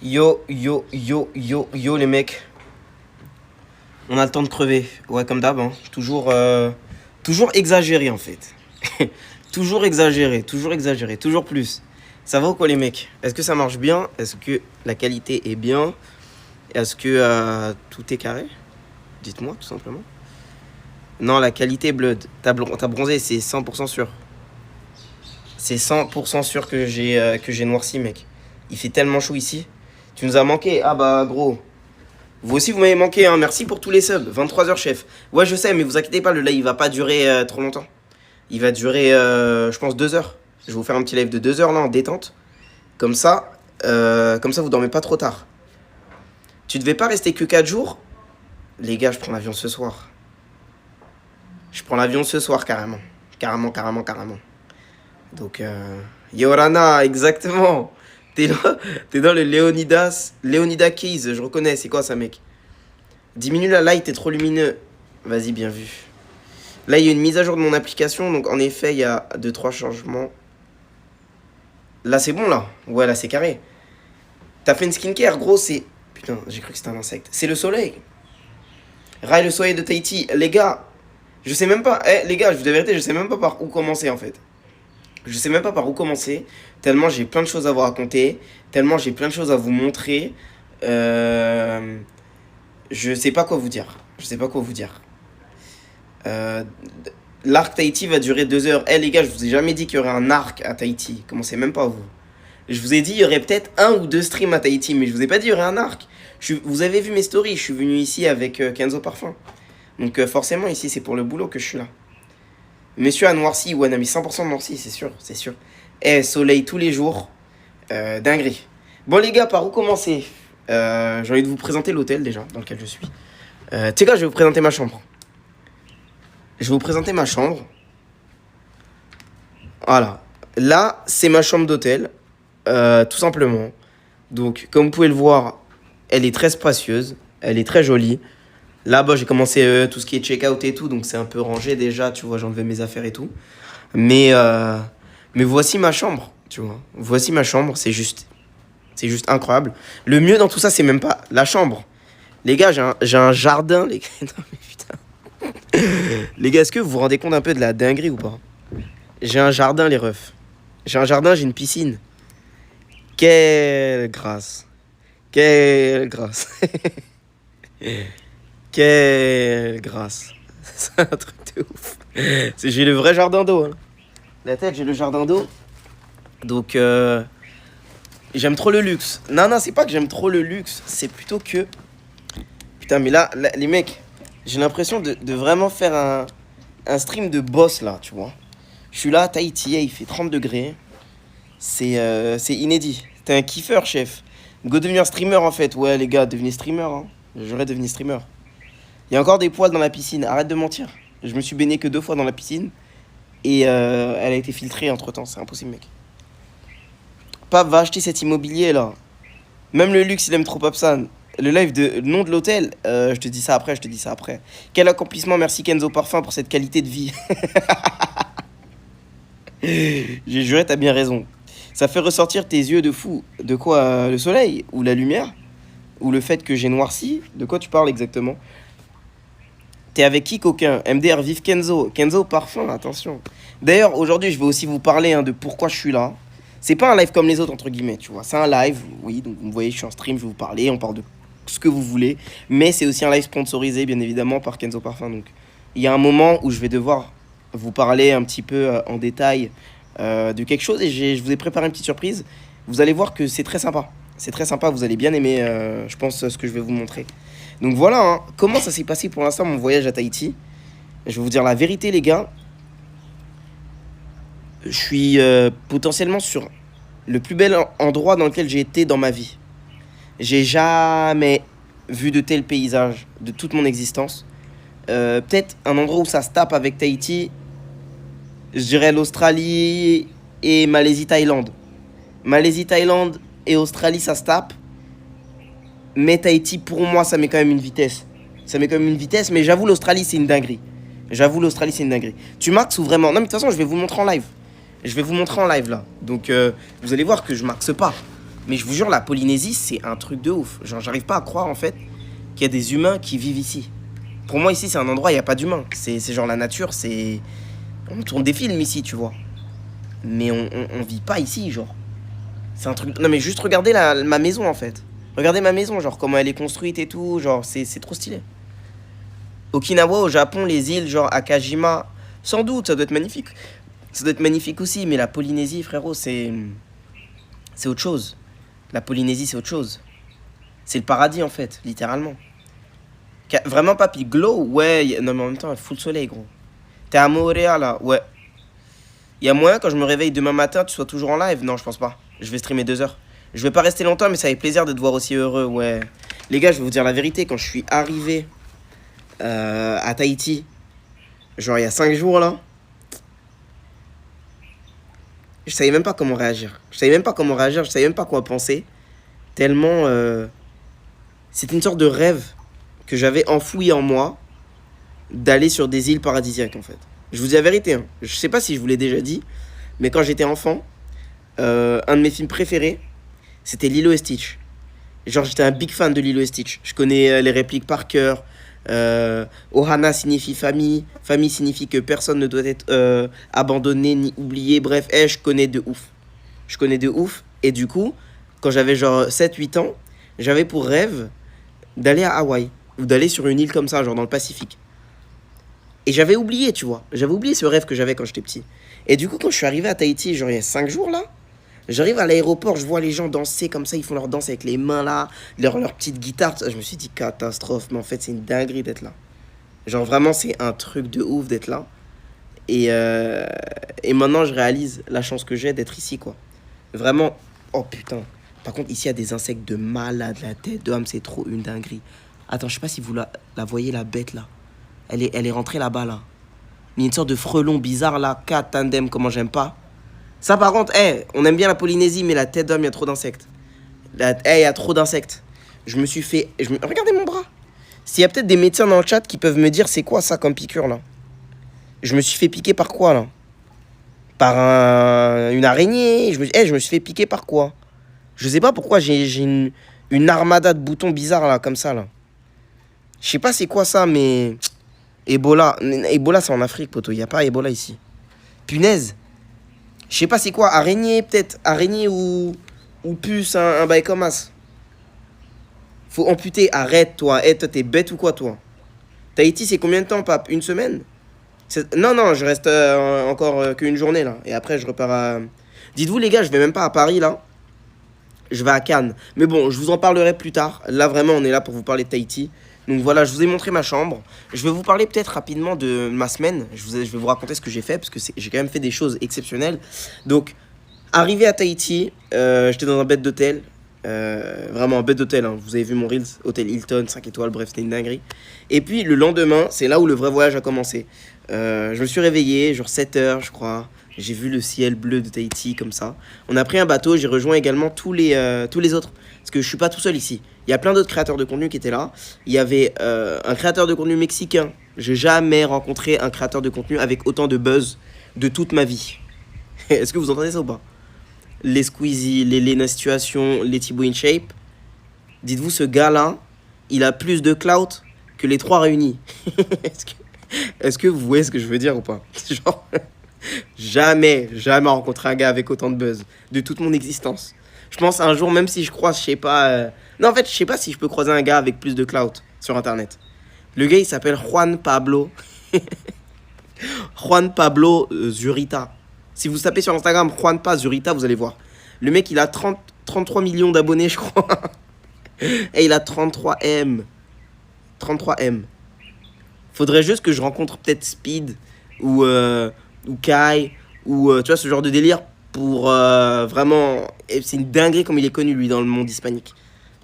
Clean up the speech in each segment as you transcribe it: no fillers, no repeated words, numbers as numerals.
Yo les mecs. On a le temps de crever. Ouais, comme d'hab, hein. Toujours exagéré en fait. Toujours exagéré, toujours plus. Ça va ou quoi les mecs? Est-ce que ça marche bien? Est-ce que la qualité est bien? Est-ce que tout est carré? Dites-moi tout simplement. Non, la qualité Blood. T'as bronzé, c'est 100% sûr. C'est 100% sûr que j'ai noirci, mec. Il fait tellement chaud ici. Tu nous as manqué. Ah bah gros. Vous aussi vous m'avez manqué, hein. Merci pour tous les subs. 23h chef. Ouais je sais, mais vous inquiétez pas, le live il va pas durer trop longtemps. Il va durer je pense 2 heures. Je vais vous faire un petit live de 2 heures là en détente. Comme ça vous dormez pas trop tard. Tu devais pas rester que 4 jours. Les gars, je prends l'avion ce soir. Je prends l'avion ce soir carrément. Carrément. Donc Yorana, exactement. T'es dans le Leonida Keys, je reconnais, c'est quoi ça mec? Diminue la light, t'es trop lumineux. Vas-y, bien vu. Là, il y a une mise à jour de mon application, donc en effet, il y a 2-3 changements. Là, c'est bon, là. Ouais, là, c'est carré. T'as fait une skincare, gros, c'est... Putain, j'ai cru que c'était un insecte. C'est le soleil. Rail le soleil de Tahiti. Les gars, je sais même pas... les gars, je vous dis la vérité, je sais même pas par où commencer, en fait. Je sais même pas par où commencer, tellement j'ai plein de choses à vous raconter, tellement j'ai plein de choses à vous montrer. Je sais pas quoi vous dire. L'arc Tahiti va durer 2 heures. Les gars, je vous ai jamais dit qu'il y aurait un arc à Tahiti. Commencez même pas vous. Je vous ai dit il y aurait peut-être 1 ou 2 streams à Tahiti, mais je vous ai pas dit il y aurait un arc. Vous avez vu mes stories, je suis venu ici avec Kenzo Parfum. Donc forcément ici c'est pour le boulot que je suis là. Monsieur a noirci, ouais, on a mis 100% de noirci, c'est sûr. Soleil tous les jours, dinguerie. Bon les gars, par où commencer? J'ai envie de vous présenter l'hôtel déjà, dans lequel je suis. Tu sais quoi, je vais vous présenter ma chambre. Voilà. Là, c'est ma chambre d'hôtel, tout simplement. Donc, comme vous pouvez le voir, elle est très spacieuse, elle est très jolie. Là-bas, j'ai commencé tout ce qui est check-out et tout, donc c'est un peu rangé déjà, tu vois, j'ai enlevé mes affaires et tout. Mais voici ma chambre, tu vois. Voici ma chambre, c'est juste incroyable. Le mieux dans tout ça, c'est même pas la chambre. Les gars, j'ai un jardin, les gars. Non, mais putain. Les gars, est-ce que vous vous rendez compte un peu de la dinguerie ou pas? J'ai un jardin, les refs. J'ai un jardin, j'ai une piscine. Quelle grâce. Quelle grâce. C'est un truc de ouf. J'ai le vrai jardin d'eau. Hein. La tête, j'ai le jardin d'eau. Donc, j'aime trop le luxe. Non, c'est pas que j'aime trop le luxe. C'est plutôt que... Putain, mais là les mecs, j'ai l'impression de vraiment faire un stream de boss, là, tu vois. Je suis là à Tahiti, il fait 30 degrés. C'est inédit. T'es un kiffeur, chef. Go devenir streamer, en fait. Ouais, les gars, devenez streamer. Hein. J'aurais devenu streamer. Il y a encore des poils dans la piscine, arrête de mentir. Je me suis baigné que 2 fois dans la piscine. Et elle a été filtrée entre temps, c'est impossible mec. Pape va acheter cet immobilier là. Même le luxe il aime trop Papsan. Le nom de l'hôtel, je te dis ça après. Quel accomplissement, merci Kenzo Parfum pour cette qualité de vie. J'ai juré, t'as bien raison. Ça fait ressortir tes yeux de fou. De quoi? Le soleil? Ou la lumière? Ou le fait que j'ai noirci? De quoi tu parles exactement? T'es avec qui, coquin? MDR, vive Kenzo. Kenzo Parfum, attention. D'ailleurs, aujourd'hui, je vais aussi vous parler de pourquoi je suis là. C'est pas un live comme les autres, entre guillemets, tu vois. C'est un live, oui, donc vous me voyez, je suis en stream, je vais vous parler, on parle de ce que vous voulez. Mais c'est aussi un live sponsorisé, bien évidemment, par Kenzo Parfum. Donc, il y a un moment où je vais devoir vous parler un petit peu en détail de quelque chose. Et je vous ai préparé une petite surprise. Vous allez voir que c'est très sympa. C'est très sympa, vous allez bien aimer, je pense, ce que je vais vous montrer. Donc voilà, hein. Comment ça s'est passé pour l'instant mon voyage à Tahiti. Je vais vous dire la vérité les gars. Je suis potentiellement sur le plus bel endroit dans lequel j'ai été dans ma vie. J'ai jamais vu de tel paysage de toute mon existence. Peut-être un endroit où ça se tape avec Tahiti. Je dirais l'Australie et Malaisie-Thaïlande. Malaisie-Thaïlande et Australie ça se tape. Mais Tahiti, pour moi, ça met quand même une vitesse. Mais j'avoue, l'Australie, c'est une dinguerie. Tu marques ou vraiment... Non, mais de toute façon, je vais vous montrer en live. Là. Donc, vous allez voir que je marque pas. Mais je vous jure, la Polynésie, c'est un truc de ouf. Genre, j'arrive pas à croire, en fait, qu'il y a des humains qui vivent ici. Pour moi, ici, c'est un endroit, il n'y a pas d'humains. C'est genre la nature, c'est... On tourne des films ici, tu vois. Mais on vit pas ici, genre. C'est un truc... Non, mais juste regardez ma maison, en fait. Regardez ma maison, genre, comment elle est construite et tout. Genre, c'est trop stylé. Okinawa, au Japon, les îles, genre, Akajima, sans doute, ça doit être magnifique. Ça doit être magnifique aussi, mais la Polynésie, frérot, c'est autre chose. La Polynésie, c'est autre chose. C'est le paradis, en fait, littéralement. Vraiment, papy, glow, ouais. Non, mais en même temps, full soleil, gros. T'es à Moorea, là, ouais. Il y a moyen, quand je me réveille demain matin, tu sois toujours en live? Non, je pense pas. Je vais streamer 2 heures. Je vais pas rester longtemps, mais ça fait plaisir de te voir aussi heureux, ouais. Les gars, je vais vous dire la vérité, quand je suis arrivé à Tahiti, genre il y a 5 jours, là, je savais même pas comment réagir. Je savais même pas quoi penser. Tellement... C'était une sorte de rêve que j'avais enfoui en moi d'aller sur des îles paradisiaques, en fait. Je vous dis la vérité, hein. Je sais pas si je vous l'ai déjà dit, mais quand j'étais enfant, un de mes films préférés, c'était Lilo et Stitch. Genre, j'étais un big fan de Lilo et Stitch. Je connais les répliques par cœur. Ohana signifie famille. Famille signifie que personne ne doit être abandonné ni oublié. Bref, je connais de ouf. Je connais de ouf. Et du coup, quand j'avais genre 7-8 ans, j'avais pour rêve d'aller à Hawaï. Ou d'aller sur une île comme ça, genre dans le Pacifique. Et j'avais oublié, tu vois. J'avais oublié ce rêve que j'avais quand j'étais petit. Et du coup, quand je suis arrivé à Tahiti, genre il y a 5 jours là, j'arrive à l'aéroport, je vois les gens danser comme ça, ils font leur danse avec les mains là, leur petite guitare. Je me suis dit, catastrophe, mais en fait, c'est une dinguerie d'être là. Genre vraiment, c'est un truc de ouf d'être là. Et maintenant, je réalise la chance que j'ai d'être ici, quoi. Vraiment, oh putain. Par contre, ici, il y a des insectes de malade, la tête d'homme, c'est trop une dinguerie. Attends, je sais pas si vous la voyez, la bête là. Elle est rentrée là-bas, là. Il y a une sorte de frelon bizarre là, tandem, comment j'aime pas. Ça, par contre, on aime bien la Polynésie, mais la tête d'homme, il y a trop d'insectes. Il y a trop d'insectes. Je me suis fait... Regardez mon bras. S'il y a peut-être des médecins dans le chat qui peuvent me dire c'est quoi ça comme piqûre, là. Je me suis fait piquer par quoi, là? Par une araignée. Je me suis fait piquer par quoi? Je sais pas pourquoi j'ai une armada de boutons bizarres, là, comme ça, là. Je sais pas c'est quoi ça, mais... Ebola, c'est en Afrique, poto. Il n'y a pas Ebola ici. Punaise. Je sais pas c'est quoi. Araignée, peut-être. Araignée ou puce, un bail comme as. Faut amputer. Arrête, toi. Toi, t'es bête ou quoi, toi? Tahiti, c'est combien de temps, pape? Une semaine? Non, je reste encore qu'une journée, là. Et après, je repars à... Dites-vous, les gars, je vais même pas à Paris, là. Je vais à Cannes. Mais bon, je vous en parlerai plus tard. Là, vraiment, on est là pour vous parler de Tahiti. Donc voilà, je vous ai montré ma chambre. Je vais vous parler peut-être rapidement de ma semaine. Je vais vous raconter ce que j'ai fait, parce que j'ai quand même fait des choses exceptionnelles. Donc, arrivé à Tahiti, j'étais dans un bed d'hôtel. Vraiment un bed d'hôtel, hein. Vous avez vu mon Reels, hôtel Hilton, 5 étoiles, bref, c'était une dinguerie. Et puis, le lendemain, c'est là où le vrai voyage a commencé. Je me suis réveillé, genre 7 heures, je crois. J'ai vu le ciel bleu de Tahiti, comme ça. On a pris un bateau, j'ai rejoint également tous les autres. Parce que je suis pas tout seul ici. Il y a plein d'autres créateurs de contenu qui étaient là. Il y avait un créateur de contenu mexicain. J'ai jamais rencontré un créateur de contenu avec autant de buzz de toute ma vie. Est-ce que vous entendez ça ou pas? Les Squeezie, les Lena Situation, les Thibaut InShape. Dites-vous, ce gars-là, il a plus de clout que les 3 réunis. Est-ce que vous voyez ce que je veux dire ou pas? Genre, jamais rencontré un gars avec autant de buzz de toute mon existence. Je pense un jour, même si je croise, je sais pas... Non, en fait, je sais pas si je peux croiser un gars avec plus de clout sur Internet. Le gars, il s'appelle Juan Pablo. Juan Pablo Zurita. Si vous tapez sur Instagram Juan Pa Zurita, vous allez voir. Le mec, il a 33 millions d'abonnés, je crois. Et il a 33 M. 33 M. Faudrait juste que je rencontre peut-être Speed ou Kai ou tu vois, ce genre de délire pour vraiment... C'est une dinguerie comme il est connu, lui, dans le monde hispanique.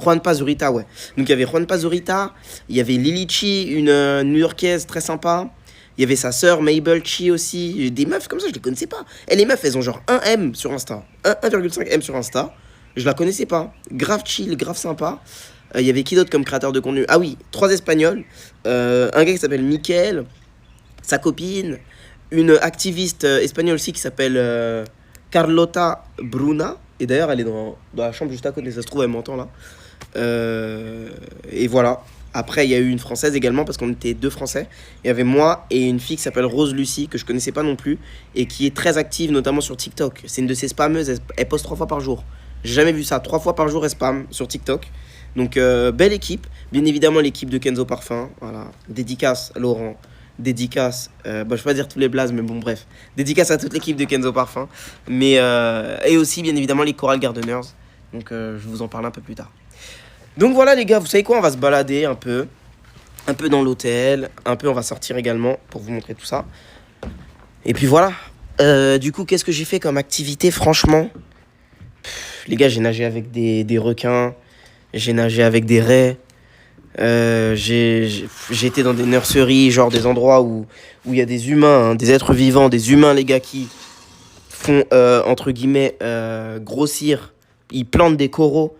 Juan Pazurita, ouais. Donc, il y avait Juan Pazurita, il y avait Lily Chi, une New-Yorkaise très sympa. Il y avait sa sœur Mabel Chi aussi. Des meufs comme ça, je les connaissais pas. Et les meufs, elles ont genre 1 M sur Insta. 1,5 M sur Insta. Je la connaissais pas. Grave chill, grave sympa. Il y avait qui d'autre comme créateur de contenu? Ah oui, 3 Espagnols. Un gars qui s'appelle Mickaël. Sa copine. Une activiste espagnole aussi qui s'appelle Carlota Bruna. Et d'ailleurs, elle est dans la chambre juste à côté. Ça se trouve, elle m'entend là. Et voilà. Après, il y a eu une Française également, parce qu'on était 2 Français. Il y avait moi et une fille qui s'appelle Rose Lucie, que je connaissais pas non plus, et qui est très active, notamment sur TikTok. C'est une de ces spammeuses, elle poste 3 fois par jour. J'ai jamais vu ça, 3 fois par jour elle spam sur TikTok. Donc, belle équipe. Bien évidemment, l'équipe de Kenzo Parfum. Voilà. Dédicace à Laurent. Dédicace, je vais pas dire tous les blazes, mais bon, bref. Dédicace à toute l'équipe de Kenzo Parfum. Mais, et aussi, bien évidemment, les Coral Gardeners. Donc, je vous en parle un peu plus tard. Donc voilà les gars, vous savez quoi, on va se balader un peu dans l'hôtel, un peu on va sortir également pour vous montrer tout ça. Et puis voilà, du coup qu'est-ce que j'ai fait comme activité franchement les gars, j'ai nagé avec des requins, j'ai nagé avec des raies, j'ai été dans des nurseries, genre des endroits où il y a des humains, hein, des êtres vivants, des humains les gars qui font entre guillemets grossir, ils plantent des coraux.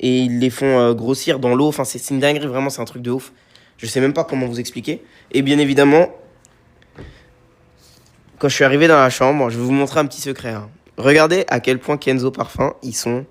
Et ils les font grossir dans l'eau. Enfin, c'est une dinguerie, vraiment, c'est un truc de ouf. Je sais même pas comment vous expliquer. Et bien évidemment, quand je suis arrivé dans la chambre, je vais vous montrer un petit secret. Hein. Regardez à quel point Kenzo Parfum, ils sont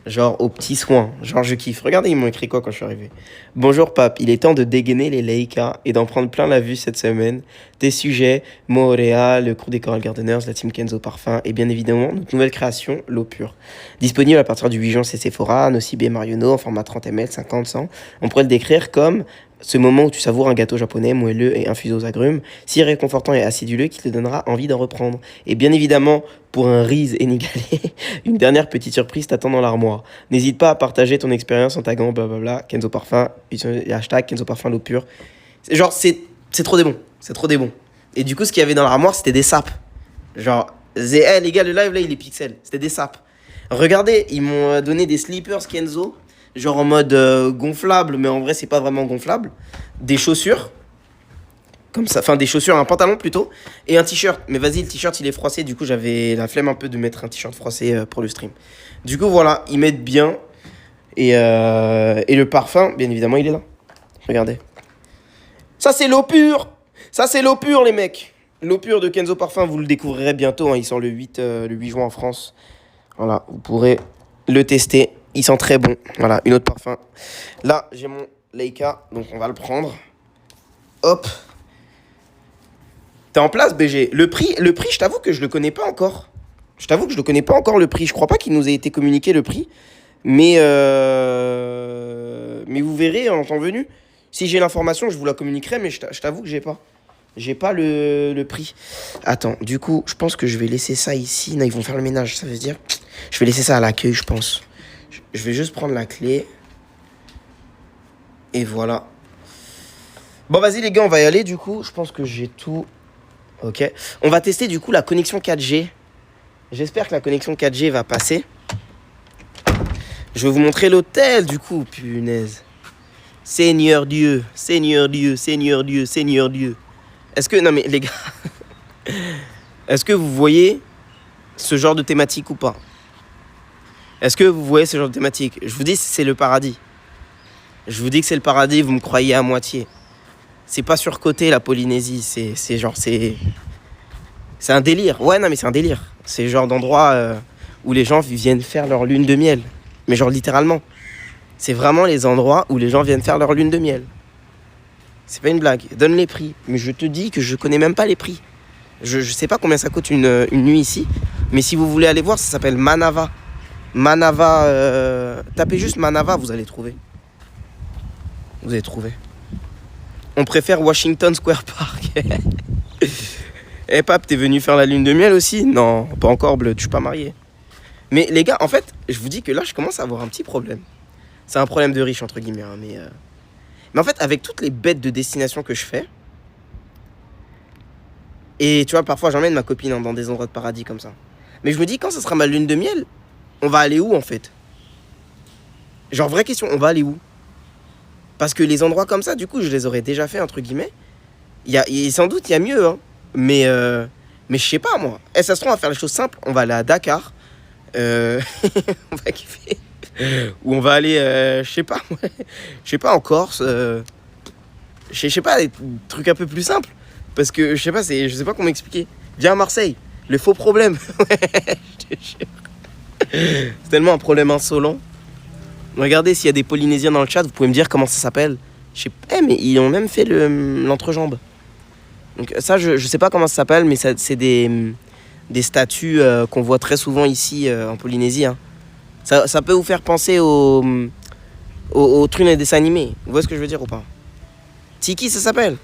genre aux petits soins. Genre, je kiffe. Regardez, ils m'ont écrit quoi quand je suis arrivé. Bonjour, pape. Il est temps de dégainer les Leica et d'en prendre plein la vue cette semaine. Tes sujets, Moorea, le crew des Coral Gardeners, la team Kenzo Parfum et bien évidemment notre nouvelle création, l'eau pure. Disponible à partir du 8 juin chez Sephora, Nocibe et Marionneau en format 30 ml, 50, 100. On pourrait le décrire comme ce moment où tu savoures un gâteau japonais moelleux et infusé aux agrumes, si réconfortant et aciduleux qu'il te donnera envie d'en reprendre. Et bien évidemment, pour un riz inégalé, une dernière petite surprise t'attend dans l'armoire. N'hésite pas à partager ton expérience en taguant blablabla, Kenzo Parfum, hashtag Kenzo Parfum l'eau pure. Genre, c'est trop des bons. C'est trop des bons. Et du coup, ce qu'il y avait dans l'armoire, c'était des sapes. Genre, les gars, le live là, il est pixel. C'était des sapes. Regardez, ils m'ont donné des slippers Kenzo. Genre en mode gonflable, mais en vrai, c'est pas vraiment gonflable. Des chaussures. Comme ça, enfin des chaussures, un pantalon plutôt. Et un t-shirt. Mais vas-y, le t-shirt, il est froissé. Du coup, j'avais la flemme un peu de mettre un t-shirt froissé pour le stream. Du coup, voilà, ils mettent bien. Et le parfum, bien évidemment, il est là. Regardez. Ça, c'est l'eau pure. Ça, c'est l'eau pure, les mecs. L'eau pure de Kenzo Parfum, vous le découvrirez bientôt. Hein. Il sort le 8 juin en France. Voilà, vous pourrez le tester. Il sent très bon. Voilà, une autre parfum. Là, j'ai mon Leica, donc on va le prendre. Hop. T'es en place, BG. Le prix, je t'avoue que je le connais pas encore. Je t'avoue que je le connais pas encore, le prix. Je crois pas qu'il nous ait été communiqué, le prix. Mais vous verrez en temps venu. Si j'ai l'information, je vous la communiquerai, mais je t'avoue que j'ai pas. J'ai pas le prix. Attends, du coup, je pense que je vais laisser ça ici. Non, ils vont faire le ménage, ça veut dire. Je vais laisser ça à l'accueil, je pense. Je vais juste prendre la clé. Et voilà. Bon, vas-y, les gars, on va y aller, du coup. Je pense que j'ai tout. Ok. On va tester, du coup, la connexion 4G. J'espère que la connexion 4G va passer. Je vais vous montrer l'hôtel, du coup. Punaise. Seigneur Dieu. Seigneur Dieu. Seigneur Dieu. Seigneur Dieu. Est-ce que... Non, mais, les gars. Est-ce que vous voyez ce genre de thématique ou pas? Est-ce que vous voyez ce genre de thématique? Je vous dis, c'est le paradis. Je vous dis que c'est le paradis, vous me croyez à moitié. C'est pas surcoté, la Polynésie. C'est genre, c'est un délire. Ouais, non, mais c'est un délire. C'est le genre d'endroit où les gens viennent faire leur lune de miel. Mais genre, littéralement. C'est vraiment les endroits où les gens viennent faire leur lune de miel. C'est pas une blague. Donne les prix. Mais je te dis que je connais même pas les prix. Je sais pas combien ça coûte une nuit ici. Mais si vous voulez aller voir, ça s'appelle Manava. Manava, tapez juste Manava, vous allez trouver. Vous allez trouver. On préfère Washington Square Park. Eh pape, t'es venu faire la lune de miel aussi? Non, pas encore, bleu, je suis pas marié. Mais les gars, en fait, je vous dis que là, je commence à avoir un petit problème. C'est un problème de riche, entre guillemets. Hein, mais en fait, avec toutes les bêtes de destination que je fais, et tu vois, parfois, j'emmène ma copine dans des endroits de paradis comme ça. Mais je me dis, quand ça sera ma lune de miel, on va aller où, en fait? Genre, vraie question, on va aller où? Parce que les endroits comme ça, du coup, je les aurais déjà fait, entre guillemets. Sans doute, il y a mieux, hein. Mais je sais pas, moi. Et ça se trouve, on va faire les choses simples. On va aller à Dakar. On va kiffer. Ou on va aller, je sais pas, en Corse. Je sais pas, des trucs un peu plus simples. Parce que, je sais pas comment expliquer. Viens à Marseille. Le faux problème. Je te jure. C'est tellement un problème insolent. Regardez s'il y a des Polynésiens dans le chat, vous pouvez me dire comment ça s'appelle. Je sais pas, mais ils ont même fait l'entrejambe. Donc ça, je sais pas comment ça s'appelle, mais c'est des statues qu'on voit très souvent ici en Polynésie. Hein. Ça peut vous faire penser au truc des dessins animés. Vous voyez ce que je veux dire ou pas? Tiki, ça s'appelle.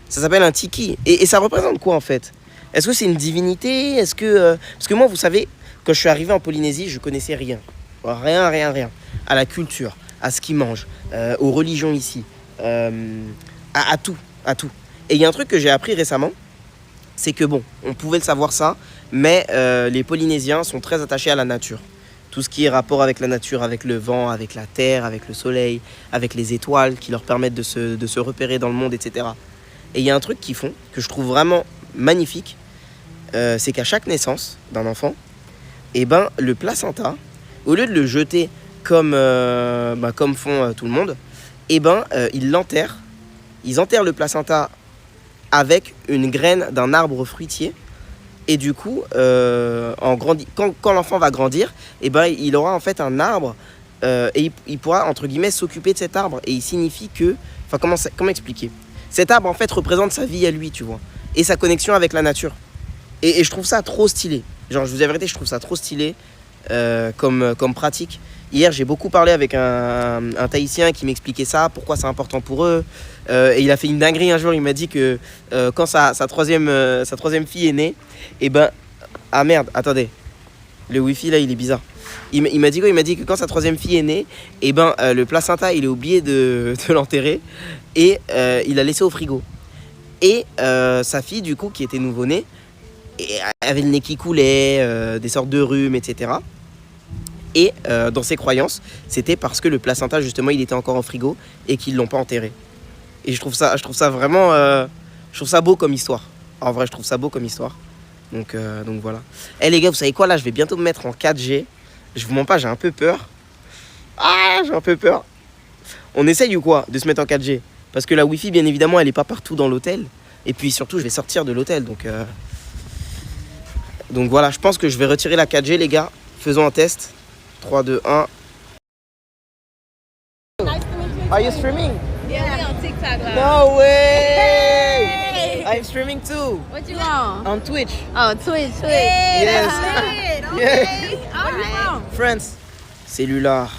Ça s'appelle un tiki. Et ça représente quoi en fait? Est-ce que c'est une divinité? Est-ce que parce que moi, vous savez, quand je suis arrivé en Polynésie, je connaissais rien. Rien. À la culture, à ce qu'ils mangent, aux religions ici, à tout. Et il y a un truc que j'ai appris récemment, c'est que bon, on pouvait le savoir ça, mais les Polynésiens sont très attachés à la nature. Tout ce qui est rapport avec la nature, avec le vent, avec la terre, avec le soleil, avec les étoiles qui leur permettent de se repérer dans le monde, etc. Et il y a un truc qu'ils font, que je trouve vraiment magnifique, c'est qu'à chaque naissance d'un enfant, eh ben, le placenta, au lieu de le jeter comme font tout le monde, eh ben, ils l'enterrent. Ils enterrent le placenta avec une graine d'un arbre fruitier. Et du coup, quand l'enfant va grandir, eh ben, il aura en fait un arbre et il pourra, entre guillemets, s'occuper de cet arbre. Et il signifie que... Enfin, comment expliquer? Cet arbre, en fait, représente sa vie à lui, tu vois. Et sa connexion avec la nature. Et je trouve ça trop stylé. Genre, je vous dis la vérité, je trouve ça trop stylé comme pratique. Hier, j'ai beaucoup parlé avec un Tahitien qui m'expliquait ça, pourquoi c'est important pour eux. Et il a fait une dinguerie un jour, il m'a dit que quand sa troisième fille est née, et ben... Ah merde, attendez. Le wifi là, il est bizarre. Il m'a dit quoi? Il m'a dit que quand sa troisième fille est née, et ben le placenta, il a oublié de l'enterrer et il l'a laissé au frigo. Et sa fille, du coup, qui était nouveau-née, avait le nez qui coulait, des sortes de rhumes, etc. Et dans ses croyances, c'était parce que le placenta, justement, il était encore en frigo et qu'ils ne l'ont pas enterré. Et je trouve ça vraiment... je trouve ça beau comme histoire. En vrai, je trouve ça beau comme histoire. Donc voilà. Eh les gars, vous savez quoi? Là, je vais bientôt me mettre en 4G. Je vous mens pas, j'ai un peu peur. Ah, j'ai un peu peur. On essaye ou quoi de se mettre en 4G? Parce que la Wi-Fi, bien évidemment, elle n'est pas partout dans l'hôtel. Et puis surtout, je vais sortir de l'hôtel. Donc voilà, je pense que je vais retirer la 4G, les gars. Faisons un test. 3, 2, 1. Are you streaming? Yeah, on TikTok. No way! Hey! I'm streaming too. What you on? On Twitch. Oh, Twitch. Yes. That's it. Okay. All right. France. Cellulaire.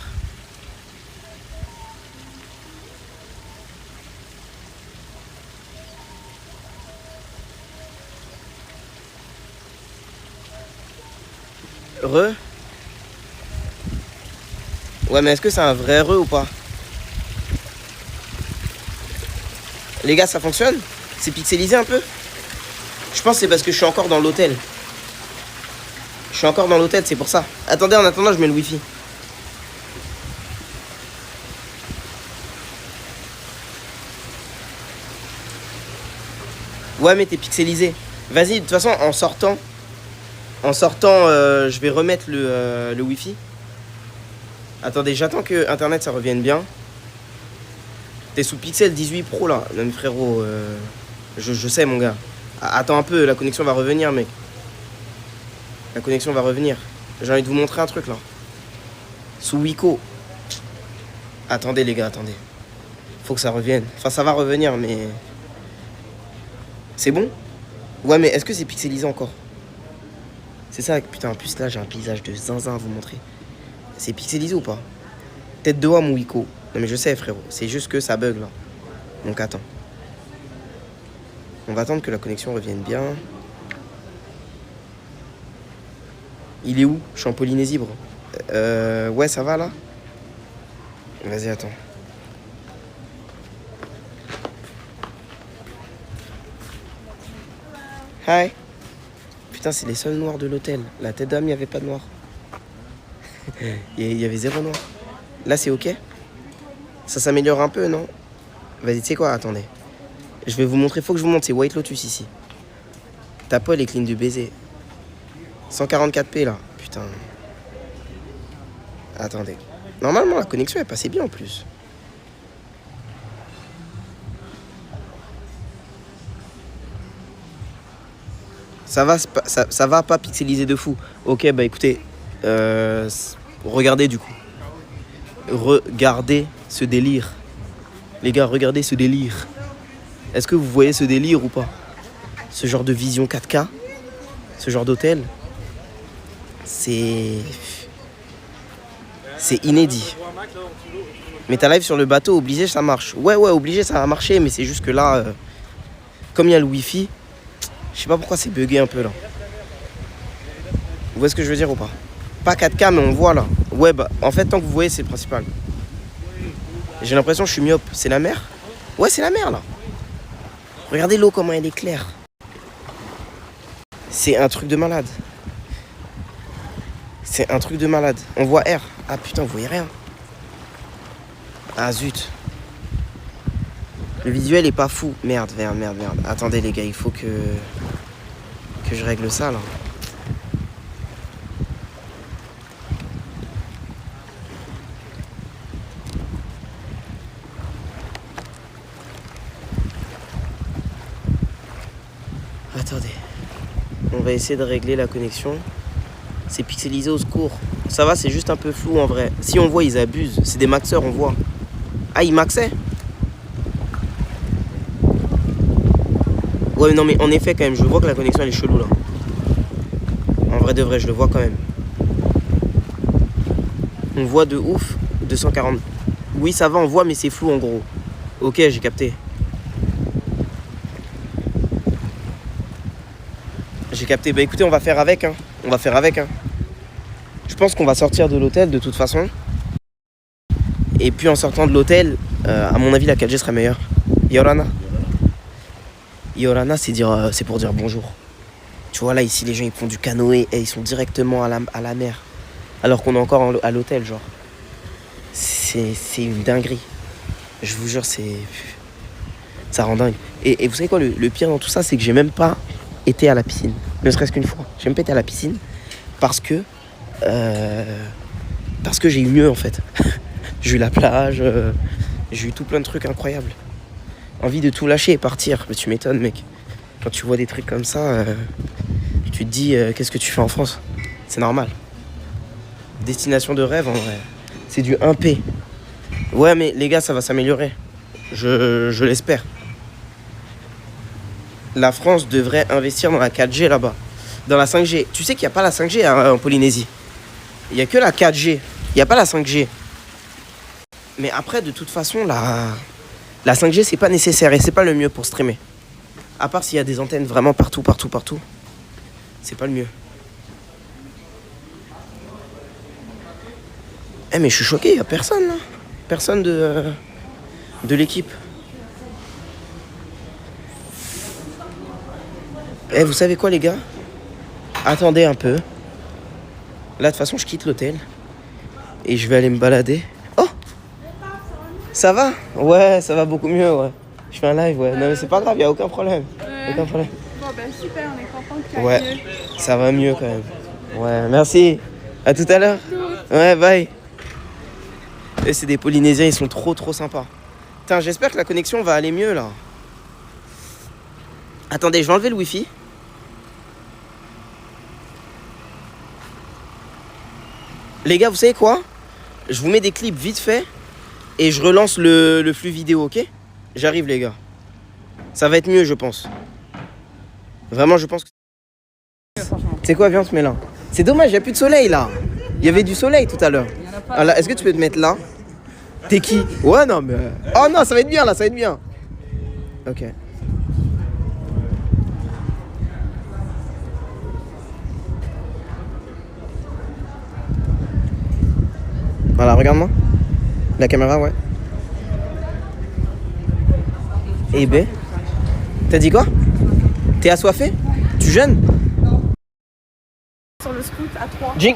Ouais, mais est-ce que c'est un vrai ou pas? Les gars, ça fonctionne? C'est pixelisé un peu? Je pense que c'est parce que je suis encore dans l'hôtel. Je suis encore dans l'hôtel, c'est pour ça. Attendez, en attendant, je mets le wifi. Ouais, mais t'es pixelisé. Vas-y, de toute façon, en sortant, je vais remettre le wifi. Attendez, j'attends que Internet ça revienne bien. T'es sous Pixel 18 Pro là. Non, mais frérot, je sais, mon gars. Attends un peu, la connexion va revenir, mec. La connexion va revenir. J'ai envie de vous montrer un truc là. Sous Wiko. Attendez, les gars, attendez. Faut que ça revienne. Enfin, ça va revenir, mais. C'est bon? Ouais, mais est-ce que c'est pixelisé encore? C'est ça, putain, en plus là, j'ai un paysage de zinzin à vous montrer. C'est pixelisé ou pas? Tête de homme ou Wiko? Non mais je sais frérot, c'est juste que ça bug là. Donc attends. On va attendre que la connexion revienne bien. Il est où? Je suis en Polynésie bro. Ouais ça va là? Vas-y attends. Hi. Putain c'est les seuls noirs de l'hôtel. La tête d'homme il n'y avait pas de noir. Il y avait zéro noir. Là c'est ok? Ça s'améliore un peu, non? Vas-y, tu sais quoi? Attendez. Je vais vous montrer. Faut que je vous montre. C'est White Lotus ici. Ta peau, elle est clean du baiser. 144p là. Putain. Attendez. Normalement, la connexion est passée bien en plus. Ça va pas pixeliser de fou. Ok, bah écoutez. Regardez du coup. Regardez ce délire. Les gars, regardez ce délire. Est-ce que vous voyez ce délire ou pas? Ce genre de vision 4K, ce genre d'hôtel, c'est inédit. Mais ta live sur le bateau, obligé, ça marche. Ouais, obligé, ça va marcher, mais c'est juste que là, comme il y a le wifi, je sais pas pourquoi c'est bugué un peu là. Vous voyez ce que je veux dire ou pas? Pas 4K, mais on voit là. Ouais, bah, en fait, tant que vous voyez, c'est le principal. J'ai l'impression que je suis myope. C'est la mer? Ouais, c'est la mer là. Regardez l'eau, comment elle est claire. C'est un truc de malade. C'est un truc de malade. On voit R. Ah putain, vous voyez rien. Ah zut. Le visuel est pas fou. Merde. Attendez les gars, il faut que je règle ça là. Attendez. On va essayer de régler la connexion. C'est pixelisé au secours. Ça va, c'est juste un peu flou en vrai. Si on voit, ils abusent. C'est des maxeurs, on voit. Ah, ils maxaient? Ouais, non, mais en effet, quand même, je vois que la connexion, elle est chelou, là. En vrai de vrai, je le vois quand même. On voit de ouf. 240. Oui, ça va, on voit, mais c'est flou, en gros. Ok, j'ai capté. J'ai capté. Bah écoutez, on va faire avec, hein. Je pense qu'on va sortir de l'hôtel, de toute façon. Et puis, en sortant de l'hôtel, à mon avis, la 4G sera meilleure. Yorana. Yorana, c'est pour dire bonjour. Tu vois, là, ici, les gens, ils font du canoë et ils sont directement à la mer. Alors qu'on est encore à l'hôtel, genre. C'est une dinguerie. Je vous jure, ça rend dingue. Et vous savez quoi, le pire dans tout ça, c'est que j'ai même pas été à la piscine. Ne serait-ce qu'une fois. J'ai même pas été à la piscine parce que j'ai eu mieux, en fait. J'ai eu la plage, j'ai eu tout plein de trucs incroyables. Envie de tout lâcher et partir. Mais tu m'étonnes, mec. Quand tu vois des trucs comme ça, tu te dis, qu'est-ce que tu fais en France? C'est normal. Destination de rêve, en vrai. C'est du 1P. Ouais, mais les gars, ça va s'améliorer. Je l'espère. La France devrait investir dans la 4G là-bas. Dans la 5G. Tu sais qu'il n'y a pas la 5G en Polynésie. Il n'y a que la 4G. Il n'y a pas la 5G. Mais après, de toute façon, la 5G, c'est pas nécessaire et c'est pas le mieux pour streamer. À part s'il y a des antennes vraiment partout. C'est pas le mieux. Eh mais je suis choqué, il n'y a personne là. Personne de l'équipe. Eh, vous savez quoi les gars? Attendez un peu. Là de toute façon je quitte l'hôtel. Et je vais aller me balader. Oh! Ça va? Ouais, ça va beaucoup mieux, ouais. Je fais un live, ouais. Non mais c'est pas grave, y a aucun problème. Aucun problème. Bon, ben super, on est content que tu ailles Ouais, mieux. ça va mieux quand même. Ouais, merci. À tout à l'heure. Ouais, bye. Et c'est des Polynésiens, ils sont trop sympas. Putain, j'espère que la connexion va aller mieux là. Attendez, je vais enlever le wifi. Les gars, vous savez quoi? Je vous mets des clips vite fait et je relance le flux vidéo, ok? J'arrive les gars. Ça va être mieux, je pense. Vraiment, je pense que... C'est quoi, viens, on se met là. C'est dommage, il n'y a plus de soleil là. Il y avait du soleil tout à l'heure. Alors, est-ce que tu peux te mettre là? T'es qui? Ouais, non, mais... Oh non, ça va être bien là, ça va être bien. Ok. Voilà, regarde-moi. La caméra, ouais. Eh ben. T'as dit quoi? T'es assoiffé? Tu jeûnes? Sur le scoot à 3. Jing.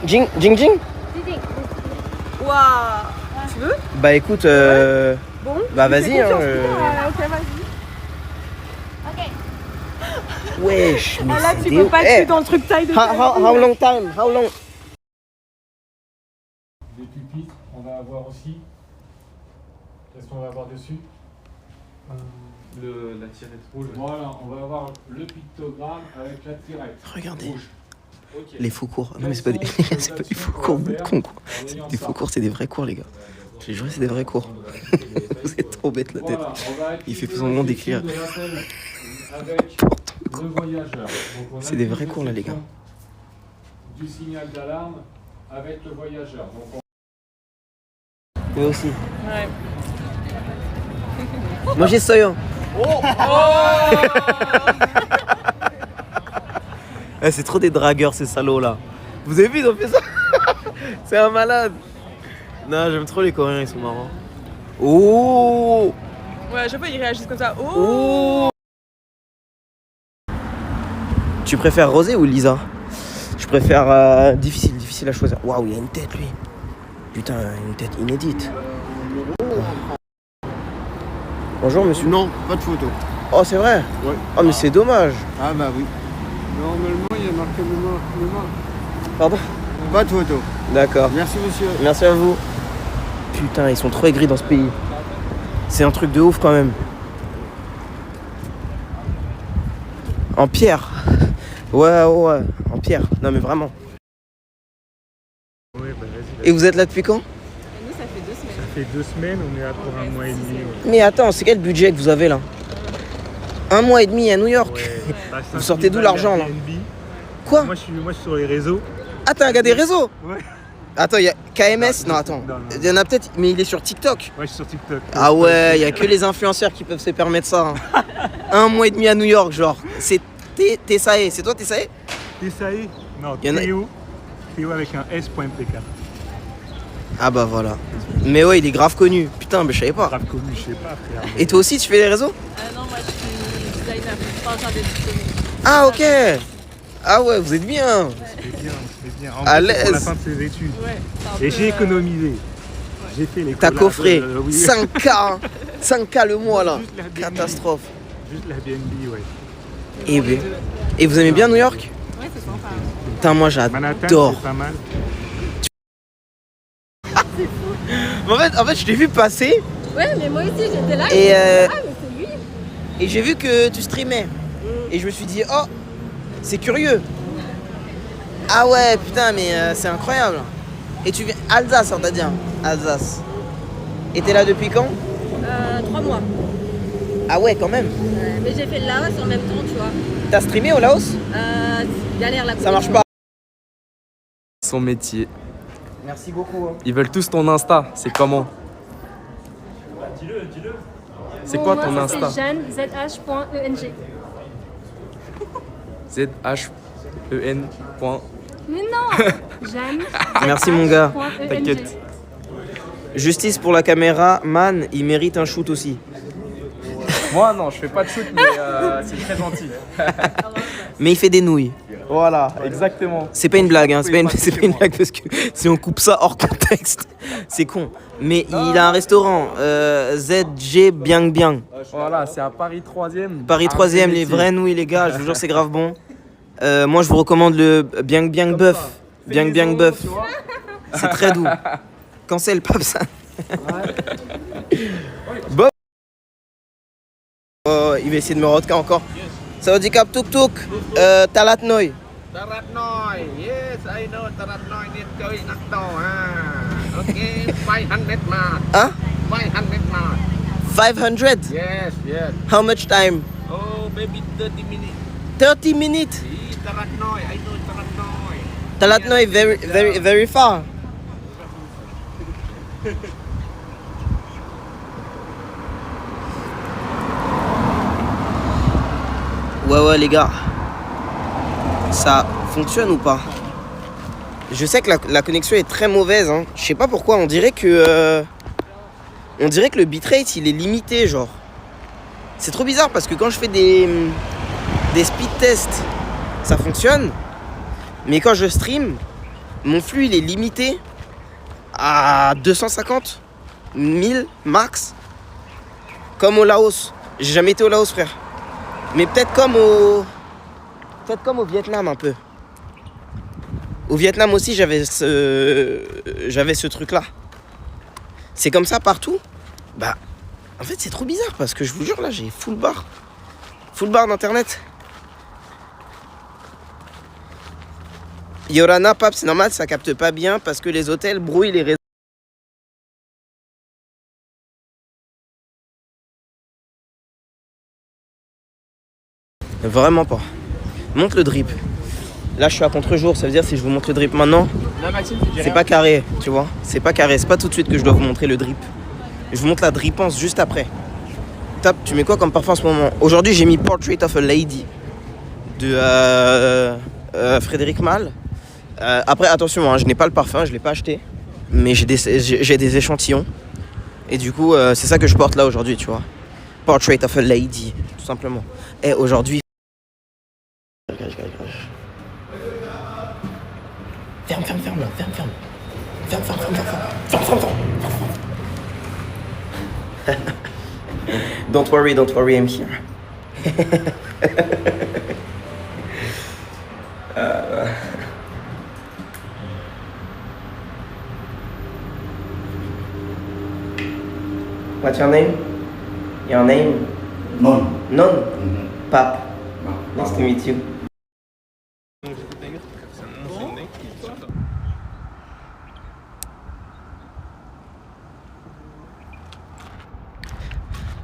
Waouh! Tu veux? Bah écoute, Bon. bah vas-y, hein. Ok, vas-y. Wesh, mais Ah là, c'est tu des peux ouf. pas Eh, être dans le truc taille de how long time? How long? Des pupitres, on va avoir aussi. Qu'est-ce qu'on va avoir dessus? La tirette rouge. Voilà, on va avoir le pictogramme avec la tirette Regardez. rouge. Les faux cours. Non mais c'est pas des, c'est pas des faux cours de con quoi. C'est des faux cours, c'est des vrais cours les gars. Je te jure, c'est des vrais cours. Vous êtes trop bête la tête. Il fait semblant d'écrire. C'est des vrais cours là les gars. Du signal d'alarme avec le voyageur. Donc, Moi aussi. Ouais. Moi j'ai ça. Hein. Eh, c'est trop des dragueurs ces salauds là. Vous avez vu, ils ont fait ça. C'est un malade. Non, j'aime trop les Coréens, ils sont marrants. Oh. Ouais, à chaque fois, ils réagissent comme ça. Oh. Tu préfères Rosé ou Lisa? Je préfère difficile à choisir. Waouh, il y a une tête lui. Putain, une tête inédite. Bonjour monsieur. Non, pas de photo. Oh c'est vrai? Ouais. Oh mais c'est dommage. Ah bah oui. Normalement, il y a marqué mémoire. Pardon? Pas de photo. D'accord. Merci monsieur. Merci à vous. Putain, ils sont trop aigris dans ce pays. C'est un truc de ouf quand même. En pierre. Ouais, en pierre. Non mais vraiment. ouais, bah, vas-y. Et vous êtes là depuis quand? Nous, ça fait 2 semaines. Ça fait 2 semaines, on est là pour un mois et demi. Ouais. Mais attends, c'est quel budget que vous avez là? 1 mois et demi à New York. Ouais. Bah, Vous sortez d'où l'argent là? Airbnb. Quoi? Moi je suis sur les réseaux. Ah t'as un gars des réseaux? Ouais. Attends, il y a KMS? Non attends. Non. Il y en a peut-être, mais il est sur TikTok. Ouais, je suis sur TikTok. Ah ouais, il y a que les influenceurs qui peuvent se permettre ça. Hein. 1 mois et demi à New York, genre. C'est Tessae. C'est toi Tessae? Tessae? Non, Il y en a- Théo. Théo avec un S.MPK. Ah bah voilà. Mais ouais, il est grave connu. Putain, mais je savais pas. Grave connu, je sais pas, frère. Et toi aussi, tu fais les réseaux? Non, moi, je suis designer. Enfin, j'ai des diplômés. Ah ok. Ah ouais, vous êtes bien. C'est bien. En À plus, c'est pour la l'aise. fin de ses études. Ouais. c'est un Et peu, j'ai économisé. J'ai fait les T'as collabs, coffré oui. 5K. Hein. 5K le mois là. Juste l'Airbnb. Catastrophe. Juste l'Airbnb, ouais. Et vous aimez bien New York? Ouais, c'est sympa. Putain, moi Manhattan, j'adore. c'est pas mal. En fait, je t'ai vu passer Ouais, mais moi aussi, j'étais là. et, Ah, mais c'est lui. et j'ai vu que tu streamais. Et je me suis dit, oh, c'est curieux. Ah ouais, putain, mais c'est incroyable. Et tu viens Alsace, on t'a dit. Hein. Alsace. Et t'es là depuis quand? 3 mois. Ah ouais, quand même. Mais j'ai fait le Laos en même temps, tu vois. T'as streamé au Laos? Galère la Ça marche pas. Son métier. Merci beaucoup. Ils veulent tous ton Insta. C'est comment? C'est quoi ton Insta? Jeanne, zh.eng. ZHEN. Mais non Jeanne. Merci, mon gars. ZH.ENG. T'inquiète. Justice pour la caméra, man, il mérite un shoot aussi. Moi, non, je fais pas de shoot, mais c'est très gentil. Mais il fait des nouilles. Voilà, exactement. C'est pas une blague, hein. C'est pas une blague parce que si on coupe ça hors contexte, c'est con. Mais il a un restaurant, ZG Biang Biang. Voilà, c'est à Paris 3e. Paris 3ème, les vraies nouilles, les gars, je vous jure, c'est grave bon. Moi, je vous recommande le Biang Biang Bœuf. Biang Biang Bœuf. C'est très doux. Cancel, Papsan. Bob. Oh, il va essayer de me rodka encore. Saudi Cap Tuk Tuk. Talat Noy. Taratnoy, yes, I know Taratnoy need to nak to ha. Okay, 500 baht. Hein? 500 baht. 500? Yes, yes. How much time? Oh, maybe 30 minutes. 30 minutes. See, Taratnoy, I know Taratnoy. Talat Noy, very far. Ouais les gars, ça fonctionne ou pas? Je sais que la connexion est très mauvaise, hein. Je sais pas pourquoi, on dirait que le bitrate il est limité genre. C'est trop bizarre parce que quand je fais des speed tests, ça fonctionne. Mais quand je stream, mon flux il est limité à 250, 1000 max. Comme au Laos. J'ai jamais été au Laos frère. Mais peut-être comme au Vietnam un peu. Au Vietnam aussi j'avais ce truc là. C'est comme ça partout. Bah en fait c'est trop bizarre parce que je vous jure là j'ai full bar d'internet. Yorana, Pape, c'est normal, ça capte pas bien parce que les hôtels brouillent les réseaux. Vraiment pas. Montre le drip. Là, je suis à contre-jour, ça veut dire si je vous montre le drip maintenant, c'est pas carré, tu vois. C'est pas carré, c'est pas tout de suite que je dois vous montrer le drip. Je vous montre la dripance juste après. Top, tu mets quoi comme parfum en ce moment? Aujourd'hui, j'ai mis Portrait of a Lady de Frédéric Malle. Après, attention, hein, je n'ai pas le parfum, je l'ai pas acheté. Mais j'ai des échantillons. Et du coup, c'est ça que je porte là aujourd'hui, tu vois. Portrait of a Lady, tout simplement. Et aujourd'hui... Ferme là, ferme. Ferme. Don't worry, I'm here. What's your name? Your name? Non. Pape. Nice to meet you.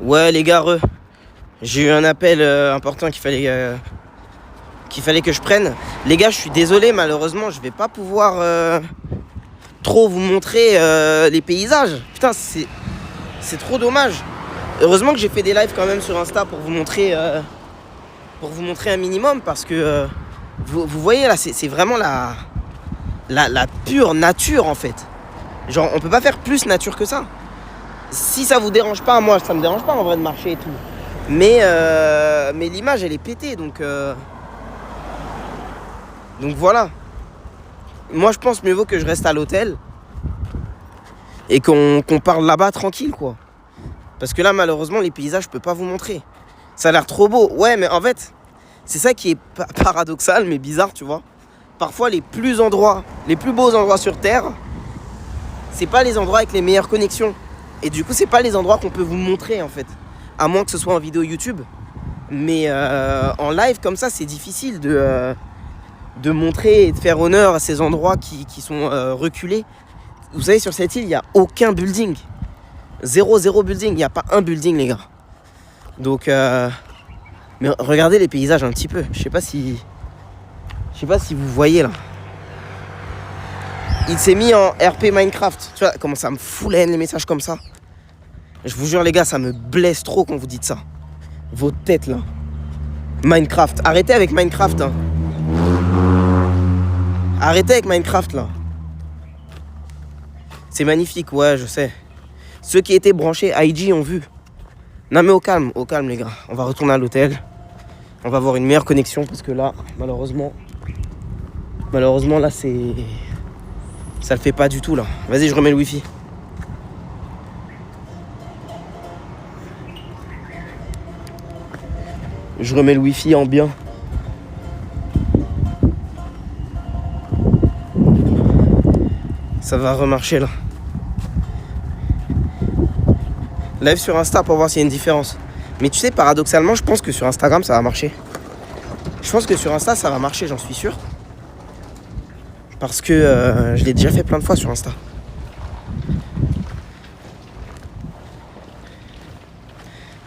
Ouais les gars, j'ai eu un appel important qu'il fallait que je prenne. Les gars, je suis désolé, malheureusement, je vais pas pouvoir trop vous montrer les paysages. Putain, c'est trop dommage. Heureusement que j'ai fait des lives quand même sur Insta pour vous montrer un minimum parce que vous voyez là, c'est vraiment la pure nature en fait. Genre, on peut pas faire plus nature que ça. Si ça vous dérange pas, moi ça me dérange pas en vrai de marcher et tout. Mais l'image elle est pétée donc voilà. Moi je pense mieux vaut que je reste à l'hôtel et qu'on parle là-bas tranquille quoi. Parce que là malheureusement les paysages je peux pas vous montrer. Ça a l'air trop beau. Ouais mais en fait c'est ça qui est paradoxal mais bizarre tu vois. Parfois les plus beaux endroits sur Terre, c'est pas les endroits avec les meilleures connexions. Et du coup, c'est pas les endroits qu'on peut vous montrer en fait. À moins que ce soit en vidéo YouTube. Mais en live comme ça, c'est difficile de montrer et de faire honneur à ces endroits qui sont reculés. Vous savez, sur cette île, il n'y a aucun building. Zéro building. Il n'y a pas un building, les gars. Donc, mais regardez les paysages un petit peu. Je sais pas si vous voyez là. Il s'est mis en RP Minecraft. Tu vois comment ça me fout la haine les messages comme ça. Je vous jure les gars, ça me blesse trop quand vous dites ça. Vos têtes là. Minecraft. Arrêtez avec Minecraft. Hein. Arrêtez avec Minecraft là. C'est magnifique, ouais, je sais. Ceux qui étaient branchés IG ont vu. Non mais au calme les gars. On va retourner à l'hôtel. On va avoir une meilleure connexion parce que là, malheureusement là c'est... Ça le fait pas du tout là. Vas-y, je remets le wifi. Je remets le wifi en bien. Ça va remarcher là. Live sur Insta pour voir s'il y a une différence. Mais tu sais, paradoxalement, je pense que sur Instagram ça va marcher. Je pense que sur Insta ça va marcher, j'en suis sûr. Parce que je l'ai déjà fait plein de fois sur Insta.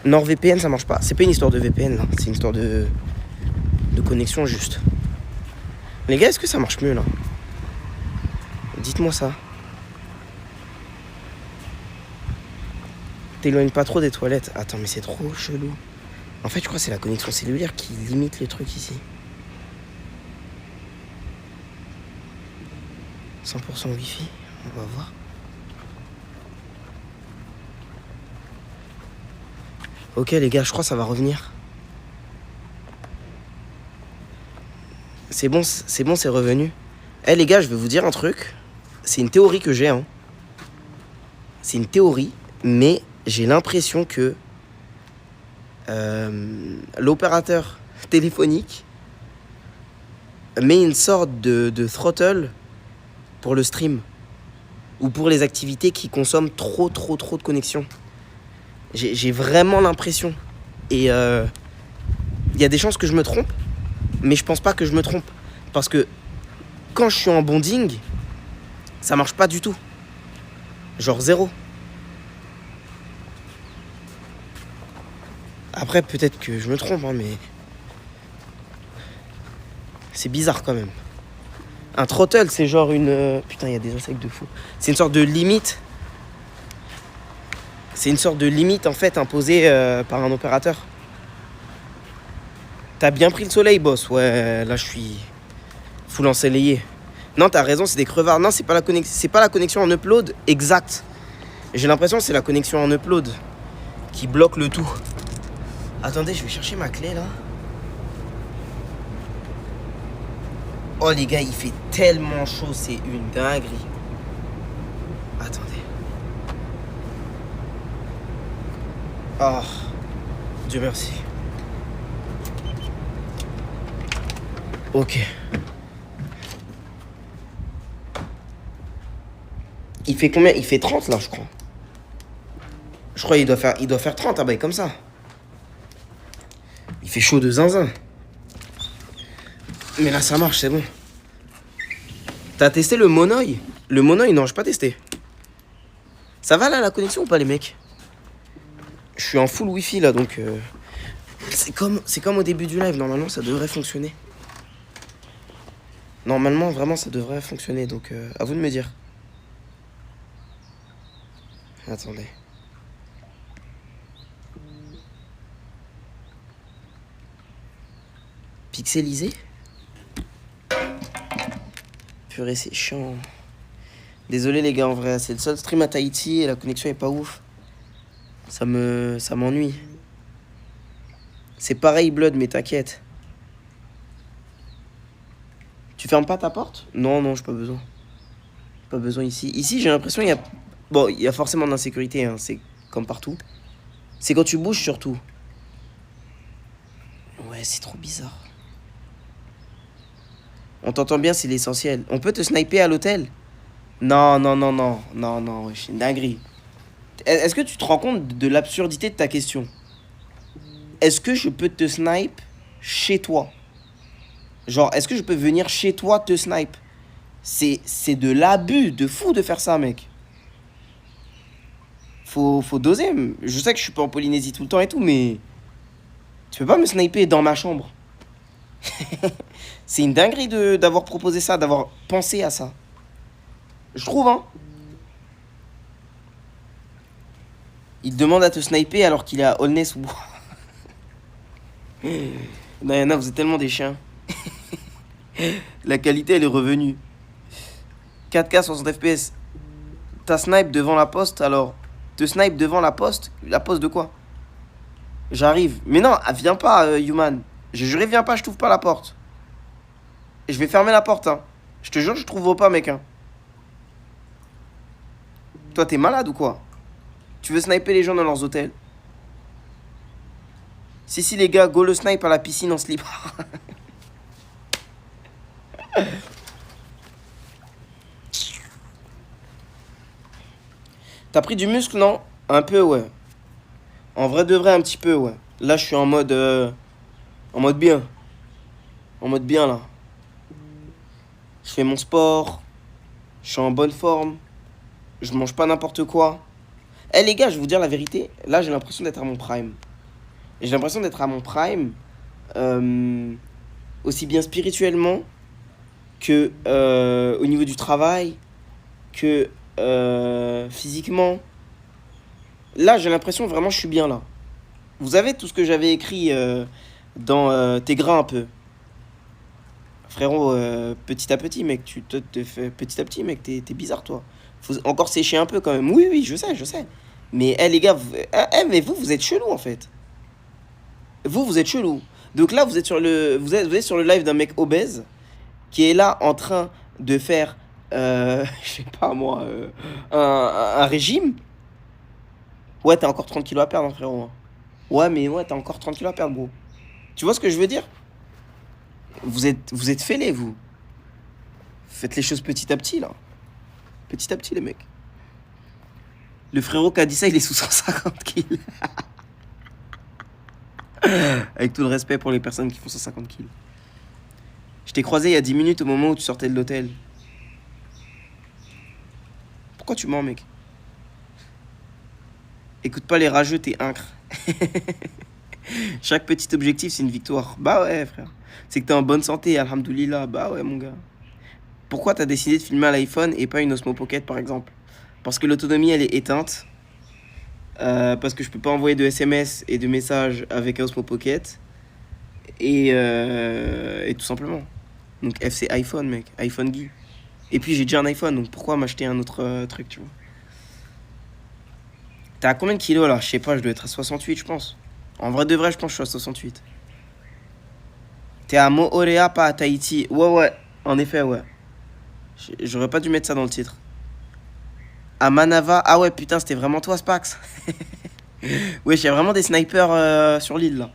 NordVPN ça marche pas. C'est pas une histoire de VPN là. C'est une histoire de connexion juste. Les gars, est-ce que ça marche mieux là? Dites-moi ça. T'éloignes pas trop des toilettes. Attends, mais c'est trop chelou. En fait, je crois que c'est la connexion cellulaire qui limite les trucs ici. 100% Wi-Fi, on va voir. Ok les gars, je crois que ça va revenir. C'est bon, c'est revenu. Eh les gars, je vais vous dire un truc. C'est une théorie que j'ai. Hein. C'est une théorie, mais j'ai l'impression que l'opérateur téléphonique met une sorte de throttle pour le stream ou pour les activités qui consomment trop de connexion. J'ai vraiment l'impression. Et il y a des chances que je me trompe, mais je pense pas que je me trompe. Parce que quand je suis en bonding, ça marche pas du tout. Genre zéro. Après, peut-être que je me trompe, hein, mais... C'est bizarre quand même. Un throttle, c'est genre une... Putain, il y a des insectes de fou. C'est une sorte de limite. C'est une sorte de limite, en fait, imposée par un opérateur. T'as bien pris le soleil, boss. Ouais, là, je suis full ensoleillé. Non, t'as raison, c'est des crevards. Non, c'est pas la connexion en upload exact. J'ai l'impression que c'est la connexion en upload qui bloque le tout. Attendez, je vais chercher ma clé, là. Oh, les gars, il fait tellement chaud, c'est une dinguerie. Attendez. Oh, Dieu merci. Ok. Il fait combien? Il fait 30 là, je crois. Je crois qu'il doit faire 30, ah bah comme ça. Il fait chaud de zinzin. Mais là, ça marche, c'est bon. T'as testé le Monoï? Le Monoï, non, j'ai pas testé. Ça va là, la connexion ou pas, les mecs? Je suis en full wifi là, donc... C'est comme au début du live, normalement, ça devrait fonctionner. Normalement, vraiment, ça devrait fonctionner, donc à vous de me dire. Attendez. Pixelisé? Purée, c'est chiant. Désolé les gars, en vrai, c'est le seul stream à Tahiti et la connexion est pas ouf. Ça m'ennuie. C'est pareil Blood, mais t'inquiète. Tu fermes pas ta porte? Non, non, j'ai pas besoin. Pas besoin ici. Ici, j'ai l'impression qu'il y a... Bon, il y a forcément de l'insécurité, hein. C'est comme partout. C'est quand tu bouges surtout. Ouais, c'est trop bizarre. On t'entend bien, c'est l'essentiel. On peut te sniper à l'hôtel? Non, non, non, non. Non, non, c'est une dinguerie. Est-ce que tu te rends compte de l'absurdité de ta question? Est-ce que je peux te snipe chez toi? Genre, est-ce que je peux venir chez toi te snipe? C'est de l'abus de fou de faire ça, mec. Faut doser. Je sais que je suis pas en Polynésie tout le temps et tout, mais... Tu peux pas me sniper dans ma chambre. C'est une dinguerie d'avoir proposé ça, d'avoir pensé à ça. Je trouve, hein. Il demande à te sniper alors qu'il est à Aulnay-sous-Bois. Diana, vous êtes tellement des chiens. La qualité, elle est revenue. 4K 60 FPS. T'as snipe devant la poste, alors. Te snipe devant la poste? La poste de quoi? J'arrive. Mais non, viens pas, Human. J'ai juré, viens pas, je t'ouvre pas la porte. Et je vais fermer la porte, hein. Je te jure, je t'ouvre pas, mec, hein. Toi, t'es malade ou quoi? Tu veux sniper les gens dans leurs hôtels? Si, les gars, go le snipe à la piscine en slip. T'as pris du muscle, non? Un peu, ouais. En vrai de vrai, un petit peu, ouais. Là, je suis en mode bien. En mode bien, là. Je fais mon sport. Je suis en bonne forme. Je mange pas n'importe quoi. Eh, les gars, je vais vous dire la vérité. Là, j'ai l'impression d'être à mon prime. J'ai l'impression d'être à mon prime. Aussi bien spirituellement que au niveau du travail, que physiquement. Là, j'ai l'impression vraiment je suis bien là. Vous avez tout ce que j'avais écrit dans tes grains un peu. Frérot, petit à petit, mec, tu te fais petit à petit, mec, t'es bizarre, toi. Faut encore sécher un peu quand même. Oui, je sais. Mais les gars, mais vous êtes chelou en fait. Vous êtes chelou. Donc là, vous êtes sur le live d'un mec obèse qui est là en train de faire, je sais pas moi, un régime. Ouais, t'as encore 30 kilos à perdre, hein, frérot. Ouais, mais ouais, t'as encore 30 kilos à perdre, gros. Tu vois ce que je veux dire? Vous êtes fêlés, vous. Faites les choses petit à petit, là. Petit à petit, les mecs. Le frérot qui a dit ça, il est sous 150 kilos. Avec tout le respect pour les personnes qui font 150 kilos. Je t'ai croisé il y a 10 minutes au moment où tu sortais de l'hôtel. Pourquoi tu mens, mec? Écoute pas les rageux, t'es incre. Chaque petit objectif, c'est une victoire. Bah ouais, frère. C'est que t'es en bonne santé, alhamdoulilah. Bah ouais, mon gars. Pourquoi t'as décidé de filmer à l'iPhone et pas une Osmo Pocket, par exemple? Parce que l'autonomie, elle est éteinte. Parce que je peux pas envoyer de SMS et de messages avec un Osmo Pocket. Et tout simplement. Donc FC iPhone, mec. iPhone Guy. Et puis j'ai déjà un iPhone, donc pourquoi m'acheter un autre truc, tu vois? T'as à combien de kilos là? Je sais pas, je dois être à 68, je pense. En vrai de vrai, je pense que je suis à 68. T'es à Moorea, pas à Tahiti. Ouais, en effet, ouais. J'aurais pas dû mettre ça dans le titre. À Manava. Ah ouais, putain, c'était vraiment toi, Spax. Wesh, y a vraiment des snipers sur l'île là.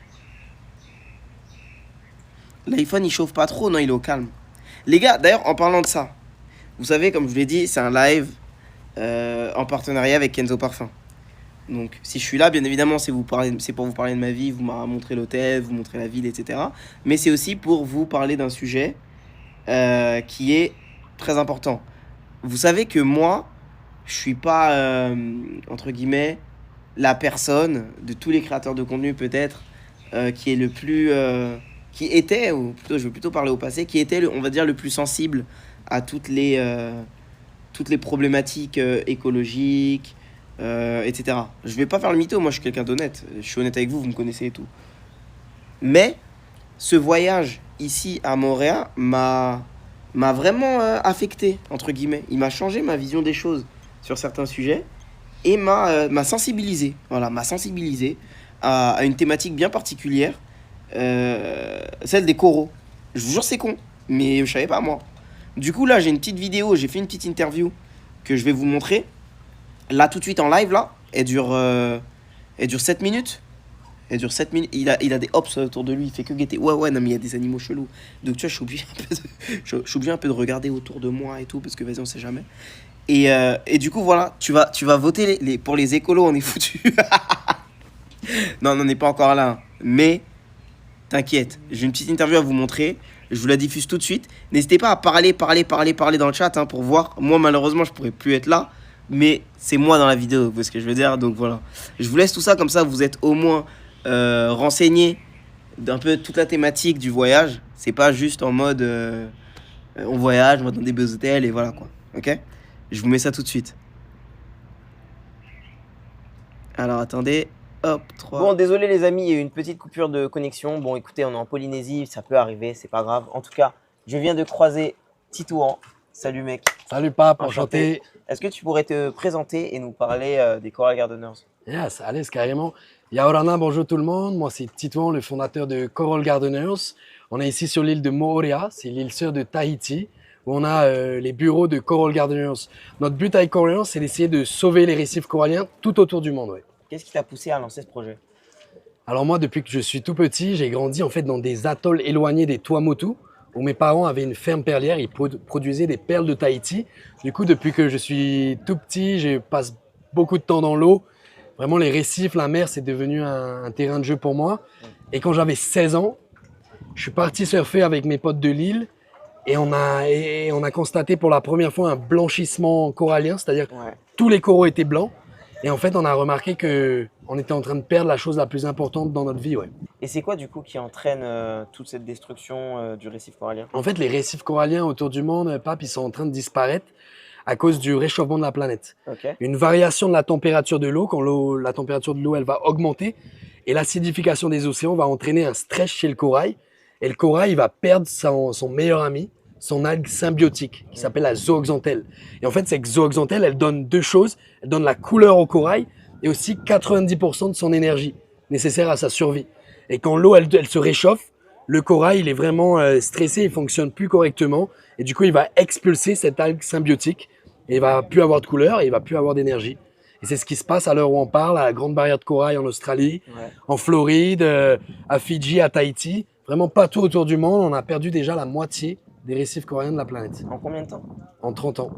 L'iPhone il chauffe pas trop, non, il est au calme. Les gars, d'ailleurs, en parlant de ça, vous savez, comme je vous l'ai dit, c'est un live en partenariat avec Kenzo Parfum. Donc, si je suis là, bien évidemment, c'est pour vous parler de ma vie, vous m'avez montré l'hôtel, vous montrer la ville, etc. Mais c'est aussi pour vous parler d'un sujet qui est très important. Vous savez que moi, je suis pas, entre guillemets, la personne de tous les créateurs de contenu, peut-être, qui est le plus... qui était, ou plutôt, je vais plutôt parler au passé, qui était, on va dire, le plus sensible à toutes les problématiques écologiques, etc. Je vais pas faire le mytho, moi je suis quelqu'un d'honnête. Je suis honnête avec vous, vous me connaissez et tout. Mais ce voyage ici à Montréal m'a vraiment affecté, entre guillemets. Il m'a changé ma vision des choses sur certains sujets et m'a sensibilisé. Voilà, m'a sensibilisé à une thématique bien particulière, celle des coraux. Je vous jure, c'est con, mais je savais pas moi. Du coup, là, j'ai une petite vidéo, j'ai fait une petite interview que je vais vous montrer. Là, tout de suite en live, là, elle dure 7 minutes. Elle dure 7 minutes. Il a des hops autour de lui, il fait que guetter. Ouais, non, mais il y a des animaux chelous. Donc, tu vois, je suis obligé un peu de regarder autour de moi et tout, parce que vas-y, on sait jamais. Et du coup, voilà, tu vas voter pour les écolos, on est foutus. Non, on n'est pas encore là. Mais, t'inquiète, j'ai une petite interview à vous montrer. Je vous la diffuse tout de suite. N'hésitez pas à parler dans le chat pour voir. Moi, malheureusement, je pourrais plus être là. Mais c'est moi dans la vidéo, vous voyez ce que je veux dire. Donc voilà. Je vous laisse tout ça, comme ça, vous êtes au moins renseignés d'un peu toute la thématique du voyage. C'est pas juste en mode on voyage, on va dans des beaux hôtels et voilà quoi. Ok? Je vous mets ça tout de suite. Alors attendez. Hop, 3. Bon, désolé les amis, il y a eu une petite coupure de connexion. Bon, écoutez, on est en Polynésie, ça peut arriver, c'est pas grave. En tout cas, je viens de croiser Titouan. Salut mec. Salut Pape, enchanté. Est-ce que tu pourrais te présenter et nous parler des Coral Gardeners? Yes, allez, carrément. Yaorana, bonjour tout le monde. Moi, c'est Titouan, le fondateur de Coral Gardeners. On est ici sur l'île de Moorea, c'est l'île sœur de Tahiti, où on a les bureaux de Coral Gardeners. Notre but avec Coral Gardeners, c'est d'essayer de sauver les récifs coralliens tout autour du monde. Ouais. Qu'est-ce qui t'a poussé à lancer ce projet? Alors moi, depuis que je suis tout petit, j'ai grandi en fait dans des atolls éloignés des Tuamotu, où mes parents avaient une ferme perlière, ils produisaient des perles de Tahiti. Du coup, depuis que je suis tout petit, je passe beaucoup de temps dans l'eau. Vraiment, les récifs, la mer, c'est devenu un terrain de jeu pour moi. Et quand j'avais 16 ans, je suis parti surfer avec mes potes de l'île et on a constaté pour la première fois un blanchissement corallien, c'est-à-dire que tous les coraux étaient blancs. Et en fait, on a remarqué qu'on était en train de perdre la chose la plus importante dans notre vie. Ouais. Et c'est quoi du coup qui entraîne toute cette destruction du récif corallien? En fait, les récifs coralliens autour du monde, Pape, ils sont en train de disparaître à cause du réchauffement de la planète. Okay. Une variation de la température de l'eau, quand la température de l'eau elle va augmenter, et l'acidification des océans va entraîner un stress chez le corail. Et le corail il va perdre son meilleur ami, son algue symbiotique, qui s'appelle la zooxanthelle. Et en fait, cette zooxanthelle, elle donne deux choses. Elle donne la couleur au corail et aussi 90% de son énergie nécessaire à sa survie. Et quand l'eau, elle se réchauffe, le corail, il est vraiment stressé, il fonctionne plus correctement. Et du coup, il va expulser cette algue symbiotique. Et il va plus avoir de couleur et il va plus avoir d'énergie. Et c'est ce qui se passe à l'heure où on parle, à la Grande Barrière de Corail en Australie, en Floride, à Fidji, à Tahiti. Vraiment partout autour du monde, on a perdu déjà la moitié des récifs coralliens de la planète. En combien de temps? En 30 ans.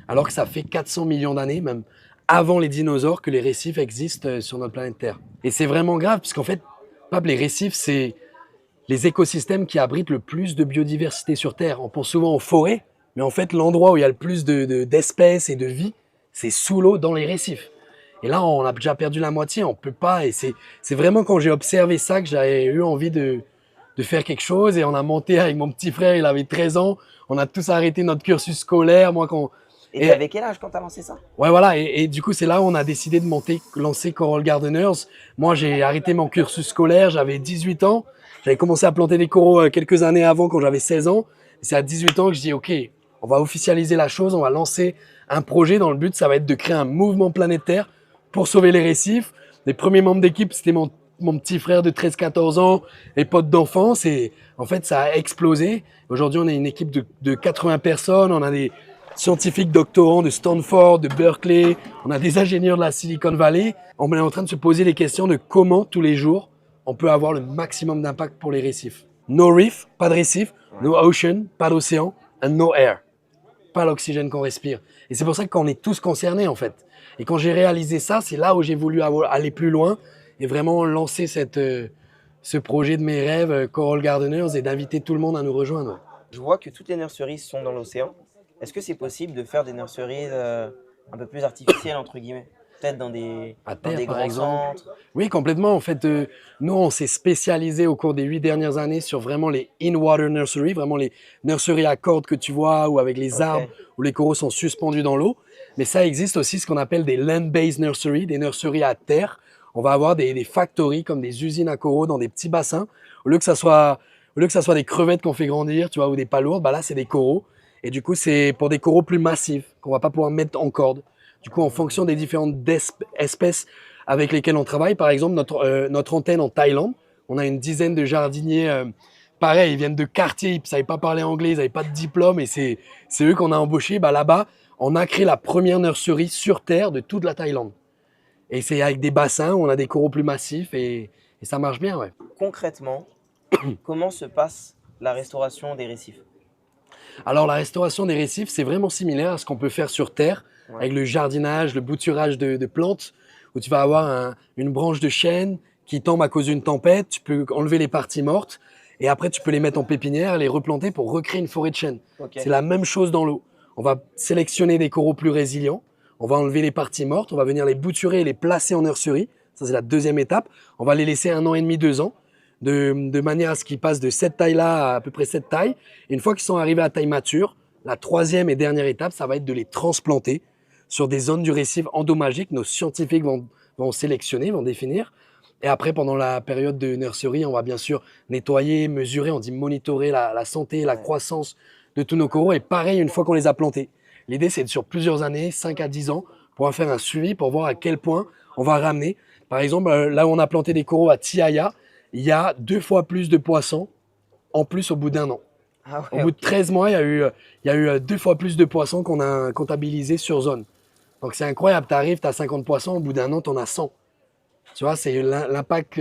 Alors que ça fait 400 millions d'années, même avant les dinosaures, que les récifs existent sur notre planète Terre. Et c'est vraiment grave, puisqu'en fait, Pape, les récifs, c'est les écosystèmes qui abritent le plus de biodiversité sur Terre. On pense souvent aux forêts, mais en fait, l'endroit où il y a le plus d'espèces et de vie, c'est sous l'eau, dans les récifs. Et là, on a déjà perdu la moitié, on peut pas. Et c'est vraiment quand j'ai observé ça que j'avais eu envie de faire quelque chose. Et on a monté avec mon petit frère, il avait 13 ans. On a tous arrêté notre cursus scolaire. Et t'avais quel âge quand t'as lancé ça? Ouais, voilà. Et du coup, c'est là où on a décidé de lancer Coral Gardeners. Moi, j'ai arrêté mon cursus scolaire, j'avais 18 ans. J'avais commencé à planter des coraux quelques années avant, quand j'avais 16 ans. C'est à 18 ans que je dis, OK, on va officialiser la chose, on va lancer un projet dans le but, ça va être de créer un mouvement planétaire pour sauver les récifs. Les premiers membres d'équipe, c'était mon petit frère de 13-14 ans, les potes d'enfance. Et en fait, ça a explosé. Aujourd'hui, on est une équipe de 80 personnes. On a des scientifiques doctorants de Stanford, de Berkeley. On a des ingénieurs de la Silicon Valley. On est en train de se poser les questions de comment, tous les jours, on peut avoir le maximum d'impact pour les récifs. No reef, pas de récif. No ocean, pas d'océan. And no air, pas l'oxygène qu'on respire. Et c'est pour ça qu'on est tous concernés, en fait. Et quand j'ai réalisé ça, c'est là où j'ai voulu aller plus loin et vraiment lancer ce projet de mes rêves, Coral Gardeners, et d'inviter tout le monde à nous rejoindre. Je vois que toutes les nurseries sont dans l'océan. Est-ce que c'est possible de faire des nurseries un peu plus artificielles, entre guillemets? Peut-être dans des Par grands exemple. centres? Oui, complètement. En fait, nous, on s'est spécialisé au cours des 8 dernières années sur vraiment les in-water nurseries, vraiment les nurseries à cordes que tu vois, ou avec les arbres, où les coraux sont suspendus dans l'eau. Mais ça existe aussi ce qu'on appelle des land-based nurseries, des nurseries à terre. On va avoir des factories, comme des usines à coraux dans des petits bassins. Au lieu que ça soit des crevettes qu'on fait grandir, tu vois, ou des palourdes, bah là, c'est des coraux. Et du coup, c'est pour des coraux plus massifs, qu'on va pas pouvoir mettre en corde. Du coup, en fonction des différentes espèces avec lesquelles on travaille, par exemple, notre antenne en Thaïlande, on a une dizaine de jardiniers. Pareil, ils viennent de quartiers, ils ne savaient pas parler anglais, ils n'avaient pas de diplôme, et c'est eux qu'on a embauchés. Bah, là-bas, on a créé la première nurserie sur Terre de toute la Thaïlande. Et c'est avec des bassins où on a des coraux plus massifs, et ça marche bien, ouais. Concrètement, comment se passe la restauration des récifs? Alors, la restauration des récifs, c'est vraiment similaire à ce qu'on peut faire sur Terre, avec le jardinage, le bouturage de plantes, où tu vas avoir une branche de chêne qui tombe à cause d'une tempête, tu peux enlever les parties mortes, et après tu peux les mettre en pépinière, les replanter pour recréer une forêt de chêne. Okay. C'est la même chose dans l'eau. On va sélectionner des coraux plus résilients, on va enlever les parties mortes, on va venir les bouturer et les placer en nurserie. Ça, c'est la deuxième étape. On va les laisser 1 an et demi, 2 ans, de manière à ce qu'ils passent de cette taille-là à peu près cette taille. Et une fois qu'ils sont arrivés à taille mature, la troisième et dernière étape, ça va être de les transplanter sur des zones du récif endommagées que nos scientifiques vont sélectionner, vont définir. Et après, pendant la période de nurserie, on va bien sûr nettoyer, mesurer, on dit monitorer la santé, la croissance de tous nos coraux. Et pareil, une fois qu'on les a plantés. L'idée, c'est sur plusieurs années, 5 à 10 ans, pour faire un suivi, pour voir à quel point on va ramener. Par exemple, là où on a planté des coraux à Tiaya, il y a 2 fois plus de poissons en plus au bout d'1 an. Ah ouais, Au bout de 13 mois, il y a eu 2 fois plus de poissons qu'on a comptabilisés sur zone. Donc c'est incroyable, tu arrives, tu as 50 poissons, au bout d'1 an, tu en as 100. Tu vois, c'est l'impact,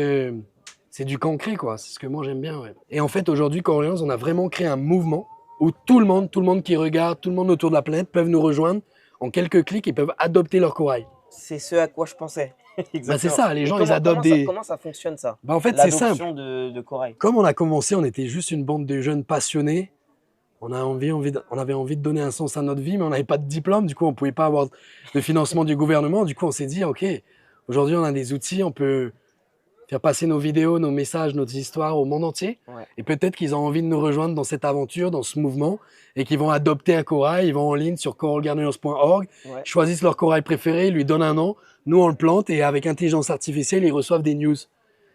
c'est du concret, quoi. C'est ce que moi j'aime bien. Ouais. Et en fait, aujourd'hui, Coralians, on a vraiment créé un mouvement où tout le monde qui regarde, tout le monde autour de la planète peuvent nous rejoindre. En quelques clics, ils peuvent adopter leur corail. C'est ce à quoi je pensais. Bah c'est ça, les gens, ils adoptent des... Comment ça fonctionne, ça? Bah en fait, c'est simple. L'adoption de corail. Comme on a commencé, on était juste une bande de jeunes passionnés. On avait envie de donner un sens à notre vie, mais on n'avait pas de diplôme. Du coup, on ne pouvait pas avoir de financement du gouvernement. Du coup, on s'est dit, OK, aujourd'hui, on a des outils, on peut faire passer nos vidéos, nos messages, nos histoires au monde entier. Ouais. Et peut-être qu'ils ont envie de nous rejoindre dans cette aventure, dans ce mouvement, et qu'ils vont adopter un corail. Ils vont en ligne sur coralgardeners.org, choisissent leur corail préféré, ils lui donnent un nom. Nous, on le plante et avec intelligence artificielle, ils reçoivent des news.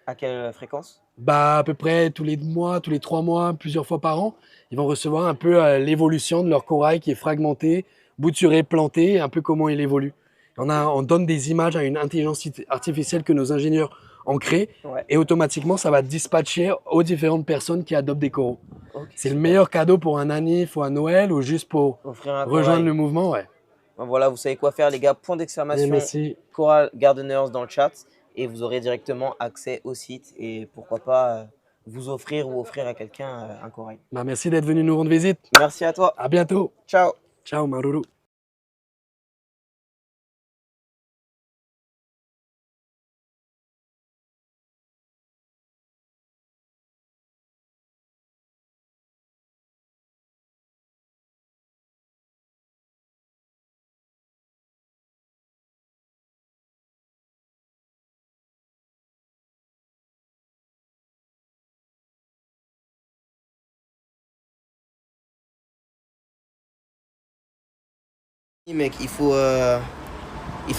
À quelle fréquence? Bah, à peu près tous les mois, tous les 3 mois, plusieurs fois par an, ils vont recevoir un peu l'évolution de leur corail qui est fragmenté, bouturé, planté, un peu comment il évolue. On donne des images à une intelligence artificielle que nos ingénieurs ont créée et automatiquement, ça va dispatcher aux différentes personnes qui adoptent des coraux. Okay, c'est le meilleur cadeau pour un anniv ou un Noël ou juste pour rejoindre le mouvement. Ouais. Ben voilà, vous savez quoi faire, les gars. Point d'exclamation, Coral Gardeners dans le chat. Et vous aurez directement accès au site et pourquoi pas vous offrir ou offrir à quelqu'un un corail. Bah merci d'être venu nous rendre visite. Merci à toi. À bientôt. Ciao. Ciao, Maruru. Mec, il faut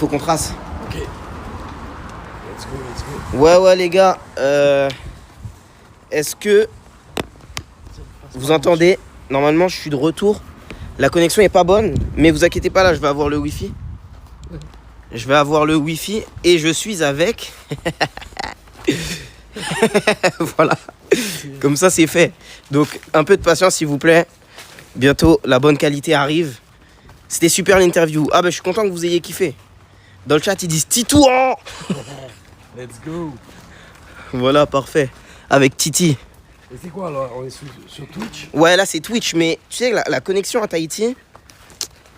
qu'on trace. Ok. Let's go. Ouais, les gars. Est-ce que vous entendez? Normalement, je suis de retour. La connexion est pas bonne, mais vous inquiétez pas, là, je vais avoir le Wi-Fi. Je vais avoir le Wi-Fi et je suis avec. Voilà. Comme ça, c'est fait. Donc, un peu de patience, s'il vous plaît. Bientôt, la bonne qualité arrive. C'était super l'interview. Ah, ben, je suis content que vous ayez kiffé. Dans le chat, ils disent Titouan. Let's go. Voilà, parfait. Avec Titi. Et c'est quoi alors? On est sur Twitch? Ouais, là, c'est Twitch, mais tu sais, la connexion à Tahiti,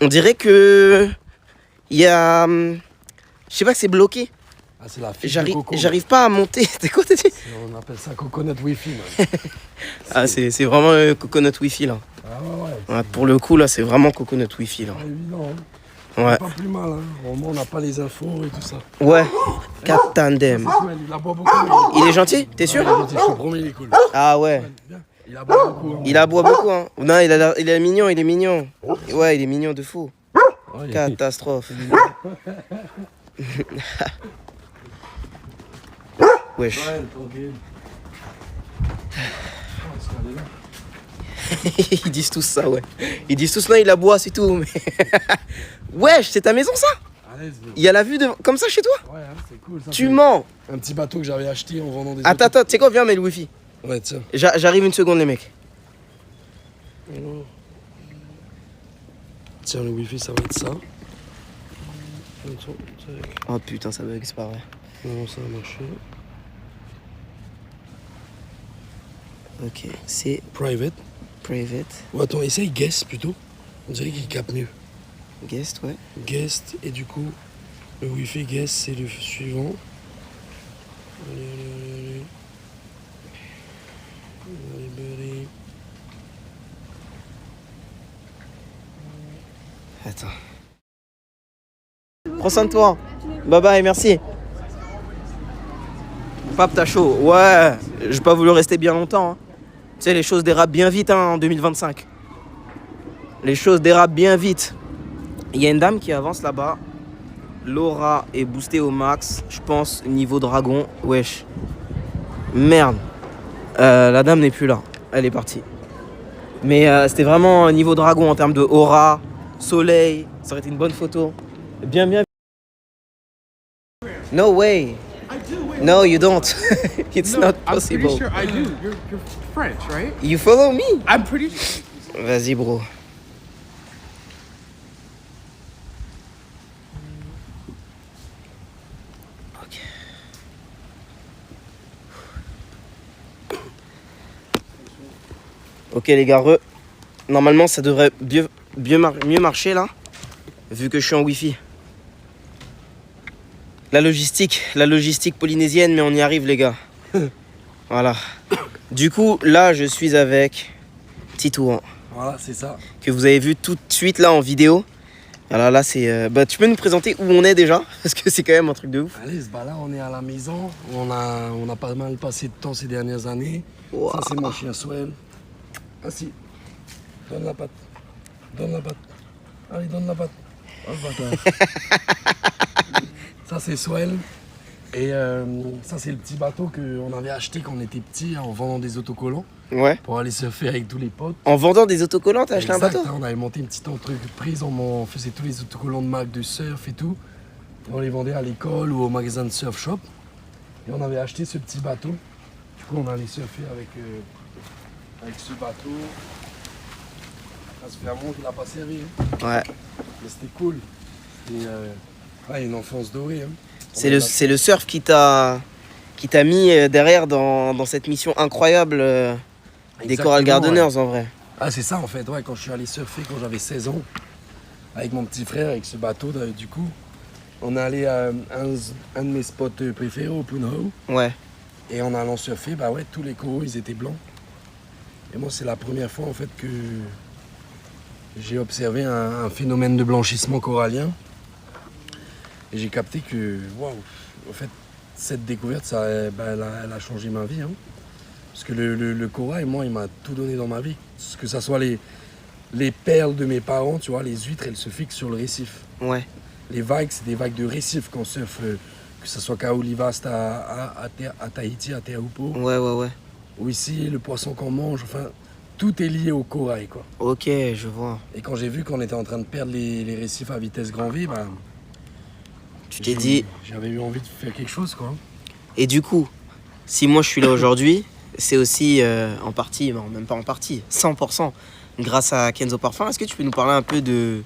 on dirait que. Il y a. Je sais pas que c'est bloqué. Ah, c'est la fiche de coco. J'arrive pas à monter. C'est quoi, t'as dit? On appelle ça coconut wifi, man. Ah, c'est vraiment coconut wifi, là. Ah ouais. Ouais, pour le coup, là, c'est vraiment coconut wifi, là. C'est évident. Hein. Ouais. C'est pas plus mal, hein. Au moins, on n'a pas les infos et tout ça. Ouais. 4 tandem. Il aboie beaucoup. Il est gentil, t'es sûr? Je te promets, il est cool. Ah ouais. Il aboie beaucoup. Hein. Il aboie beaucoup, hein. Non, il est mignon, il est mignon. Ouais, il est mignon de fou. Ouais, Catastrophe. Wesh. Ouais, tranquille. Ils disent tous ça, ouais. Ils disent tous non, il aboie, c'est tout. Mais... Wesh, c'est ta maison, ça? Allez, Il y a la vue de... comme ça chez toi? ouais, hein, c'est cool. Ça, Tu mens. un petit bateau que j'avais acheté en vendant des. Attends, tu sais quoi? Viens, mets le wifi. Ouais, tiens. J'arrive une seconde, les mecs. Tiens, le wifi, ça va être ça. Oh putain, ça bug, c'est pas vrai. Non, ça a marché. Ok, c'est Private. private. Ou attends, essaye guest plutôt. On dirait qu'il capte mieux. Guest, ouais. Guest, et du coup, le wifi guest, c'est le suivant. Allez. Buddy. Attends. Prends soin de toi. Bye bye, merci. Pape, t'as chaud. Ouais, j'ai pas voulu rester bien longtemps. Hein. Tu sais, les choses dérapent bien vite hein, en 2025. Les choses dérapent bien vite. Il y a une dame qui avance là-bas. L'aura est boostée au max. Je pense niveau dragon. Wesh. Merde. La dame n'est plus là. Elle est partie. Mais c'était vraiment niveau dragon en termes de aura, soleil. Ça aurait été une bonne photo. Bien. No way. No, you don't. It's not possible. I'm pretty sure I do. You're French, right? You follow me? I'm pretty sure. Vas-y, bro. Ok. Ok, les gars, normalement, ça devrait mieux marcher là, vu que je suis en Wi-Fi. La logistique polynésienne, mais on y arrive, les gars. Voilà. Du coup, là, je suis avec Titouan, Voilà, c'est ça. que vous avez vu tout de suite là en vidéo. Alors là, c'est. Tu peux nous présenter où on est déjà? Parce que c'est quand même un truc de ouf. Allez, là, on est à la maison. On a pas mal passé de temps ces dernières années. Wow. Ça, c'est mon chien Swell. Assis. Donne la patte. Allez, donne la patte. Oh, le bâtard. Ça, c'est Swell. Et ça, c'est le petit bateau qu'on avait acheté quand on était petit en vendant des autocollants Ouais. pour aller surfer avec tous les potes. En vendant des autocollants, t'as acheté un Exact, bateau? hein, on avait monté une petite entreprise, on faisait tous les autocollants de marque de surf et tout. On les vendait à l'école ou au magasin de surf shop. Et on avait acheté ce petit bateau. Du coup, on allait surfer avec ce bateau. Ça se fait un monde qu'il n'a pas servi. Hein. Ouais. Mais c'était cool. Et une enfance dorée. Hein. C'est le surf qui t'a mis derrière dans cette mission incroyable des Exactement, Coral Gardeners ouais. en vrai. Ah, c'est ça en fait, ouais, quand je suis allé surfer quand j'avais 16 ans, avec mon petit frère, avec ce bateau, du coup, on est allé à un de mes spots préférés au Punahou. Ouais. Et en allant surfer, bah ouais, tous les coraux, ils étaient blancs. Et moi, c'est la première fois en fait que j'ai observé un phénomène de blanchissement corallien. Et j'ai capté que, waouh, en fait, cette découverte, elle a changé ma vie. Hein. Parce que le corail, moi, il m'a tout donné dans ma vie. Que ce soit les perles de mes parents, tu vois, les huîtres, elles se fixent sur le récif. Ouais. Les vagues, c'est des vagues de récif qu'on surfe, que ce soit qu'à Olivast, à Tahiti, à Teahupo, Ouais. ou ici, le poisson qu'on mange, enfin, tout est lié au corail, quoi. Ok, je vois. Et quand j'ai vu qu'on était en train de perdre les récifs à vitesse grand V, bah, Tu t'es dit... j'avais eu envie de faire quelque chose, quoi. Et du coup, si moi je suis là aujourd'hui, c'est aussi en partie, non, même pas en partie, 100%, grâce à Kenzo Parfum. Est-ce que tu peux nous parler un peu de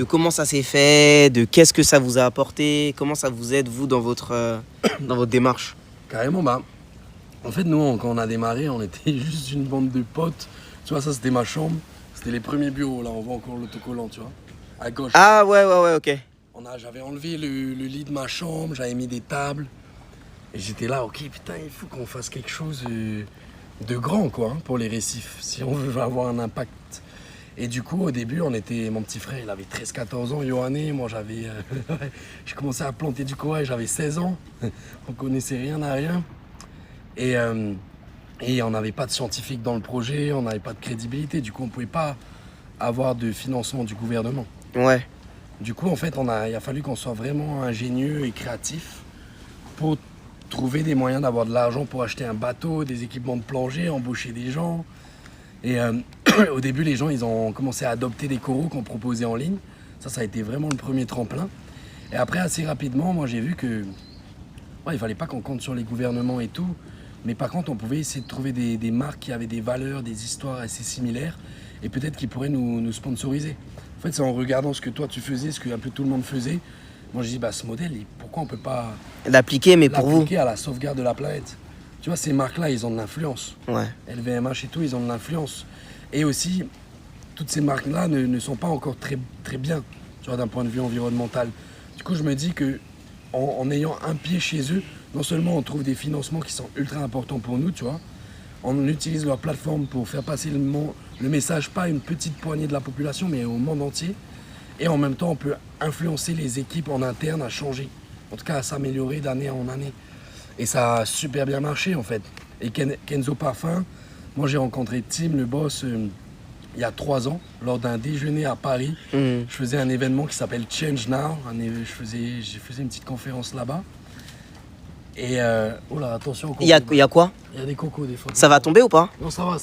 comment ça s'est fait, de qu'est-ce que ça vous a apporté, comment ça vous aide, vous, dans votre démarche? Carrément, bah, en fait, nous, quand on a démarré, on était juste une bande de potes. Tu vois, ça, c'était ma chambre. C'était les premiers bureaux, là, on voit encore l'autocollant, tu vois, à gauche. Ah ouais, ok. J'avais enlevé le lit de ma chambre, j'avais mis des tables. Et j'étais là, ok, putain, il faut qu'on fasse quelque chose de grand, quoi, hein, pour les récifs, si on veut avoir un impact. Et du coup, au début, mon petit frère, il avait 13-14 ans, Yohanné. Moi, j'ai commencé à planter du corail, j'avais 16 ans. On connaissait rien à rien. Et on n'avait pas de scientifique dans le projet, on n'avait pas de crédibilité. Du coup, on ne pouvait pas avoir de financement du gouvernement. Ouais. Du coup, en fait, il a fallu qu'on soit vraiment ingénieux et créatif pour trouver des moyens d'avoir de l'argent pour acheter un bateau, des équipements de plongée, embaucher des gens. Et au début, les gens, ils ont commencé à adopter des coraux qu'on proposait en ligne. Ça a été vraiment le premier tremplin. Et après, assez rapidement, moi, j'ai vu que il fallait pas qu'on compte sur les gouvernements et tout. Mais par contre, on pouvait essayer de trouver des marques qui avaient des valeurs, des histoires assez similaires. Et peut-être qu'ils pourraient nous sponsoriser. En fait, c'est en regardant ce que toi, tu faisais, ce que un peu tout le monde faisait. Moi, je dis, ce modèle, pourquoi on peut pas L'appliquer, mais pour vous. l'appliquer à la sauvegarde de la planète? Tu vois, ces marques-là, ils ont de l'influence. Ouais. LVMH et tout, ils ont de l'influence. Et aussi, toutes ces marques-là ne sont pas encore très, très bien, tu vois, d'un point de vue environnemental. Du coup, je me dis que en ayant un pied chez eux, non seulement on trouve des financements qui sont ultra importants pour nous, tu vois, on utilise leur plateforme pour faire passer le message, pas à une petite poignée de la population, mais au monde entier. Et en même temps, on peut influencer les équipes en interne à changer, en tout cas à s'améliorer d'année en année. Et ça a super bien marché, en fait. Et Kenzo Parfum, moi j'ai rencontré Tim, le boss, il y a 3 ans, lors d'un déjeuner à Paris. Je faisais un événement qui s'appelle Change Now. J'ai fait une petite conférence là-bas. Et oh là, attention aux cocos. Il y a quoi? Il y a des cocos des fois. Ça va tomber ou pas? Non, ça va.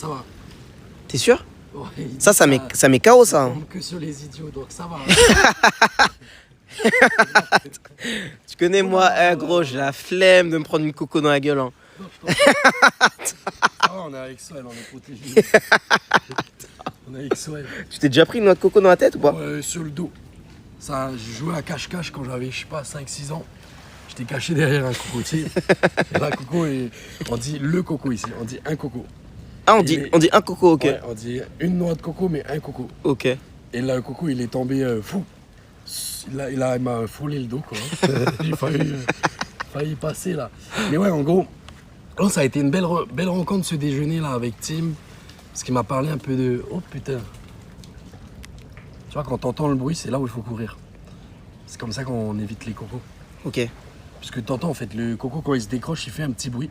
T'es sûr? Ouais, Ça met KO, ça. tombe que sur les idiots, donc ça va. Tu connais, moi, gros, j'ai la flemme de me prendre une coco dans la gueule. Hein. Non, ça va, on est avec Soel, on est protégé. On est avec Soel. Tu t'es déjà pris une noix de coco dans la tête ou pas? Sur le dos. Ça, j'ai joué à cache-cache quand j'avais, 5-6 ans. J'étais caché derrière un cocotier. Et là, coco, on dit le coco ici, on dit un coco. Ah, on dit un coco, ok. Ouais, on dit une noix de coco, mais un coco. Ok. Et là, le coco, il est tombé fou. Il m'a frôlé le dos, quoi. J'ai failli passer, là. Mais ouais, en gros, là, ça a été une belle rencontre, ce déjeuner-là, avec Tim. Parce qu'il m'a parlé un peu de... Oh, putain. Tu vois, quand t'entends le bruit, c'est là où il faut courir. C'est comme ça qu'on évite les cocos. Ok. Parce que t'entends, en fait, le coco, quand il se décroche, il fait un petit bruit.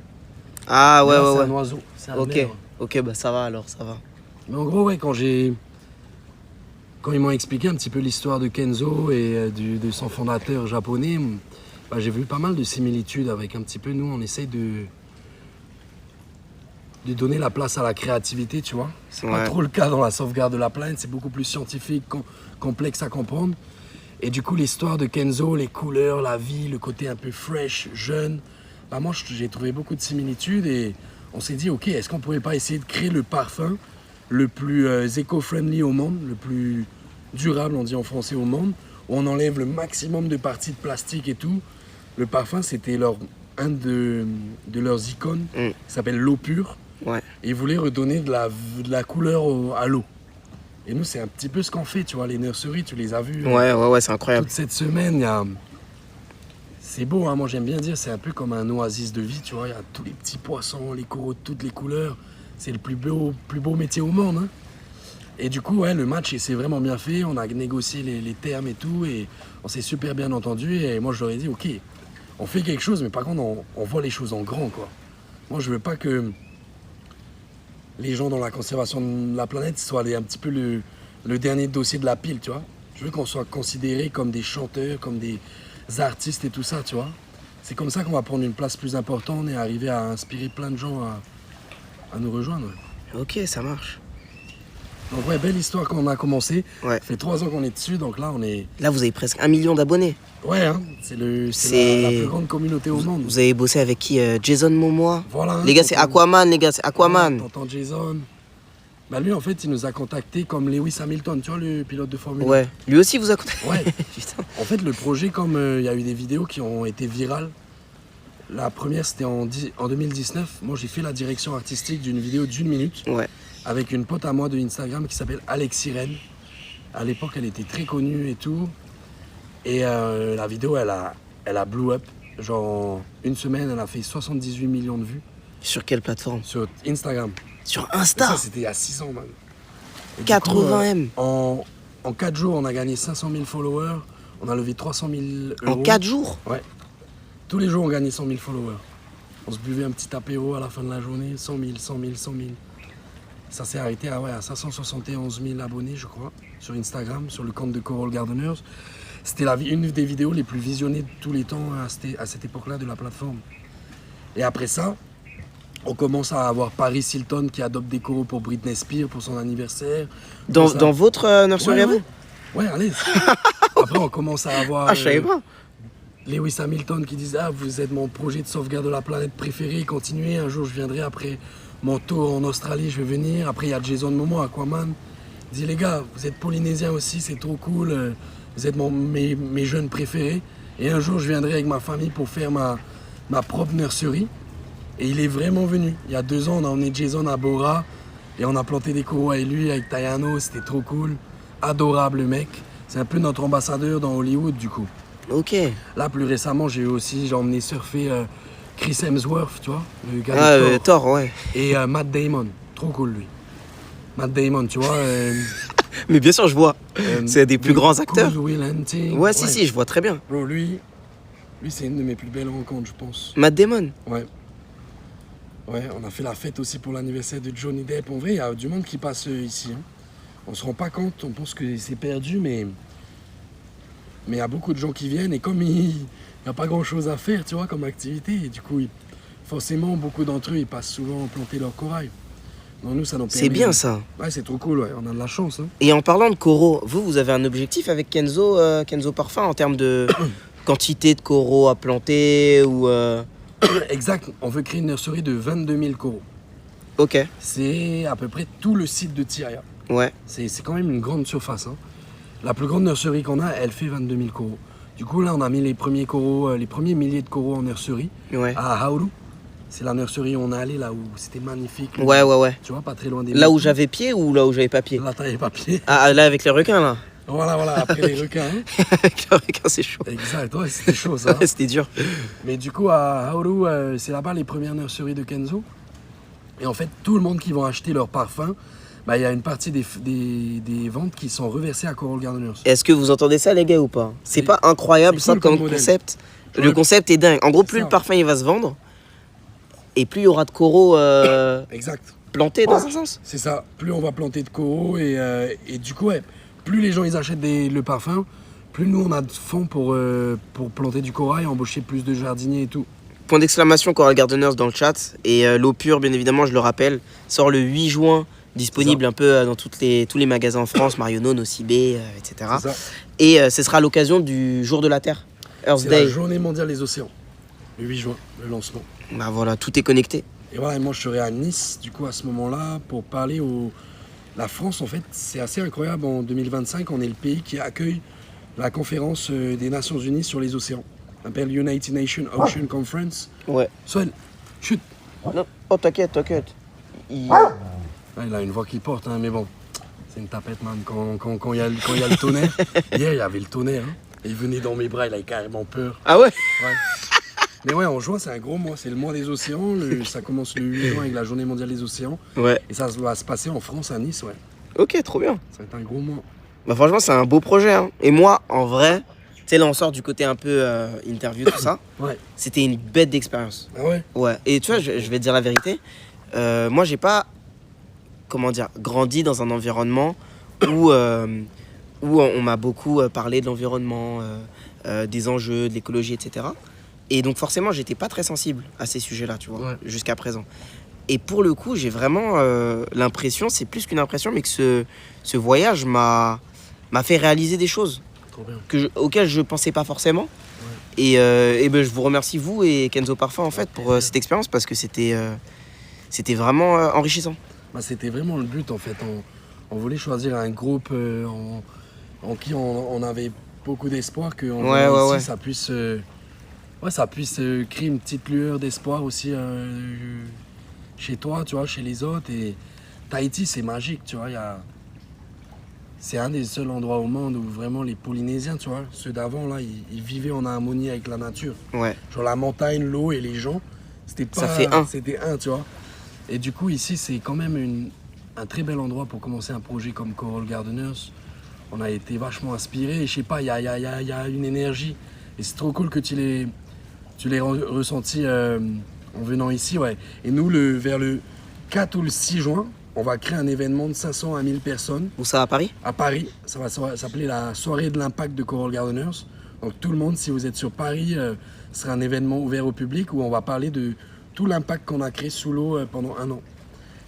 Ah, ouais, Là, ouais. C'est un oiseau. C'est un Ok. ver. Ok, bah ça va alors, ça va. Mais en gros, ouais, quand ils m'ont expliqué un petit peu l'histoire de Kenzo et de son fondateur japonais, j'ai vu pas mal de similitudes avec un petit peu nous. On essaye de donner la place à la créativité, tu vois. C'est pas Ouais. trop le cas dans la sauvegarde de la planète, c'est beaucoup plus scientifique, complexe à comprendre. Et du coup, l'histoire de Kenzo, les couleurs, la vie, le côté un peu fresh, jeune, moi j'ai trouvé beaucoup de similitudes et on s'est dit, ok, est-ce qu'on pourrait pas essayer de créer le parfum le plus éco-friendly au monde, le plus durable, on dit en français, au monde, où on enlève le maximum de parties de plastique et tout. Le parfum, c'était un de leurs icônes, qui s'appelle l'eau pure. Ouais. Et ils voulaient redonner de la couleur à l'eau. Et nous, c'est un petit peu ce qu'on fait, tu vois, les nurseries, tu les as vues. Ouais, c'est incroyable. Toute cette semaine, c'est beau, hein, moi j'aime bien dire, c'est un peu comme un oasis de vie, tu vois, il y a tous les petits poissons, les coraux de toutes les couleurs. C'est le plus beau métier au monde. Hein. Et du coup, ouais, le match, il s'est vraiment bien fait, on a négocié les termes et tout, et on s'est super bien entendu, et moi je leur ai dit, ok, on fait quelque chose, mais par contre, on voit les choses en grand, quoi. Moi, je veux pas que les gens dans la conservation de la planète soient un petit peu le dernier dossier de la pile, tu vois. Je veux qu'on soit considérés comme des chanteurs, comme des artistes et tout ça, tu vois. C'est comme ça qu'on va prendre une place plus importante et arriver à inspirer plein de gens à nous rejoindre. Ok, ça marche. Donc ouais, belle histoire qu'on a commencé. Ouais. Ça fait 3 ans qu'on est dessus, donc là on est... Là, vous avez presque 1 million d'abonnés. Ouais, hein, c'est la plus grande communauté au monde. Vous avez bossé avec qui Jason Momoa. Voilà. Les gars, c'est Aquaman, les gars, c'est Aquaman. T'entends Jason. Bah lui, en fait, il nous a contactés comme Lewis Hamilton, tu vois, le pilote de Formule 1. Ouais. Lui aussi vous a contacté. Ouais. Putain. En fait, le projet, comme il y a eu des vidéos qui ont été virales, la première, c'était en 2019. Moi, j'ai fait la direction artistique d'une vidéo d'1 minute Ouais. avec une pote à moi de Instagram qui s'appelle Alexis Ren. À l'époque, elle était très connue et tout. Et la vidéo, elle a blew up. Genre, en 1 semaine, elle a fait 78 millions de vues Sur quelle plateforme? sur Instagram. Sur Et Insta. ça, c'était il y a 6 ans, man. Et du 80 coup, M. En 4 jours, on a gagné 500 000 followers. On a levé 300 000 euros. En 4 jours. Ouais. Tous les jours, on gagnait 100 000 followers. On se buvait un petit apéro à la fin de la journée. 100 000, 100 000, 100 000. Ça s'est arrêté à 571 000 abonnés, je crois, sur Instagram, sur le compte de Coral Gardeners. C'était une des vidéos les plus visionnées de tous les temps à cette époque-là de la plateforme. Et après ça, on commence à avoir Paris Hilton qui adopte des coraux pour Britney Spears pour son anniversaire. Dans Ça. votre nursery à vous? Ouais, allez. Après, on commence à avoir Ah, je savais pas. Lewis Hamilton qui disait « Ah, vous êtes mon projet de sauvegarde de la planète préféré, continuez, un jour je viendrai après mon tour en Australie, je vais venir. » Après, il y a Jason Momoa, Aquaman. Il dit « Les gars, vous êtes polynésiens aussi, c'est trop cool, vous êtes mes jeunes préférés. Et un jour, je viendrai avec ma famille pour faire ma propre nurserie. » Et il est vraiment venu. Il y a 2 ans, on a emmené Jason à Bora et on a planté des coraux avec lui, avec Tayano, c'était trop cool. Adorable mec. C'est un peu notre ambassadeur dans Hollywood du coup. Ok. Là, plus récemment, j'ai emmené surfer Chris Hemsworth, tu vois, le gars Ah, de Thor. Thor, ouais. Et Matt Damon, trop cool lui. Matt Damon, tu vois. Mais bien sûr, je vois. C'est des plus grands acteurs. Cool Will Hunting. Ouais, si, je vois très bien. Bro, lui c'est une de mes plus belles rencontres, je pense. Matt Damon. Ouais. Ouais, on a fait la fête aussi pour l'anniversaire de Johnny Depp. En vrai, il y a du monde qui passe ici. Hein. On se rend pas compte, on pense que c'est perdu, mais il y a beaucoup de gens qui viennent et comme il n'y a pas grand chose à faire, tu vois, comme activité, et du coup, forcément, beaucoup d'entre eux, ils passent souvent planter leur corail. Donc nous, ça nous permet... C'est bien ça. Ouais, c'est trop cool, ouais. On a de la chance. Hein. Et en parlant de coraux, vous avez un objectif avec Kenzo Parfum en termes de quantité de coraux à planter ou... Exact, on veut créer une nurserie de 22 000 coraux. Ok. C'est à peu près tout le site de Tiria. Ouais. C'est quand même une grande surface. Hein. La plus grande nurserie qu'on a, elle fait 22 000 coraux. Du coup, là, on a mis les premiers coraux, les premiers milliers de coraux en nurserie Ouais. à Hauru. C'est la nurserie où on est allé, là où c'était magnifique. Ouais. Tu vois, pas très loin des Là où montagnes. j'avais pied ou là où j'avais pas pied? Là, t'avais pas pied. Ah, là avec les requins, là. Voilà, après les requins. Hein. Avec les requins, c'est chaud. Exact, ouais, c'était chaud ça. Ouais, c'était dur. Mais du coup, à Hauru, c'est là-bas les premières nurseries de Kenzo. Et en fait, tout le monde qui va acheter leur parfum, bah, il y a une partie des ventes qui sont reversées à Coral Gardeners. Est-ce que vous entendez ça, les gars, ou pas? C'est pas incroyable, c'est ça, cool comme comme modèle. concept? Ouais. Le concept est dingue. En gros, plus ça. le parfum il va se vendre, et plus il y aura de coraux Exact. plantés dans un sens. C'est ça. Plus on va planter de coraux et du coup, ouais, plus les gens ils achètent le parfum, plus nous on a de fonds pour planter du corail, embaucher plus de jardiniers et tout. Point d'exclamation Coral Gardeners dans le chat. Et l'eau pure, bien évidemment, je le rappelle, sort le 8 juin, disponible un peu dans tous les magasins en France, Marionneau, Nocibé, etc. C'est ça. Et ce sera à l'occasion du jour de la Terre, Earth C'est la Day. journée mondiale des océans. Le 8 juin, le lancement. Bah voilà, tout est connecté. Et voilà, et moi je serai à Nice, du coup, à ce moment-là, pour parler La France, en fait, c'est assez incroyable. En 2025, on est le pays qui accueille la conférence des Nations Unies sur les océans. Ça s'appelle United Nations Ocean Conference. Ouais. Swan, chut. Non. Oh, t'inquiète. Ah, il a une voix qui porte, hein, mais bon, c'est une tapette, man. Quand il y a le tonnerre, hier, il y avait le tonnerre. Hein, et il venait dans mes bras, il avait carrément peur. Ah ouais? Ouais. Mais ouais, en juin, c'est un gros mois. C'est le mois des océans. Ça commence le 8 juin avec la journée mondiale des océans. Ouais. Et ça va se passer en France, à Nice, ouais. Ok, trop bien. Ça va être un gros mois. Bah franchement, c'est un beau projet. Hein. Et moi, en vrai, tu sais, là, on sort du côté un peu interview, tout ça. Ouais. C'était une bête d'expérience. Ah ouais? Ouais. Et tu vois, je vais te dire la vérité. Moi, j'ai pas grandi dans un environnement où on m'a beaucoup parlé de l'environnement, des enjeux, de l'écologie, etc. Et donc forcément, j'étais pas très sensible à ces sujets-là, tu vois, jusqu'à présent. Et pour le coup, j'ai vraiment l'impression, c'est plus qu'une impression, mais que ce voyage m'a fait réaliser des choses auxquelles je pensais pas forcément. Et ben, je vous remercie, vous et Kenzo Parfum, en fait, pour cette expérience, parce que c'était vraiment enrichissant. Bah, c'était vraiment le but, en fait. On voulait choisir un groupe en qui on avait beaucoup d'espoir que ça puisse, ça puisse créer une petite lueur d'espoir aussi chez toi, tu vois, chez les autres. Et Tahiti, c'est magique, tu vois. C'est un des seuls endroits au monde où vraiment les Polynésiens, tu vois, ceux d'avant, là, ils vivaient en harmonie avec la nature. Ouais. Genre la montagne, l'eau et les gens, c'était pas... Ça fait un. C'était un, tu vois. Et du coup, ici, c'est quand même un très bel endroit pour commencer un projet comme Coral Gardeners. On a été vachement inspirés. Et je sais pas, il y a une énergie. Et c'est trop cool que tu l'aies ressenti en venant ici, ouais. Et nous, vers le 4 ou le 6 juin, on va créer un événement de 500 à 1000 personnes. Où ça, à Paris ? À Paris. Ça va s'appeler la soirée de l'impact de Coral Gardeners. Donc tout le monde, si vous êtes sur Paris, ce sera un événement ouvert au public où on va parler de tout l'impact qu'on a créé sous l'eau pendant 1 an.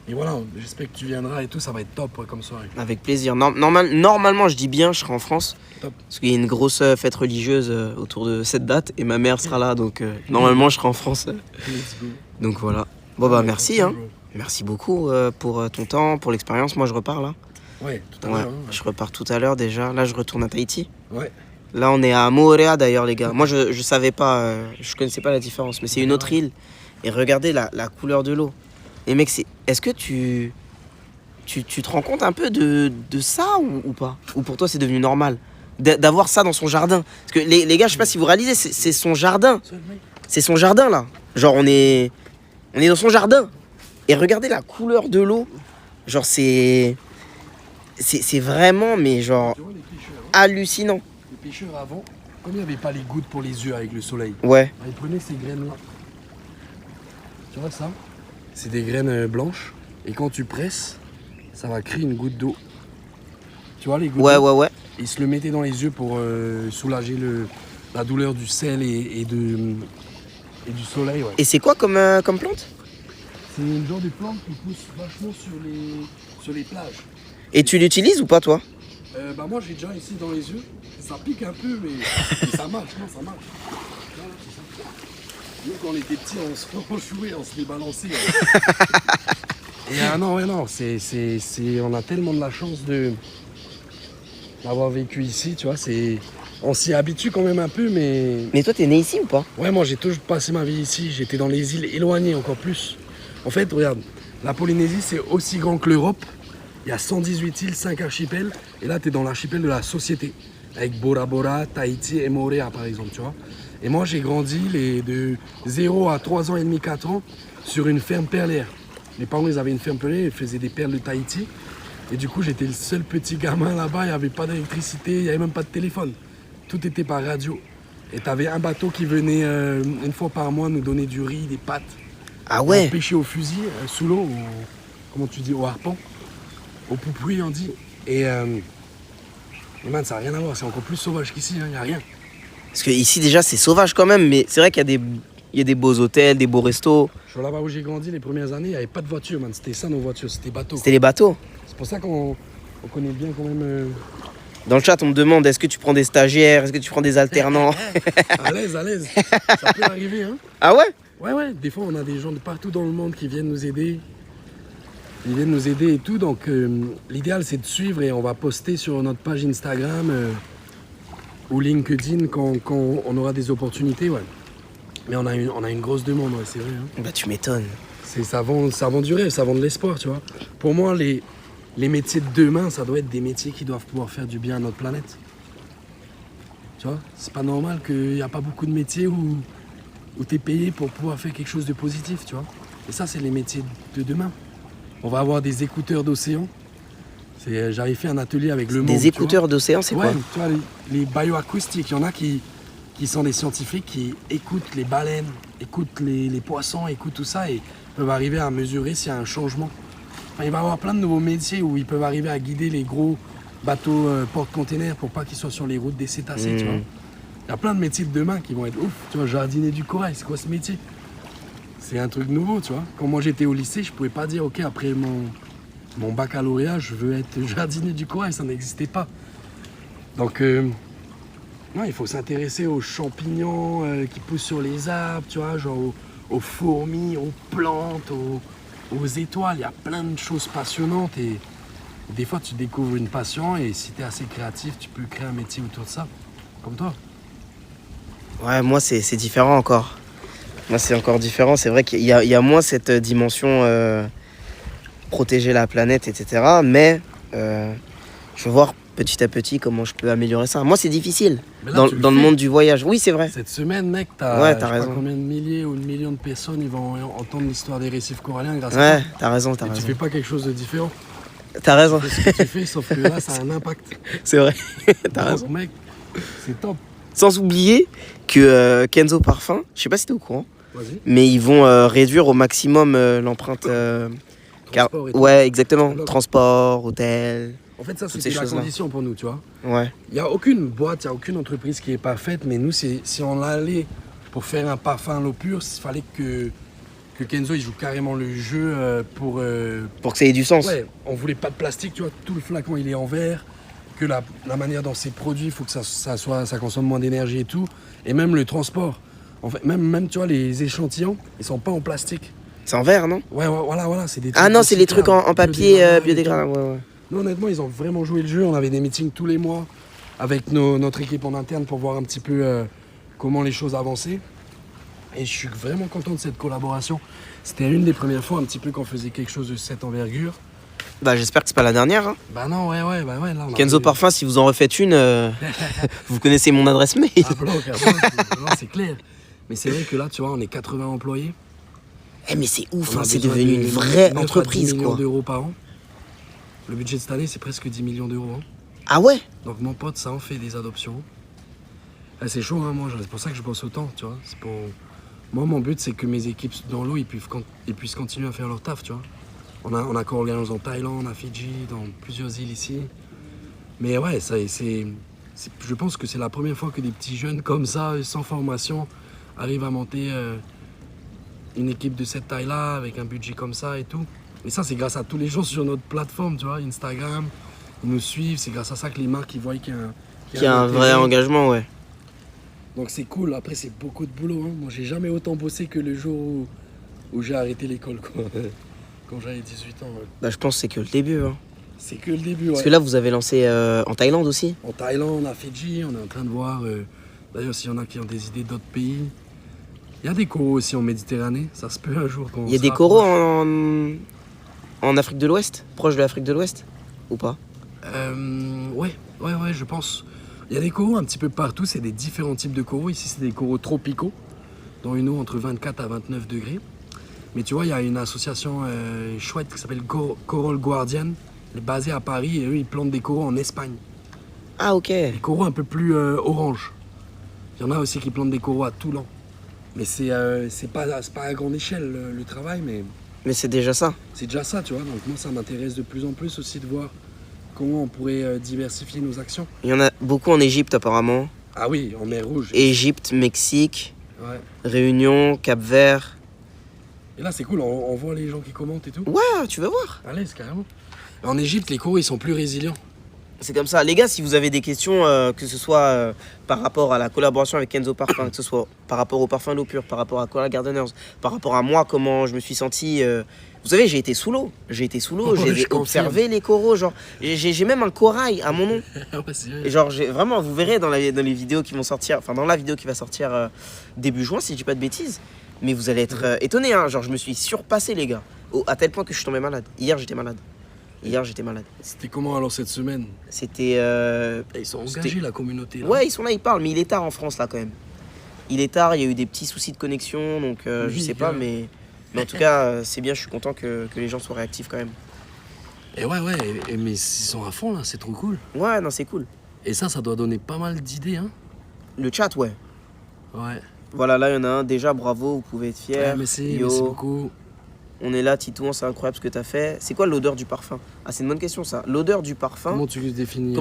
Et voilà, j'espère que tu viendras et tout, ça va être top comme soirée. Avec plaisir. Normalement, je dis bien, je serai en France. Top. Parce qu'il y a une grosse fête religieuse autour de cette date et ma mère sera là, donc normalement, je serai en France. Let's go. Donc voilà. Bon bah merci, hein. Bro. Merci beaucoup pour ton temps, pour l'expérience. Moi, je repars là. Ouais, tout à Ouais, l'heure. Hein. je repars tout à l'heure déjà. Là, je retourne à Tahiti. Ouais. Là, on est à Moorea d'ailleurs, les gars. Moi, je savais pas, je connaissais pas la différence, mais c'est une autre île. Et regardez la couleur de l'eau. Et mec, est-ce que tu te rends compte un peu de ça ou pas ? Ou pour toi, c'est devenu normal d'avoir ça dans son jardin ? Parce que les gars, je sais pas si vous réalisez, c'est son jardin. C'est son jardin là. Genre, on est dans son jardin. Et regardez la couleur de l'eau. Genre, c'est vraiment, mais genre, Tu vois les pêcheurs, hein. hallucinant. Les pêcheurs avant, comme il n'y avait pas les gouttes pour les yeux avec le soleil, Ouais. ils prenaient ces graines-là. Tu vois ça ? C'est des graines blanches. Et quand tu presses, ça va créer une goutte d'eau. Tu vois les gouttes d'eau ? Ouais. Ils se le mettaient dans les yeux pour soulager la douleur du sel et du soleil. Ouais. Et c'est quoi comme plante ? C'est une genre de plante qui pousse vachement sur les plages. Et tu l'utilises ou pas, toi ? Bah moi j'ai déjà ici dans les yeux. Ça pique un peu, mais ça marche. Non, ça marche. Voilà, c'est ça. Nous quand on était petits, on se jouait, on se les balançait. Et non, on a tellement de la chance d'avoir vécu ici, tu vois. On s'y habitue quand même un peu, mais... Mais toi, t'es né ici ou pas ? Ouais, moi j'ai toujours passé ma vie ici. J'étais dans les îles éloignées encore plus. En fait, regarde, la Polynésie c'est aussi grand que l'Europe. Il y a 118 îles, 5 archipels. Et là, tu es dans l'archipel de la société. Avec Bora Bora, Tahiti et Moorea par exemple, tu vois. Et moi j'ai grandi de 0 à 3 ans et demi, 4 ans sur une ferme perlière. Mes parents ils avaient une ferme perlière, ils faisaient des perles de Tahiti. Et du coup j'étais le seul petit gamin là-bas, il n'y avait pas d'électricité, il n'y avait même pas de téléphone. Tout était par radio. Et tu avais un bateau qui venait une fois par mois nous donner du riz, des pâtes. Ah ouais ? On pêchait au fusil, sous l'eau, comment tu dis, au harpon, au poupouille on dit. Et man, ça n'a rien à voir, c'est encore plus sauvage qu'ici, il n'y a rien. Parce que ici déjà c'est sauvage quand même, mais c'est vrai qu'il y a des beaux hôtels, des beaux restos. Je suis là-bas où j'ai grandi les premières années, il n'y avait pas de voiture, man. C'était ça nos voitures, c'était bateaux. C'était les bateaux. C'est pour ça qu'on connaît bien quand même. Dans le chat, on me demande est-ce que tu prends des stagiaires, est-ce que tu prends des alternants ? À l'aise. Ça peut arriver, hein. Ah ouais ? Ouais. Des fois, on a des gens de partout dans le monde qui viennent nous aider. Ils viennent nous aider et tout. Donc, l'idéal, c'est de suivre et on va poster sur notre page Instagram ou LinkedIn quand on aura des opportunités, ouais. Mais on a une grosse demande, ouais, c'est vrai. Hein. Bah, tu m'étonnes. Ça vend du rêve, ça vend de l'espoir, tu vois. Pour moi, les métiers de demain, ça doit être des métiers qui doivent pouvoir faire du bien à notre planète. Tu vois, c'est pas normal qu'il n'y a pas beaucoup de métiers où tu es payé pour pouvoir faire quelque chose de positif, tu vois. Et ça, c'est les métiers de demain. On va avoir des écouteurs d'océan. J'avais fait un atelier avec Le Monde. Des écouteurs d'océan, c'est quoi ? Tu vois, les bioacoustiques, il y en a qui sont des scientifiques qui écoutent les baleines, écoutent les poissons, écoutent tout ça et peuvent arriver à mesurer s'il y a un changement Enfin, il va y avoir plein de nouveaux métiers où ils peuvent arriver à guider les gros bateaux porte-containers pour pas qu'ils soient sur les routes des cétacés, tu vois. Il y a plein de métiers de demain qui vont être ouf. Tu vois, jardinier du corail, c'est quoi ce métier? C'est un truc nouveau, tu vois. Quand moi j'étais au lycée, je pouvais pas dire, ok, après mon baccalauréat, je veux être jardinier du corail, ça n'existait pas. Donc, il faut s'intéresser aux champignons qui poussent sur les arbres, tu vois, genre aux fourmis, aux plantes, aux étoiles. Il y a plein de choses passionnantes et des fois tu découvres une passion et si tu es assez créatif, tu peux créer un métier autour de ça, comme toi. Ouais, moi, c'est différent encore. Moi, c'est encore différent. C'est vrai qu'il y a moins cette dimension protéger la planète, etc. Mais je veux voir petit à petit comment je peux améliorer ça. Moi, c'est difficile Mais là, tu dans le monde du voyage. Oui, c'est vrai. Cette semaine, mec, Ouais, je sais t'as pas raison. combien de milliers ou de millions de personnes ils vont entendre l'histoire des récifs coralliens grâce à Ouais, toi. t'as raison, Et tu fais pas quelque chose de différent. T'as raison. Tu fais ce que tu fais, sauf que là, ça a un impact. C'est vrai. T'as raison. Donc, mec, c'est top. Sans oublier que Kenzo Parfum, je sais pas si t'es au courant, Vas-y. mais ils vont réduire au maximum l'empreinte. Transport et tout. Ouais, exactement. Alors- Transport, hôtel. En fait, ça, Toutes c'était ces la choses-là. condition pour nous, tu vois. Ouais. Il n'y a aucune boîte, il n'y a aucune entreprise qui est parfaite, mais nous, si on allait pour faire un parfum à l'eau pure, il fallait que Kenzo il joue carrément le jeu pour... Pour que ça ait du sens. Ouais, on voulait pas de plastique, tu vois, tout le flacon il est en verre, que la manière dont c'est produit, il faut que ça consomme moins d'énergie et tout, et même le transport. En fait, même tu vois, les échantillons, ils sont pas en plastique. C'est en verre, non? Ouais, voilà, c'est des Ah non, c'est les trucs en papier biodégradables. biodégradable. Ouais, ouais. Non, honnêtement, ils ont vraiment joué le jeu. On avait des meetings tous les mois avec notre équipe en interne pour voir un petit peu comment les choses avançaient. Et je suis vraiment content de cette collaboration. C'était une des premières fois un petit peu qu'on faisait quelque chose de cette envergure. Bah, j'espère que c'est pas la dernière. Hein. Bah non, ouais, là, on Kenzo avait- Parfum, si vous en refaites une, vous connaissez mon adresse mail. Ah, bloc, non, c'est clair. Mais c'est vrai que là, tu vois, on est 80 employés. Eh, mais c'est ouf, On a hein, c'est besoin devenu de une vraie 9 à 10 entreprise, millions quoi. d'euros par an. Le budget de cette année, c'est presque 10 millions d'euros. Hein. Ah ouais? Donc mon pote, ça en fait des adoptions. Ah, c'est chaud, hein, moi, c'est pour ça que je bosse autant, tu vois. Moi, mon but, c'est que mes équipes dans l'eau, ils puissent continuer à faire leur taf, tu vois. On a co-organisé en Thaïlande, à Fidji, dans plusieurs îles ici. Mais ouais, je pense que c'est la première fois que des petits jeunes comme ça, sans formation, arrivent à monter une équipe de cette taille-là, avec un budget comme ça et tout. Et ça, c'est grâce à tous les gens sur notre plateforme, tu vois, Instagram. Ils nous suivent, c'est grâce à ça que les marques ils voient qu'il Qui a un vrai intérêt. engagement, ouais. Donc c'est cool, après c'est beaucoup de boulot. Hein. Moi j'ai jamais autant bossé que le jour où j'ai arrêté l'école, quoi. Quand j'avais 18 ans. Ouais. Bah, je pense que c'est que le début. Hein. C'est que le début, ouais. Parce que là, vous avez lancé en Thaïlande aussi. En Thaïlande, à Fidji, on est en train de voir. D'ailleurs, s'il y en a qui ont des idées d'autres pays. Il y a des coraux aussi en Méditerranée, ça se peut un jour qu'on Il y a se des coraux rapproche. en Afrique de l'Ouest, proche de l'Afrique de l'Ouest, ou pas? Ouais, je pense. Il y a des coraux un petit peu partout, c'est des différents types de coraux. Ici, c'est des coraux tropicaux, dans une eau entre 24 à 29 degrés. Mais tu vois, il y a une association chouette qui s'appelle Coral Guardian, elle est basée à Paris et eux, ils plantent des coraux en Espagne. Ah, ok. Des coraux un peu plus orange. Il y en a aussi qui plantent des coraux à Toulon. Mais c'est pas à grande échelle le travail, mais Mais c'est déjà ça. c'est déjà ça, tu vois. Donc moi, ça m'intéresse de plus en plus aussi de voir comment on pourrait diversifier nos actions. Il y en a beaucoup en Égypte, apparemment. Ah oui, en mer Rouge. Égypte, Mexique, Ouais. Réunion, Cap-Vert. Et là, c'est cool, on voit les gens qui commentent et tout. Ouais, tu vas voir. Allez, c'est carrément. En Égypte, les coraux, ils sont plus résilients. C'est comme ça. Les gars, si vous avez des questions, que ce soit par rapport à la collaboration avec Kenzo Parfum, que ce soit par rapport au parfum d'eau pure, par rapport à Coral Gardeners, par rapport à moi, comment je me suis senti... Vous savez, j'ai été sous l'eau. J'ai été sous l'eau, Ouais, j'ai je confirme. observé les coraux. Genre, j'ai même un corail à mon nom. Ouais, c'est vrai. Et genre, vraiment, vous verrez dans les vidéos qui vont sortir, enfin dans la vidéo qui va sortir début juin, si je dis pas de bêtises. Mais vous allez être étonnés, hein. Genre, je me suis surpassé, les gars. À tel point que je suis tombé malade. Hier, j'étais malade. C'était comment alors cette semaine? C'était... Et ils sont C'était- engagés, la communauté. Là. Ouais, ils sont là, ils parlent, mais il est tard en France, là, quand même. Il est tard, il y a eu des petits soucis de connexion, donc je Oui, sais pas, gars. mais en tout cas, c'est bien, je suis content que les gens soient réactifs, quand même. Et ouais, mais ils sont à fond là, c'est trop cool. Ouais, non, c'est cool. Et ça doit donner pas mal d'idées, hein. Le chat, ouais. Ouais. Voilà, là, il y en a un, déjà, bravo, vous pouvez être fiers. Ouais, merci Yo. beaucoup. On est là, Titouan, c'est incroyable ce que t'as fait. C'est quoi l'odeur du parfum? Ah, c'est une bonne question ça. L'odeur du parfum. Comment tu le définis?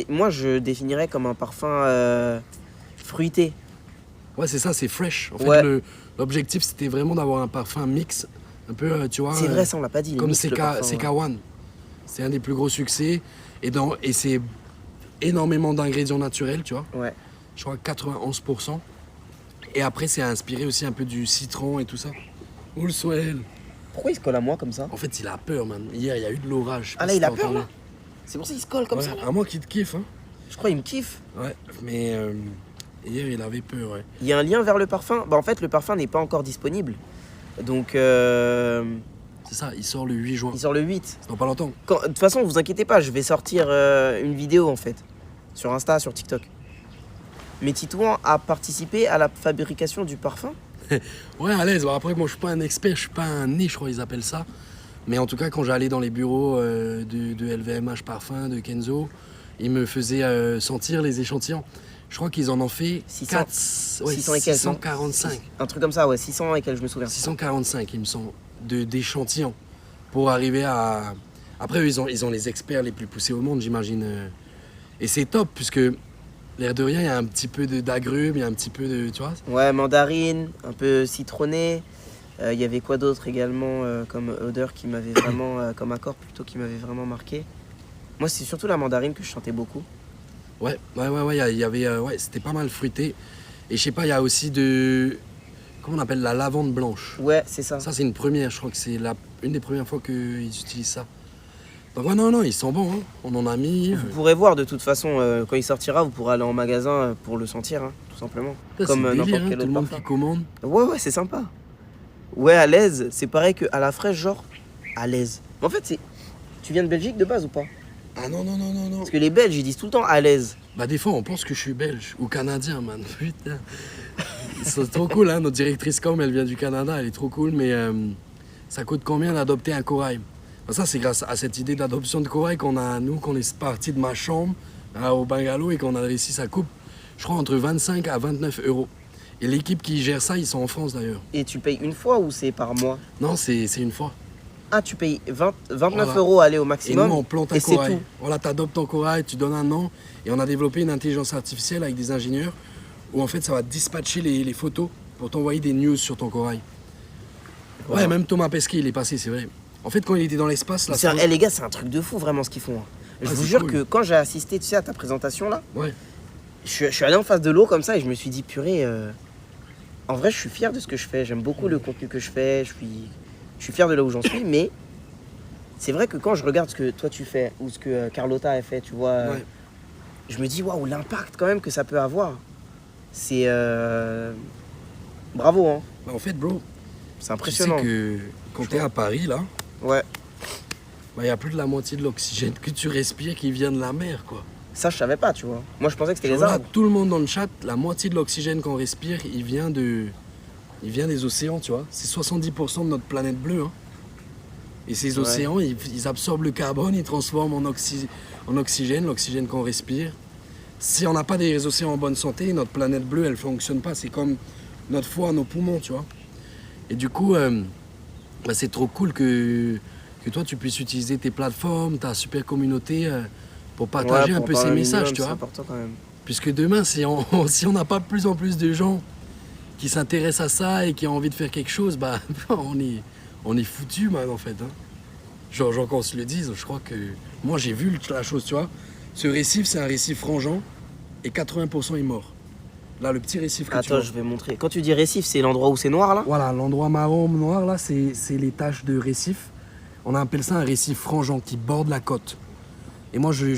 Moi, je définirais comme un parfum fruité. Ouais, c'est ça, c'est fresh. En fait, Ouais. l'objectif, c'était vraiment d'avoir un parfum mix. Un peu, tu vois. C'est vrai, ça, on l'a pas dit. Comme le parfum, CK1. C'est un des plus gros succès. Et c'est énormément d'ingrédients naturels, tu vois. Ouais. Je crois 91%. Et après, c'est inspiré aussi un peu du citron et tout ça. Oh, le soel. Pourquoi il se colle à moi comme ça? En fait, il a peur, man. Hier, il y a eu de l'orage. je sais Ah pas là, si il a t'as peur entendu. là. C'est pour ça qu'il se colle comme Ouais, ça. là. à moi qui te kiffe, hein. Je crois qu'il me kiffe. Ouais, mais hier, il avait peur, ouais. Il y a un lien vers le parfum. Bah en fait, le parfum n'est pas encore disponible. Donc, C'est ça, il sort le 8 juin. il sort le 8. C'est dans pas longtemps. De toute façon, vous inquiétez pas, je vais sortir une vidéo en fait. Sur Insta, sur TikTok. Mais Titouan a participé à la fabrication du parfum. Ouais, à l'aise. Bon, après, moi, je suis pas un expert, je suis pas un nez, je crois qu'ils appellent ça. Mais en tout cas, quand j'allais dans les bureaux de LVMH Parfum, de Kenzo, ils me faisaient sentir les échantillons. Je crois qu'ils en ont fait 600. 600 et quelques, non 645. Un truc comme ça, ouais, 600 et quelques, je me souviens. 645, il me semble, d'échantillons pour arriver à... Après, eux, ils ont les experts les plus poussés au monde, j'imagine. Et c'est top, puisque l'air de rien, il y a un petit peu d'agrumes, il y a un petit peu de... Tu vois? Ouais, mandarine, un peu citronné. Il y avait quoi d'autre également comme odeur qui m'avait vraiment, comme accord plutôt, qui m'avait vraiment marqué. Moi, c'est surtout la mandarine que je sentais beaucoup. Ouais, il y avait... ouais, c'était pas mal fruité. Et je sais pas, il y a aussi de... Comment on appelle? La lavande blanche. Ouais, c'est ça. Ça, c'est une première, je crois que c'est une des premières fois qu'ils utilisent ça. Donc ouais, non, ils sont bons, hein. On en a mis... Vous pourrez voir de toute façon, quand il sortira, vous pourrez aller en magasin pour le sentir, hein, tout simplement. C'est Comme délire, n'importe hein, quel tout autre le monde parfum. qui commande. Ouais, c'est sympa. Ouais, à l'aise, c'est pareil qu'à la fraîche, genre, à l'aise. En fait, c'est... Tu viens de Belgique de base ou pas? Ah non. Parce que les Belges, ils disent tout le temps à l'aise. Bah des fois, on pense que je suis belge ou canadien, man. Putain. Ils sont trop cool, hein. Notre directrice com, elle vient du Canada, elle est trop cool, mais ça coûte combien d'adopter un corail? Bah, ça, c'est grâce à cette idée d'adoption de corail qu'on est parti de ma chambre au bungalow et qu'on a réussi sa coupe. Je crois entre 25 à 29 euros. Et l'équipe qui gère ça, ils sont en France d'ailleurs. Et tu payes une fois ou c'est par mois? Non, c'est une fois. Ah, tu payes 29 Voilà. euros aller au Et maximum. nous, on plante un et c'est corail. tout. Voilà, tu adoptes ton corail, tu donnes un nom. Et on a développé une intelligence artificielle avec des ingénieurs où en fait, ça va dispatcher les photos pour t'envoyer des news sur ton corail. Voilà. Ouais, même Thomas Pesquet, il est passé, c'est vrai. En fait, quand il était dans l'espace, là, Eh, les gars, c'est un truc de fou vraiment ce qu'ils font. Hein. Je Ah, vous c'est jure cool. que quand j'ai assisté, tu sais, à ta présentation là, Ouais. je suis allé en face de l'eau comme ça et je me suis dit, purée, en vrai, je suis fier de ce que je fais. J'aime beaucoup le contenu que je fais. Je suis fier de là où j'en suis. Mais c'est vrai que quand je regarde ce que toi tu fais ou ce que Carlotta a fait, tu vois, Ouais. je me dis, waouh, l'impact quand même que ça peut avoir. C'est. Bravo, hein. Bah, en fait, bro, C'est tu sais impressionnant. que quand t'es à Paris, là, Ouais. bah, y a plus de la moitié de l'oxygène que tu respires qui vient de la mer, quoi. Ça, je savais pas, tu vois. Moi, je pensais que c'était les Genre là, arbres. tout le monde dans le chat, la moitié de l'oxygène qu'on respire, il vient des océans, tu vois. C'est 70% de notre planète bleue, hein. Et ces Ouais. océans, ils absorbent le carbone, ils transforment en oxygène, l'oxygène qu'on respire. Si on n'a pas des océans en bonne santé, notre planète bleue, elle fonctionne pas. C'est comme notre foie, nos poumons, tu vois. Et du coup, bah, c'est trop cool que toi, tu puisses utiliser tes plateformes, ta super communauté pour partager Ouais, un pour peu parler ces un messages, minimum, tu vois. C'est important quand même. Puisque demain, si on n'a pas de plus en plus de gens qui s'intéressent à ça et qui ont envie de faire quelque chose, bah on est foutu, man, en fait. Hein. Genre qu'on se le dise, je crois que... Moi, j'ai vu la chose, tu vois. Ce récif, c'est un récif frangeant et 80% est mort. Là, le petit récif que tu Attends, vois. je vais montrer. Quand tu dis récif, c'est l'endroit où c'est noir là? Voilà, l'endroit marron noir, là, c'est les taches de récif. On appelle ça un récif frangeant qui borde la côte. Et moi, je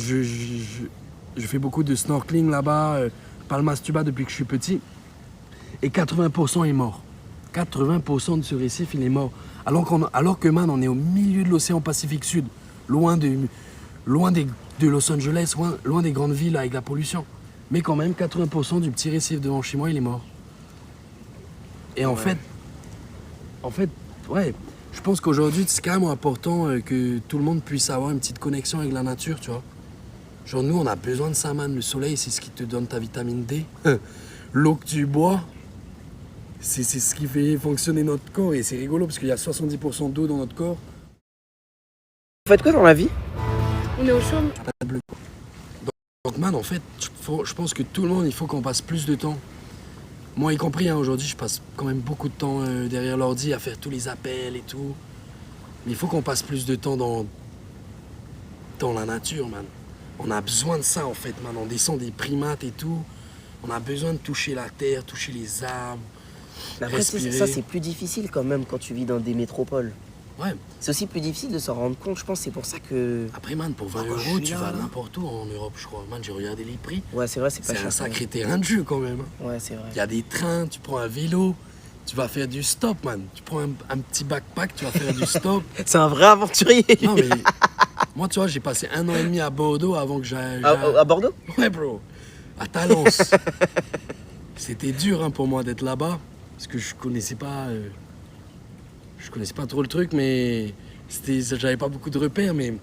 fais beaucoup de snorkeling là-bas, Palmas Tuba depuis que je suis petit. Et 80% est mort. 80% de ce récif, il est mort. Alors que, man, on est au milieu de l'océan Pacifique Sud, loin de Los Angeles, loin des grandes villes avec la pollution. Mais quand même, 80% du petit récif devant chez moi, il est mort. Et en fait, ouais, je pense qu'aujourd'hui, c'est quand même important que tout le monde puisse avoir une petite connexion avec la nature, tu vois. Genre, nous, on a besoin de ça, man. Le soleil, c'est ce qui te donne ta vitamine D. L'eau que tu bois, c'est ce qui fait fonctionner notre corps et c'est rigolo parce qu'il y a 70% d'eau dans notre corps. Vous faites quoi dans la vie? On est au chômage. Donc man, en fait, je pense que tout le monde, il faut qu'on passe plus de temps. Moi y compris, hein, aujourd'hui, je passe quand même beaucoup de temps derrière l'ordi à faire tous les appels et tout. Mais il faut qu'on passe plus de temps dans la nature, man. On a besoin de ça, en fait, man. On descend des primates et tout. On a besoin de toucher la terre, toucher les arbres, Après, respirer. ça, c'est plus difficile quand même quand tu vis dans des métropoles. Ouais. C'est aussi plus difficile de s'en rendre compte, je pense, c'est pour ça que... Après, man, pour 20 quand je euros, suis tu là, vas là. n'importe où en Europe, je crois. Man, j'ai regardé les prix. Ouais, c'est vrai, c'est pas C'est cher. un sacré terrain de jeu, quand même. Hein. Ouais, c'est vrai. Il y a des trains, tu prends un vélo, tu vas faire du stop, man. Tu prends un petit backpack, tu vas faire du stop. C'est un vrai aventurier. Non, mais moi, tu vois, j'ai passé 1 an et demi à Bordeaux avant que j'aille. À Bordeaux? Ouais, bro. À Talence. C'était dur hein, pour moi d'être là-bas parce que je connaissais pas trop le truc, mais j'avais pas beaucoup de repères. Mais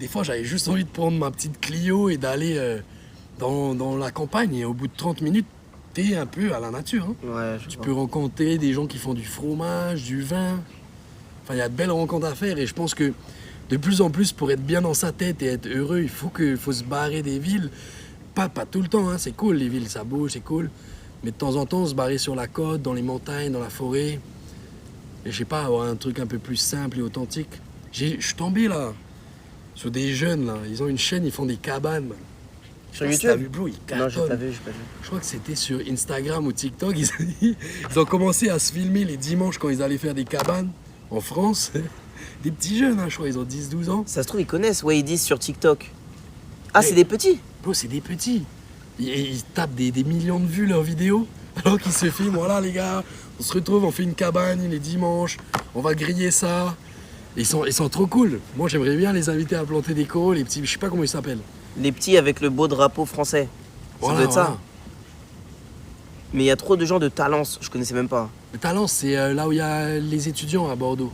des fois, j'avais juste envie de prendre ma petite Clio et d'aller dans la campagne. Et au bout de 30 minutes, t'es un peu à la nature. Hein. Ouais, je Tu vois. peux rencontrer des gens qui font du fromage, du vin. Enfin, il y a de belles rencontres à faire et je pense que de plus en plus, pour être bien dans sa tête et être heureux, il faut se barrer des villes. Pas tout le temps, hein, c'est cool les villes, ça bouge, c'est cool. Mais de temps en temps, se barrer sur la côte, dans les montagnes, dans la forêt. Et je sais pas, avoir un truc un peu plus simple et authentique. Je suis tombé là, sur des jeunes là, ils ont une chaîne, ils font des cabanes. Man. Sur Je sais YouTube? pas si t'as vu, bro, ils Non, j'ai pas cartonnent. vu, j'ai pas vu. Je crois que c'était sur Instagram ou TikTok. Ils ont commencé à se filmer les dimanches quand ils allaient faire des cabanes en France. Des petits jeunes, hein, je crois, ils ont 10-12 ans. Ça se trouve, ils connaissent, ouais, ils disent sur TikTok. Ah, Mais- c'est des petits? Bro, c'est des petits. Ils tapent des millions de vues leurs vidéos. Alors qu'ils se filment, voilà les gars, on se retrouve, on fait une cabane les dimanches, on va griller ça. Ils sont trop cool. Moi, j'aimerais bien les inviter à planter des coraux, les petits, je sais pas comment ils s'appellent. Les petits avec le beau drapeau français. Ça doit être ça. Mais il y a trop de gens de Talence, je connaissais même pas. Le Talence, c'est là où il y a les étudiants à Bordeaux.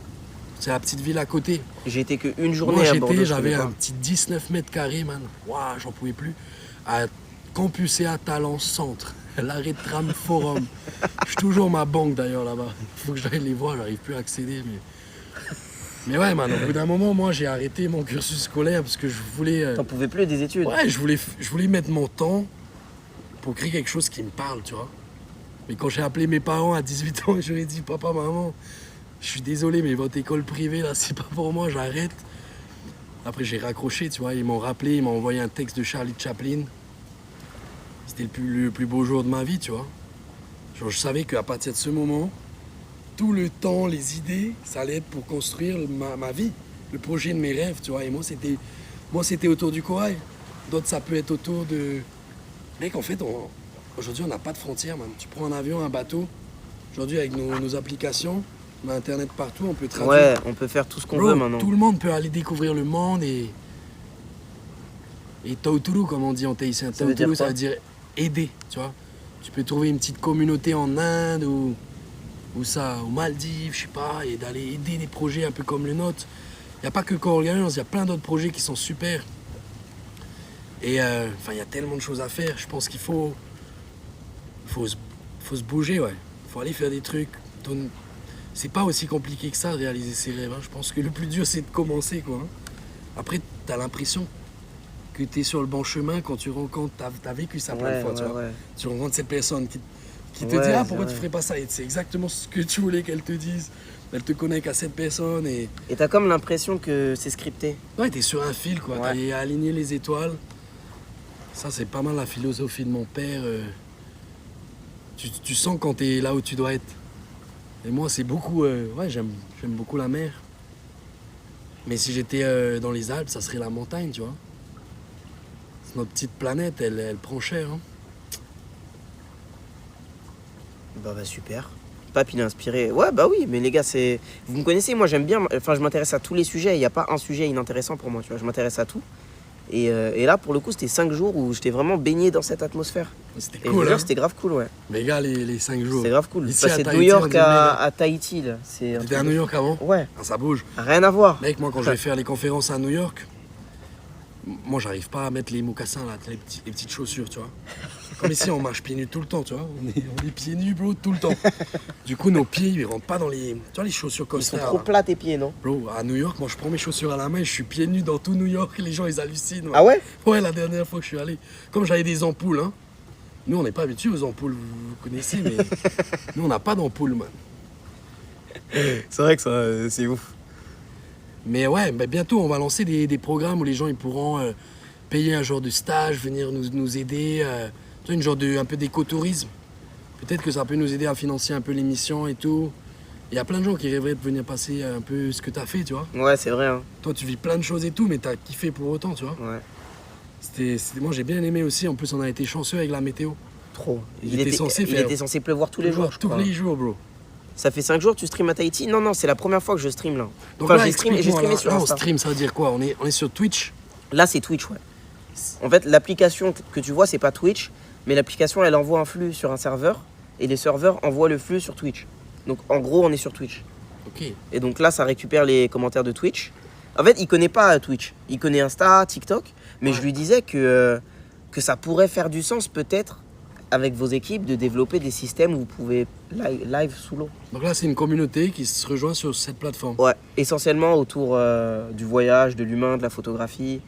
C'est la petite ville à côté. J'ai été qu'une journée Moi, à Bordeaux. je j'avais connais un pas. petit 19 mètres carrés, man. Waouh, j'en pouvais plus. À Campus et à Talence Centre. L'arrêt de tram Forum. Je suis toujours ma banque d'ailleurs là-bas. Il faut que j'aille les voir, j'arrive plus à accéder. Mais ouais, man, au bout d'un moment, moi, j'ai arrêté mon cursus scolaire parce que je voulais. T'en pouvais plus des études? Ouais, je voulais mettre mon temps pour créer quelque chose qui me parle, tu vois. Mais quand j'ai appelé mes parents à 18 ans, je leur ai dit, papa, maman, je suis désolé, mais votre école privée, là, c'est pas pour moi, j'arrête. Après, j'ai raccroché, tu vois, ils m'ont rappelé, ils m'ont envoyé un texte de Charlie Chaplin. C'était le plus beau jour de ma vie, tu vois. Genre, je savais qu'à partir de ce moment, tout le temps, les idées, ça allait être pour construire ma vie, le projet de mes rêves, tu vois. Et moi, c'était autour du corail. D'autres, ça peut être autour de... Mec, en fait, aujourd'hui, on n'a pas de frontières, man. Tu prends un avion, un bateau. Aujourd'hui, avec nos applications, on a Internet partout, on peut traduire. Ouais, on peut faire tout ce qu'on Bro, veut maintenant. tout le monde peut aller découvrir le monde et tauturu, comme on dit en tahitien. Ça veut dire Tauturu, ça quoi? veut dire aider, tu vois. Tu peux trouver une petite communauté en Inde ou aux Maldives, je sais pas, et d'aller aider des projets un peu comme le nôtre. Il n'y a pas que Coriolanus, il y a plein d'autres projets qui sont super. Et enfin, il y a tellement de choses à faire. Je pense qu'il faut se bouger, ouais. Il faut aller faire des trucs. C'est pas aussi compliqué que ça de réaliser ses rêves. Hein. Je pense que le plus dur, c'est de commencer, quoi. Hein. Après, tu as l'impression que tu es sur le bon chemin quand tu rencontres. Tu as vécu ça plein de fois, tu vois. Ouais. Tu rencontres cette personne qui te Ouais, dit ah c'est pourquoi tu vrai. ferais pas ça, et c'est exactement ce que tu voulais qu'elle te dise. Elle te connecte à cette personne et Et t'as comme l'impression que c'est scripté. ouais, t'es sur un fil, quoi. Ouais. T'es aligné les étoiles. Ça, c'est pas mal la philosophie de mon père. Tu sens quand t'es là où tu dois être. Et moi, c'est beaucoup. Ouais, j'aime beaucoup la mer. Mais si j'étais dans les Alpes, ça serait la montagne, tu vois. C'est notre petite planète, elle prend cher. Hein. Bah super. Pape il est inspiré. Ouais bah oui, mais les gars c'est... Vous me connaissez, moi j'aime bien, enfin je m'intéresse à tous les sujets, il n'y a pas un sujet inintéressant pour moi, tu vois, je m'intéresse à tout. Et là pour le coup c'était 5 jours où j'étais vraiment baigné dans cette atmosphère. C'était Et je veux cool, dire, hein. c'était grave cool, ouais. Mais gars, les 5 jours. C'est grave cool. Ici, Passer à de Tahiti, New York on dit, méga. à Tahiti là, c'est... un T'étais truc à de New fou. York avant? Ouais, Ah, ça bouge. rien à voir. Mec, moi, quand je vais faire les conférences à New York, moi, j'arrive pas à mettre les mocassins, là, les petites chaussures, tu vois. Comme ici, on marche pieds nus tout le temps, tu vois. On est pieds nus, bro, tout le temps. Du coup, nos pieds, ils rentrent pas dans les... Tu vois, les chaussures Ils sont Costa. trop là. plats tes pieds, non? Bro, à New York, moi, je prends mes chaussures à la main et je suis pieds nus dans tout New York. Les gens, ils hallucinent. Ah ouais? Ouais, la dernière fois que je suis allé. Comme j'avais des ampoules, hein. Nous, on n'est pas habitués aux ampoules, vous connaissez, mais nous, on n'a pas d'ampoules, man. C'est vrai que ça, c'est ouf. Mais ouais, bah, bientôt, on va lancer des programmes où les gens, ils pourront payer un genre de stage, venir nous aider. Tu vois, une genre de, un peu d'écotourisme. Peut-être que ça peut nous aider à financer un peu l'émission et tout. Il y a plein de gens qui rêveraient de venir passer un peu ce que tu as fait, tu vois. Ouais, c'est vrai, hein. Toi, tu vis plein de choses et tout, mais tu as kiffé pour autant, tu vois. Ouais. Moi, j'ai bien aimé aussi. En plus, on a été chanceux avec la météo. Trop. Il était censé pleuvoir tous les jours, je tous crois. les jours, bro. Ça fait 5 jours que tu streams à Tahiti? Non, c'est la première fois que je stream là. Donc Enfin, là, j'ai streamé explique-moi, sur là, on Insta. stream, ça veut dire quoi? On est sur Twitch? Là, c'est Twitch, ouais. En fait, l'application que tu vois, c'est pas Twitch, mais l'application, elle envoie un flux sur un serveur et les serveurs envoient le flux sur Twitch. Donc, en gros, on est sur Twitch. Ok. Et donc là, ça récupère les commentaires de Twitch. En fait, il connaît pas Twitch. Il connaît Insta, TikTok, mais je lui disais que ça pourrait faire du sens peut-être avec vos équipes de développer des systèmes où vous pouvez live sous l'eau. Donc là, c'est une communauté qui se rejoint sur cette plateforme. Ouais, essentiellement autour du voyage, de l'humain, de la photographie.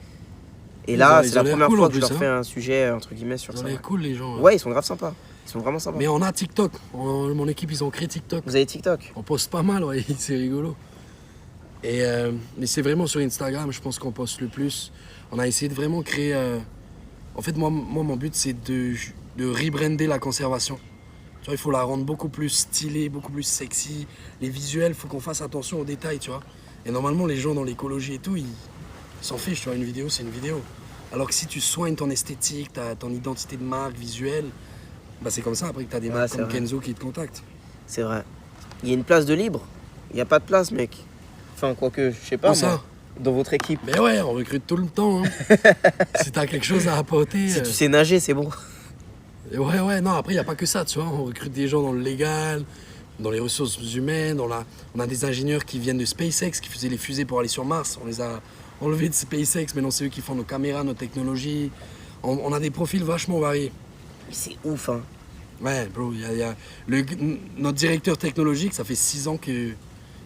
Et Ils là, ont c'est la l'air première cool, fois en que je plus, leur hein. fais un sujet, entre guillemets, sur Ils ont ça. l'air cool, les gens. Ouais, ils sont grave sympas. Ils sont vraiment sympas. Mais on a TikTok. Mon équipe, ils ont créé TikTok. Vous avez TikTok? On poste pas mal, ouais, c'est rigolo. Et mais c'est vraiment sur Instagram, je pense qu'on poste le plus. On a essayé de vraiment créer... En fait, moi, mon but, c'est de rebrander la conservation. Tu vois, il faut la rendre beaucoup plus stylée, beaucoup plus sexy. Les visuels, il faut qu'on fasse attention aux détails, tu vois. Et normalement, les gens dans l'écologie et tout, ils s'en fichent, tu vois. Une vidéo, c'est une vidéo. Alors que si tu soignes ton esthétique, ton identité de marque visuelle, bah c'est comme ça après que tu as des marques c'est comme vrai. Kenzo qui te contactent. C'est vrai. Il y a une place de libre. Il n'y a pas de place, mec. Enfin, quoique, je sais pas, Où ça moi, dans votre équipe. Mais ouais, on recrute tout le temps. Hein. Si t'as quelque chose à apporter. Si tu sais nager, c'est bon. Ouais, non, après, il n'y a pas que ça, tu vois. On recrute des gens dans le légal, dans les ressources humaines. On a des ingénieurs qui viennent de SpaceX, qui faisaient les fusées pour aller sur Mars. On les a enlevés de SpaceX, maintenant c'est eux qui font nos caméras, nos technologies. On a des profils vachement variés. C'est ouf, hein. Ouais, bro, notre directeur technologique, ça fait 6 ans qu'il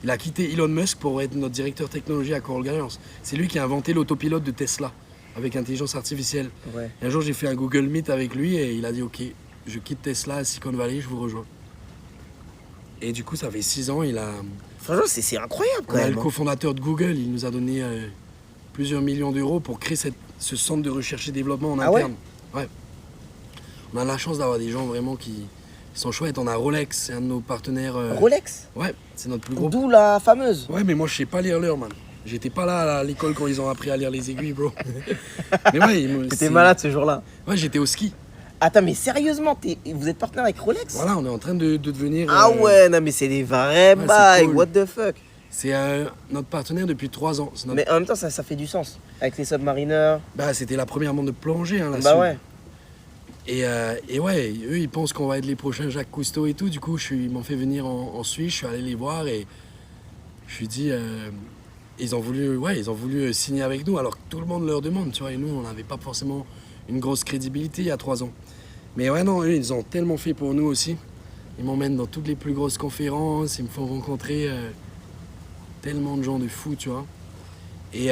a quitté Elon Musk pour être notre directeur technologie à Coral Gables. C'est lui qui a inventé l'autopilote de Tesla avec intelligence artificielle. Ouais. Et un jour, j'ai fait un Google Meet avec lui et il a dit « Ok, je quitte Tesla à Silicon Valley, je vous rejoins. » Et du coup, ça fait 6 ans, Franchement, c'est incroyable quand on a même. le hein. cofondateur de Google, il nous a donné plusieurs millions d'euros pour créer ce centre de recherche et développement en Ah ouais interne. Ouais. On a la chance d'avoir des gens vraiment qui sont chouettes. On a Rolex, c'est un de nos partenaires. Rolex? Ouais, c'est notre plus gros. D'où la fameuse. Ouais, mais moi, je sais pas lire l'heure, man. J'étais pas là à l'école quand ils ont appris à lire les aiguilles, bro. Mais ouais, T'étais malade ce jour-là. Ouais, j'étais au ski. Attends, mais sérieusement, vous êtes partenaire avec Rolex? Voilà, on est en train de devenir. Ah ouais, non mais c'est des vrais ouais, bails, c'est cool. what the fuck. C'est notre partenaire depuis 3 ans. C'est notre- Mais en même temps, ça fait du sens. Avec les submariners. Bah, c'était la première montre de plongée, hein, là-dessus. Bah ouais. Et ouais, eux, ils pensent qu'on va être les prochains Jacques Cousteau et tout. Du coup, ils m'ont fait venir en Suisse, je suis allé les voir et je suis dit, ils ont voulu signer avec nous alors que tout le monde leur demande, tu vois. Et nous, on n'avait pas forcément une grosse crédibilité il y a 3 ans. Mais ouais, non, eux, ils ont tellement fait pour nous aussi. Ils m'emmènent dans toutes les plus grosses conférences, ils me font rencontrer tellement de gens de fous, tu vois. Et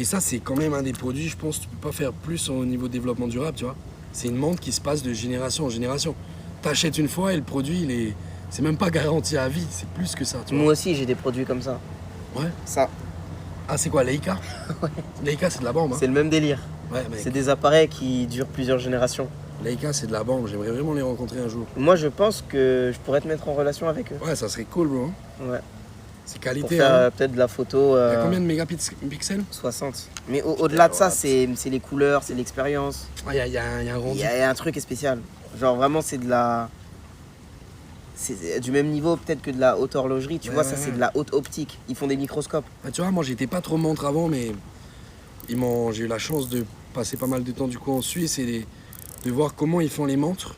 ça, c'est quand même un des produits, je pense, tu peux pas faire plus au niveau développement durable, tu vois. C'est une montre qui se passe de génération en génération. T'achètes une fois et le produit, c'est même pas garanti à vie, c'est plus que ça, tu vois. Moi aussi, j'ai des produits comme ça. Ouais. Ça, Ah, c'est quoi, Leica? Ouais. Leica, c'est de la bombe, hein. c'est le même délire. Ouais, mec. C'est des appareils qui durent plusieurs générations. Leica, c'est de la bombe, j'aimerais vraiment les rencontrer un jour. Moi, je pense que je pourrais te mettre en relation avec eux. Ouais, ça serait cool, bro. Ouais. C'est Pour qualité, faire hein. peut-être de la photo. T'as combien de mégapixels? 60. Mais au-delà de ça, c'est les couleurs, c'est l'expérience. Ah, il y a un rendu. Il y a un truc spécial. Genre vraiment, c'est de la. C'est du même niveau peut-être que de la haute horlogerie. Tu Ouais, vois, ouais, ça, ouais. c'est de la haute optique. Ils font des microscopes. Bah, tu vois, moi, j'étais pas trop montre avant, mais j'ai eu la chance de passer pas mal de temps du coup en Suisse et de voir comment ils font les montres.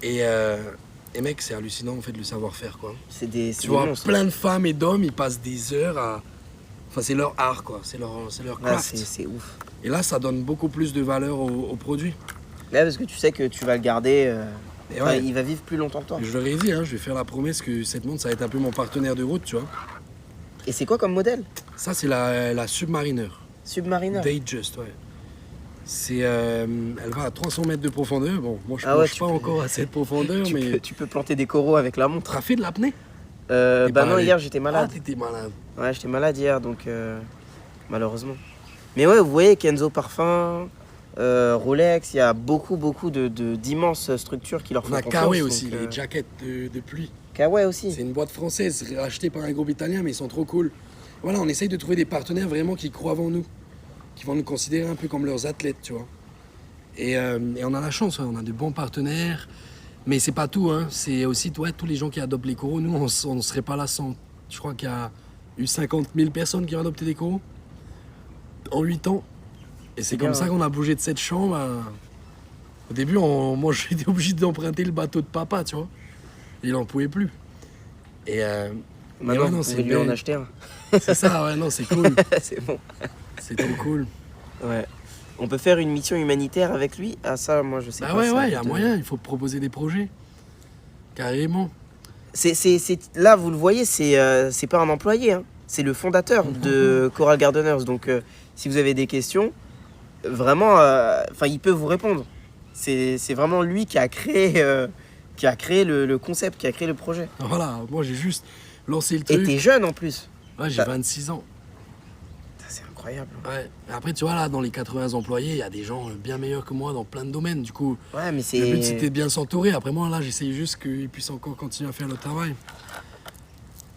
Et mec, c'est hallucinant en fait le savoir-faire, quoi. C'est des. Tu vois, plein de femmes et d'hommes, ils passent des heures à. Enfin, c'est leur art, quoi. C'est leur Ouais, craft. c'est ouf. Et là, ça donne beaucoup plus de valeur au produit. Là, parce que tu sais que tu vas le garder. Et ouais. Il va vivre plus longtemps que toi. Je leur ai dit, hein, je vais faire la promesse que cette montre, ça va être un peu mon partenaire de route, tu vois. Et c'est quoi comme modèle? Ça, c'est la Submariner. Submariner. Datejust, ouais. Elle va à 300 mètres de profondeur. Bon, moi, je ne Ah ouais, plonge pas encore à cette profondeur, mais... Tu peux planter des coraux avec la montre. T'as fait de l'apnée? Bah pas non, allé. hier j'étais Ah, malade. t'étais malade. Ouais, j'étais malade hier, donc malheureusement. Mais ouais, vous voyez, Kenzo Parfum, Rolex, il y a beaucoup d'immenses structures qui leur On font a confiance. Kawaii aussi, donc, les jackets de pluie. Kawaii aussi. C'est une boîte française rachetée par un groupe italien, mais ils sont trop cool. Voilà, on essaye de trouver des partenaires vraiment qui croient en nous, qui vont nous considérer un peu comme leurs athlètes, tu vois. Et on a la chance, ouais, on a de bons partenaires, mais c'est pas tout, hein. C'est aussi ouais, tous les gens qui adoptent les coraux. Nous, on ne serait pas là sans. Je crois qu'il y a eu 50 000 personnes qui ont adopté des coraux en 8 ans. Et c'est comme bien, ça qu'on a bougé de cette chambre. Au début, moi, j'étais obligé d'emprunter le bateau de papa, tu vois. Il n'en pouvait plus. Et Maintenant, ouais, non, vous c'est pouvez lui en bien. acheter un. C'est ça, ouais, non, c'est cool. C'est bon. C'est trop cool. Ouais. On peut faire une mission humanitaire avec lui? Ah ça, moi je sais Bah pas. ouais, ça, ouais, il y a de- moyen, il faut proposer des projets. Carrément. Là, vous le voyez, c'est pas un employé, hein. C'est le fondateur de Coral Gardeners. Donc, si vous avez des questions, vraiment, il peut vous répondre. C'est vraiment lui qui a créé le concept, qui a créé le projet. Voilà, moi j'ai juste lancé le Et truc. t'es jeune en plus. Ouais, j'ai T'as- 26 ans. C'est incroyable. Ouais. Après, tu vois, là, dans les 80 employés, il y a des gens bien meilleurs que moi dans plein de domaines. Du coup, Ouais, mais le but, c'est. c'était de bien s'entourer. Après, moi, là, j'essaye juste qu'ils puissent encore continuer à faire le travail.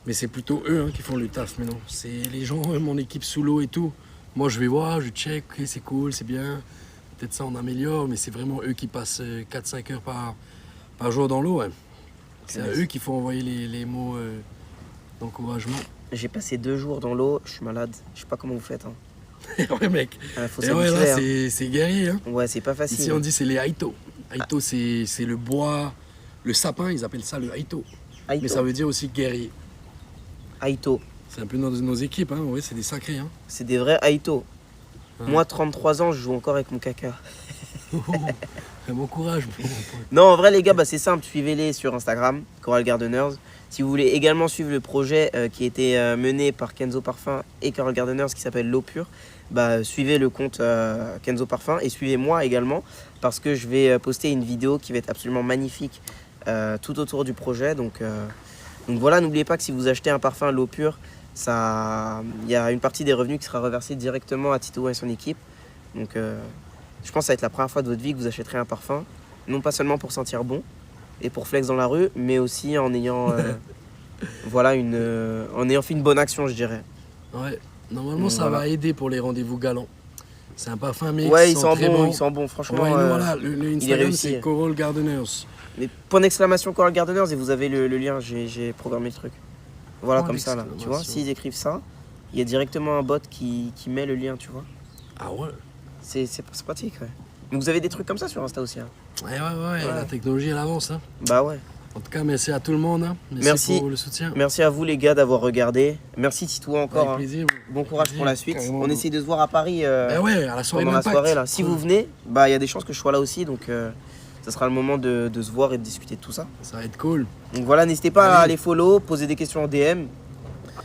Mais c'est plutôt eux hein, qui font le taf maintenant. C'est les gens, mon équipe sous l'eau et tout. Moi, je vais voir, je check, ok, c'est cool, c'est bien. Peut-être ça, on améliore, mais c'est vraiment eux qui passent 4-5 heures par jour dans l'eau. Ouais. C'est à eux qu'il faut envoyer les mots d'encouragement. J'ai passé 2 jours dans l'eau, je suis malade. Je sais pas comment vous faites. Hein. Ouais, mec. Faut Et ouais, s'habituer. là, Hein. c'est guerrier. Hein. Ouais, c'est pas facile. Ici, on dit c'est les haïtos. Haïto, c'est le bois, le sapin, ils appellent ça le haïto. Mais Aito. ça veut dire aussi guerrier. Aito. C'est un peu nos équipes, hein. Ouais, c'est des sacrés. Hein. C'est des vrais Aito. Ouais. Moi, 33 ans, je joue encore avec mon caca. Bon courage. Non, en vrai, les gars, c'est simple. Suivez-les sur Instagram, Coral Gardeners. Si vous voulez également suivre le projet qui a été mené par Kenzo Parfum et Coral Gardeners qui s'appelle L'eau pure, suivez le compte Kenzo Parfum et suivez-moi également parce que je vais poster une vidéo qui va être absolument magnifique tout autour du projet. Donc voilà, n'oubliez pas que si vous achetez un parfum L'eau pure, il y a une partie des revenus qui sera reversée directement à Tito et son équipe. Donc je pense que ça va être la première fois de votre vie que vous achèterez un parfum, non pas seulement pour sentir bon et pour flex dans la rue, mais aussi en ayant, en ayant fait une bonne action, je dirais. Ouais, normalement, ça Voilà. va aider pour les rendez-vous galants. C'est un parfum mix. Ouais, ils sont très bons, bon. ils sont bons, franchement. Ouais, non, voilà, le Instagram, réussi. c'est Coral Gardeners. Mais point d'exclamation Coral Gardeners et vous avez le lien, j'ai programmé le truc. Voilà, Point comme ça là. Tu vois, d'exclamation. s'ils écrivent ça, il y a directement un bot qui met le lien, tu vois. Ah ouais. C'est pratique, ouais. Mais vous avez des trucs comme ça sur Insta aussi, hein. Ouais, la technologie, elle avance. Hein. Bah ouais. En tout cas, merci à tout le monde. Hein. Merci. pour le soutien. Merci à vous les gars d'avoir regardé. Merci Tito encore. Avec Hein. plaisir. Bon courage pour la suite. Carrément. On essaie de se voir à Paris Ben ouais, à la soirée pendant la d'Impact. soirée là. Si vous venez, il y a des chances que je sois là aussi, donc ça sera le moment de se voir et de discuter de tout ça. Ça va être cool. Donc voilà, n'hésitez pas à Allez. aller follow, poser des questions en DM.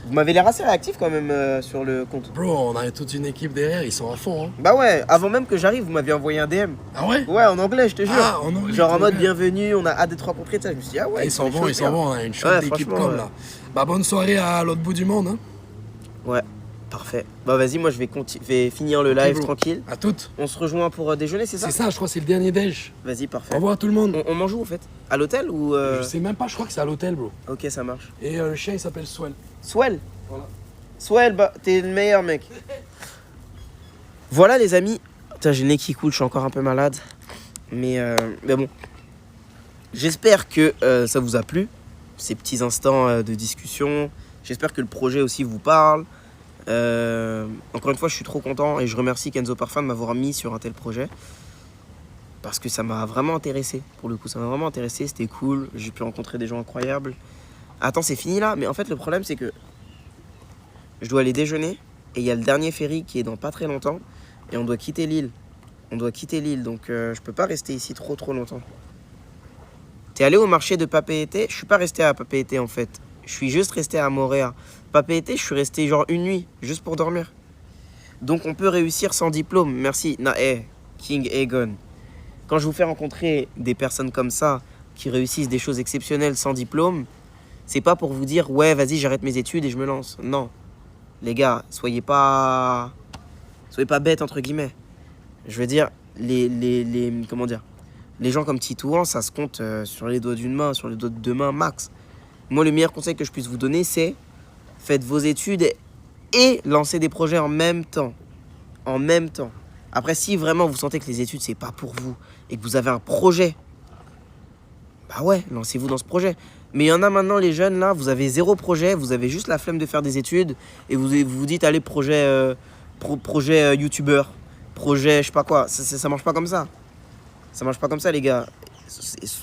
Vous m'avez l'air assez réactif quand même sur le compte. Bro, on a toute une équipe derrière, ils sont à fond. Hein. Bah ouais, avant même que j'arrive, vous m'aviez envoyé un DM. Ah ouais? Ouais, en anglais, je te jure. Ah, en anglais, Genre en mode ouais. bienvenue, on a hâte de te rencontrer. Ça. Je me suis dit, ah ouais, Ils sont des bons, choses ils sont bien. bons. On a une chouette Ouais, équipe franchement, comme ouais. là. Bah, bonne soirée à l'autre bout du monde. Hein. Ouais, parfait. Bah vas-y, moi je vais finir le live bro. tranquille. À toutes. On se rejoint pour déjeuner, c'est ça? C'est ça, je crois que c'est le dernier déj. Vas-y, Au parfait. revoir tout le monde. On mange où en fait? À l'hôtel ou Je sais même pas, je crois que c'est à l'hôtel, bro. Ok, ça marche. Et le chien, il s'appelle Swell. Swell. Voilà. Swell, t'es le meilleur mec. Voilà les amis. Putain, j'ai le nez qui coule, je suis encore un peu malade. Mais bon. J'espère que ça vous a plu, ces petits instants de discussion. J'espère que le projet aussi vous parle. Encore une fois, je suis trop content et je remercie Kenzo Parfum de m'avoir mis sur un tel projet. Parce que ça m'a vraiment intéressé. Pour le coup, ça m'a vraiment intéressé, c'était cool. J'ai pu rencontrer des gens incroyables. Attends, c'est fini là? Mais en fait, le problème, c'est que je dois aller déjeuner et il y a le dernier ferry qui est dans pas très longtemps et on doit quitter l'île On doit quitter l'île, donc je peux pas rester ici trop longtemps. T'es allé au marché de Papeete? Je suis pas resté à Papeete en fait. Je suis juste resté à Moorea. Papeete, je suis resté genre une nuit, juste pour dormir. Donc on peut réussir sans diplôme. Merci. King Aegon. Quand je vous fais rencontrer des personnes comme ça, qui réussissent des choses exceptionnelles sans diplôme, c'est pas pour vous dire ouais vas-y j'arrête mes études et je me lance. Non. Les gars, soyez pas bêtes entre guillemets. Je veux dire, comment dire, les gens comme Titouan, ça se compte sur les doigts d'une main, sur les doigts de deux mains max. Moi, le meilleur conseil que je puisse vous donner, c'est faites vos études et lancez des projets en même temps. En même temps. Après, si vraiment vous sentez que les études, c'est pas pour vous et que vous avez un projet, bah ouais, lancez-vous dans ce projet. Mais il y en a maintenant, les jeunes, là, vous avez zéro projet, vous avez juste la flemme de faire des études et vous dites, allez, projet youtubeur, projet, je sais pas quoi. Ça marche pas comme ça. Ça marche pas comme ça, les gars.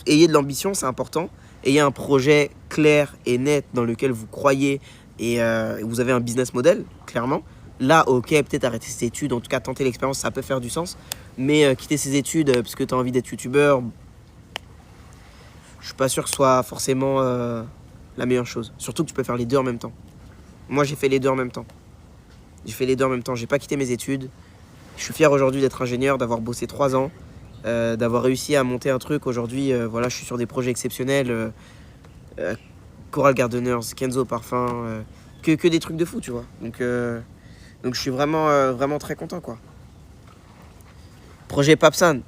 Ayez de l'ambition, c'est important. Ayez un projet clair et net dans lequel vous croyez et vous avez un business model, clairement. Là, ok, peut-être arrêter ses études, en tout cas tenter l'expérience, ça peut faire du sens. Mais quitter ses études parce que tu as envie d'être youtubeur, je suis pas sûr que ce soit forcément la meilleure chose. Surtout que tu peux faire les deux en même temps. Moi, j'ai fait les deux en même temps. J'ai pas quitté mes études. Je suis fier aujourd'hui d'être ingénieur, d'avoir bossé 3 ans, d'avoir réussi à monter un truc. Aujourd'hui, voilà, je suis sur des projets exceptionnels. Coral Gardeners, Kenzo Parfum, que des trucs de fou, tu vois. Donc je suis vraiment très content, quoi. Projet Papsan.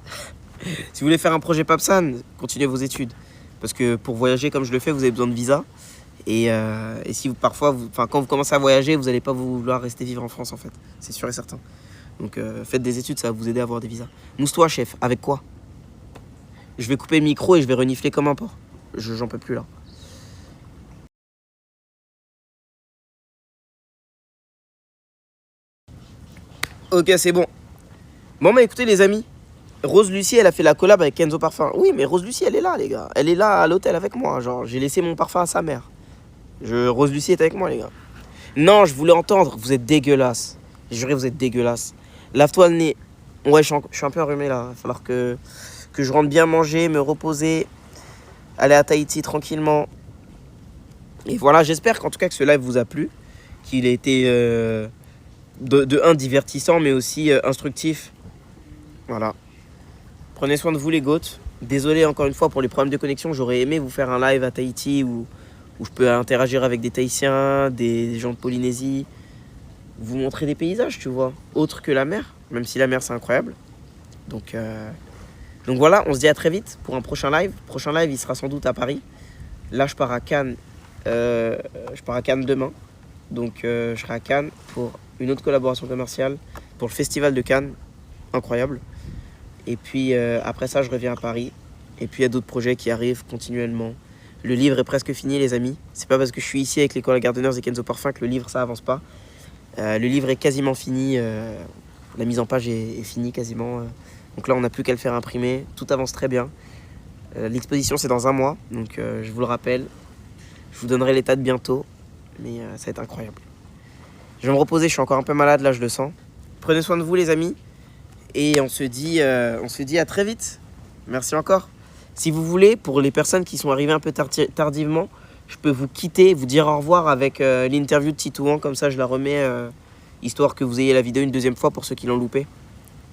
Si vous voulez faire un projet Papsan, continuez vos études. Parce que pour voyager comme je le fais, vous avez besoin de visa. Et si quand vous commencez à voyager, vous n'allez pas vouloir rester vivre en France, en fait. C'est sûr et certain. Donc faites des études, ça va vous aider à avoir des visas. Mousse-toi, chef. Avec quoi? Je vais couper le micro et je vais renifler comme un porc. J'en peux plus, là. Ok, c'est bon. Bon, bah écoutez, les amis. Rose Lucie, elle a fait la collab avec Kenzo Parfum. Oui, mais Rose Lucie, elle est là, les gars. Elle est là à l'hôtel avec moi. Genre, j'ai laissé mon parfum à sa mère. Rose Lucie est avec moi, les gars. Non, je voulais entendre. Vous êtes dégueulasse. J'ai juré, vous êtes dégueulasse. Lave-toi le nez. Ouais, je suis un peu enrhumé, là. Il va falloir que je rentre bien manger, me reposer, aller à Tahiti tranquillement. Et voilà, j'espère qu'en tout cas que ce live vous a plu. Qu'il a été de un divertissant, mais aussi instructif. Voilà. Prenez soin de vous, les goats. Désolé encore une fois pour les problèmes de connexion. J'aurais aimé vous faire un live à Tahiti où je peux interagir avec des Tahitiens, des gens de Polynésie. Vous montrer des paysages, tu vois, autres que la mer. Même si la mer, c'est incroyable. Donc voilà, on se dit à très vite pour un prochain live. Prochain live, il sera sans doute à Paris. Là, je pars à Cannes. Je pars à Cannes demain. Donc je serai à Cannes pour une autre collaboration commerciale pour le festival de Cannes. Incroyable. Et puis après ça, je reviens à Paris. Et puis il y a d'autres projets qui arrivent continuellement. Le livre est presque fini, les amis. C'est pas parce que je suis ici avec les Coral Gardeners et Kenzo Parfum que le livre, ça avance pas. Le livre est quasiment fini. La mise en page est finie quasiment. Donc là, on n'a plus qu'à le faire imprimer. Tout avance très bien. L'exposition, c'est dans 1 mois. Donc je vous le rappelle. Je vous donnerai les dates bientôt. Mais ça va être incroyable. Je vais me reposer. Je suis encore un peu malade, là, je le sens. Prenez soin de vous, les amis. Et on se dit à très vite. Merci encore. Si vous voulez, pour les personnes qui sont arrivées un peu tardivement, je peux vous quitter, vous dire au revoir avec l'interview de Titouan. Comme ça, je la remets, histoire que vous ayez la vidéo une deuxième fois pour ceux qui l'ont loupé.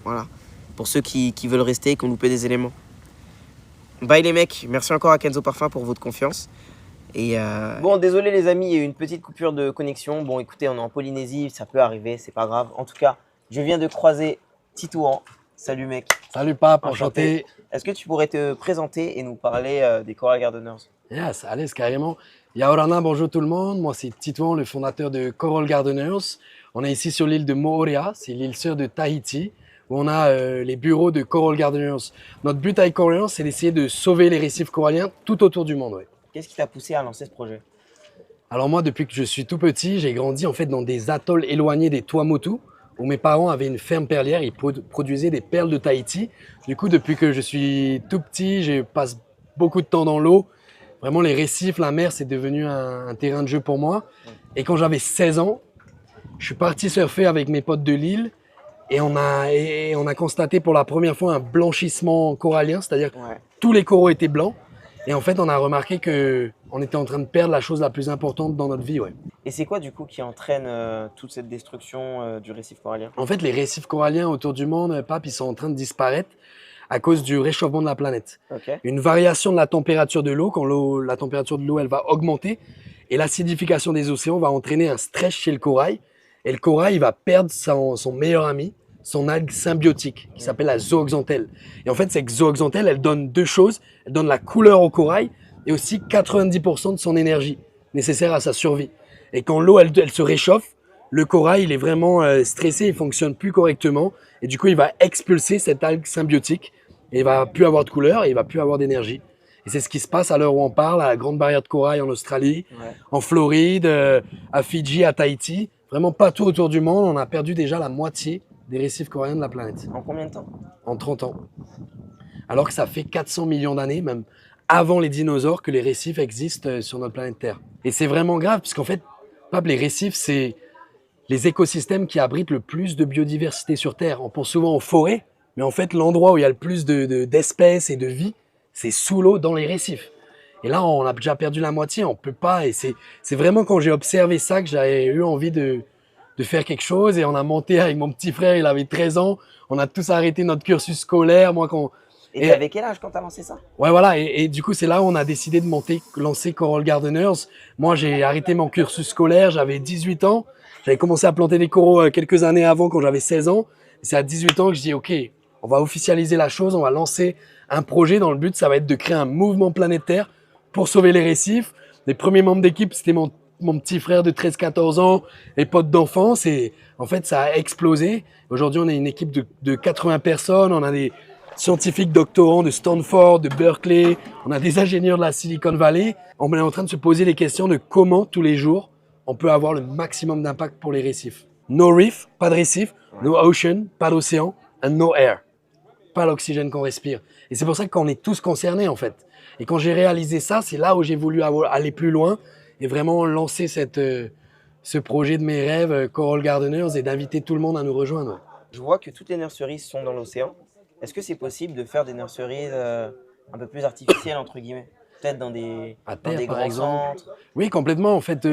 Voilà. Pour ceux qui veulent rester et qui ont loupé des éléments. Bye les mecs. Merci encore à Kenzo Parfum pour votre confiance. Et bon, désolé les amis, il y a eu une petite coupure de connexion. Bon, écoutez, on est en Polynésie, ça peut arriver, c'est pas grave. En tout cas, je viens de croiser Titouan. Salut mec. Salut Pape, enchanté. Est-ce que tu pourrais te présenter et nous parler des Coral Gardeners? Yes, allez, carrément. Yaorana, bonjour tout le monde. Moi, c'est Titouan, le fondateur de Coral Gardeners. On est ici sur l'île de Moorea, c'est l'île sœur de Tahiti, où on a les bureaux de Coral Gardeners. Notre but avec Coral Gardeners, c'est d'essayer de sauver les récifs coralliens tout autour du monde. Ouais. Qu'est-ce qui t'a poussé à lancer ce projet? Alors moi, depuis que je suis tout petit, j'ai grandi en fait dans des atolls éloignés des Tuamotu, où mes parents avaient une ferme perlière, ils produisaient des perles de Tahiti. Du coup, depuis que je suis tout petit, je passe beaucoup de temps dans l'eau. Vraiment, les récifs, la mer, c'est devenu un terrain de jeu pour moi. Et quand j'avais 16 ans, je suis parti surfer avec mes potes de l'île. Et on a constaté pour la première fois un blanchissement corallien, c'est-à-dire que Ouais. tous les coraux étaient blancs. Et en fait, on a remarqué qu'on était en train de perdre la chose la plus importante dans notre vie. Ouais. Et c'est quoi du coup qui entraîne toute cette destruction du récif corallien? En fait, les récifs coralliens autour du monde, Pape, ils sont en train de disparaître à cause du réchauffement de la planète. Ok. Une variation de la température de l'eau, quand la température de l'eau elle va augmenter, et l'acidification des océans va entraîner un stress chez le corail. Et le corail il va perdre son meilleur ami, son algue symbiotique, qui s'appelle la zooxanthelle. Et en fait, cette zooxanthelle, elle donne deux choses. Elle donne la couleur au corail et aussi 90% de son énergie nécessaire à sa survie. Et quand l'eau, elle se réchauffe, le corail, il est vraiment stressé, il fonctionne plus correctement. Et du coup, il va expulser cette algue symbiotique. Et il va plus avoir de couleur et il va plus avoir d'énergie. Et c'est ce qui se passe à l'heure où on parle, à la Grande Barrière de Corail en Australie, Ouais. en Floride, à Fidji, à Tahiti. Vraiment partout autour du monde, on a perdu déjà la moitié des récifs coralliens de la planète En combien de temps? en 30 ans. Alors que ça fait 400 millions d'années, même avant les dinosaures, que les récifs existent sur notre planète Terre. Et c'est vraiment grave, puisqu'en fait, Pape, les récifs, c'est les écosystèmes qui abritent le plus de biodiversité sur Terre. On pense souvent aux forêts, mais en fait, l'endroit où il y a le plus d'espèces et de vie, c'est sous l'eau, dans les récifs. Et là, on a déjà perdu la moitié, on peut pas. Et c'est vraiment quand j'ai observé ça que j'avais eu envie de faire quelque chose. Et on a monté avec mon petit frère, il avait 13 ans. On a tous arrêté notre cursus scolaire. Et t'avais quel âge quand t'as lancé ça? Ouais, voilà. Et du coup, c'est là où on a décidé de lancer Coral Gardeners. Moi, j'ai arrêté mon cursus scolaire, j'avais 18 ans. J'avais commencé à planter des coraux quelques années avant, quand j'avais 16 ans. Et c'est à 18 ans que je dis, OK, on va officialiser la chose, on va lancer un projet dans le but, ça va être de créer un mouvement planétaire pour sauver les récifs. Les premiers membres d'équipe, c'était mon petit frère de 13-14 ans, les potes d'enfance. Et en fait, ça a explosé. Aujourd'hui, on est une équipe de 80 personnes. On a des scientifiques doctorants de Stanford, de Berkeley. On a des ingénieurs de la Silicon Valley. On est en train de se poser les questions de comment, tous les jours, on peut avoir le maximum d'impact pour les récifs. No reef, pas de récif. No ocean, pas d'océan. And no air, pas l'oxygène qu'on respire. Et c'est pour ça qu'on est tous concernés, en fait. Et quand j'ai réalisé ça, c'est là où j'ai voulu aller plus loin et vraiment lancer ce projet de mes rêves, Coral Gardeners, et d'inviter tout le monde à nous rejoindre. Je vois que toutes les nurseries sont dans l'océan. Est-ce que c'est possible de faire des nurseries un peu plus artificielles, entre guillemets? Peut-être dans des À terre, par grands exemple. centres? Oui, complètement. En fait,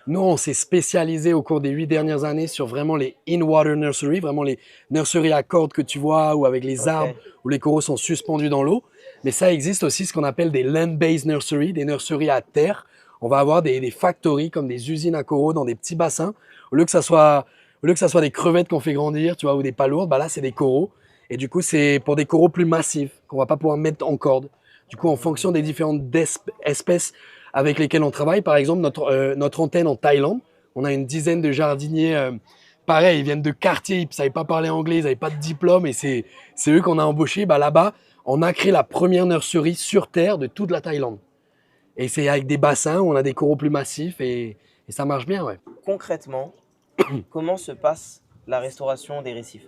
nous, on s'est spécialisé au cours des 8 dernières années sur vraiment les in-water nurseries, vraiment les nurseries à cordes que tu vois, ou avec les Ok. arbres, où les coraux sont suspendus dans l'eau. Mais ça existe aussi ce qu'on appelle des land-based nurseries, des nurseries à terre. On va avoir des factories, comme des usines à coraux dans des petits bassins. Au lieu que ça soit des crevettes qu'on fait grandir, tu vois, ou des palourdes, bah là, c'est des coraux. Et du coup, c'est pour des coraux plus massifs, qu'on va pas pouvoir mettre en corde. Du coup, en fonction des différentes espèces avec lesquelles on travaille, par exemple, notre antenne en Thaïlande, on a une dizaine de jardiniers. Pareil, ils viennent de quartiers, ils ne savaient pas parler anglais, ils n'avaient pas de diplôme, et c'est eux qu'on a embauchés. Bah, là-bas, on a créé la première nurserie sur Terre de toute la Thaïlande. Et c'est avec des bassins où on a des coraux plus massifs, et ça marche bien, ouais. Concrètement, comment se passe la restauration des récifs?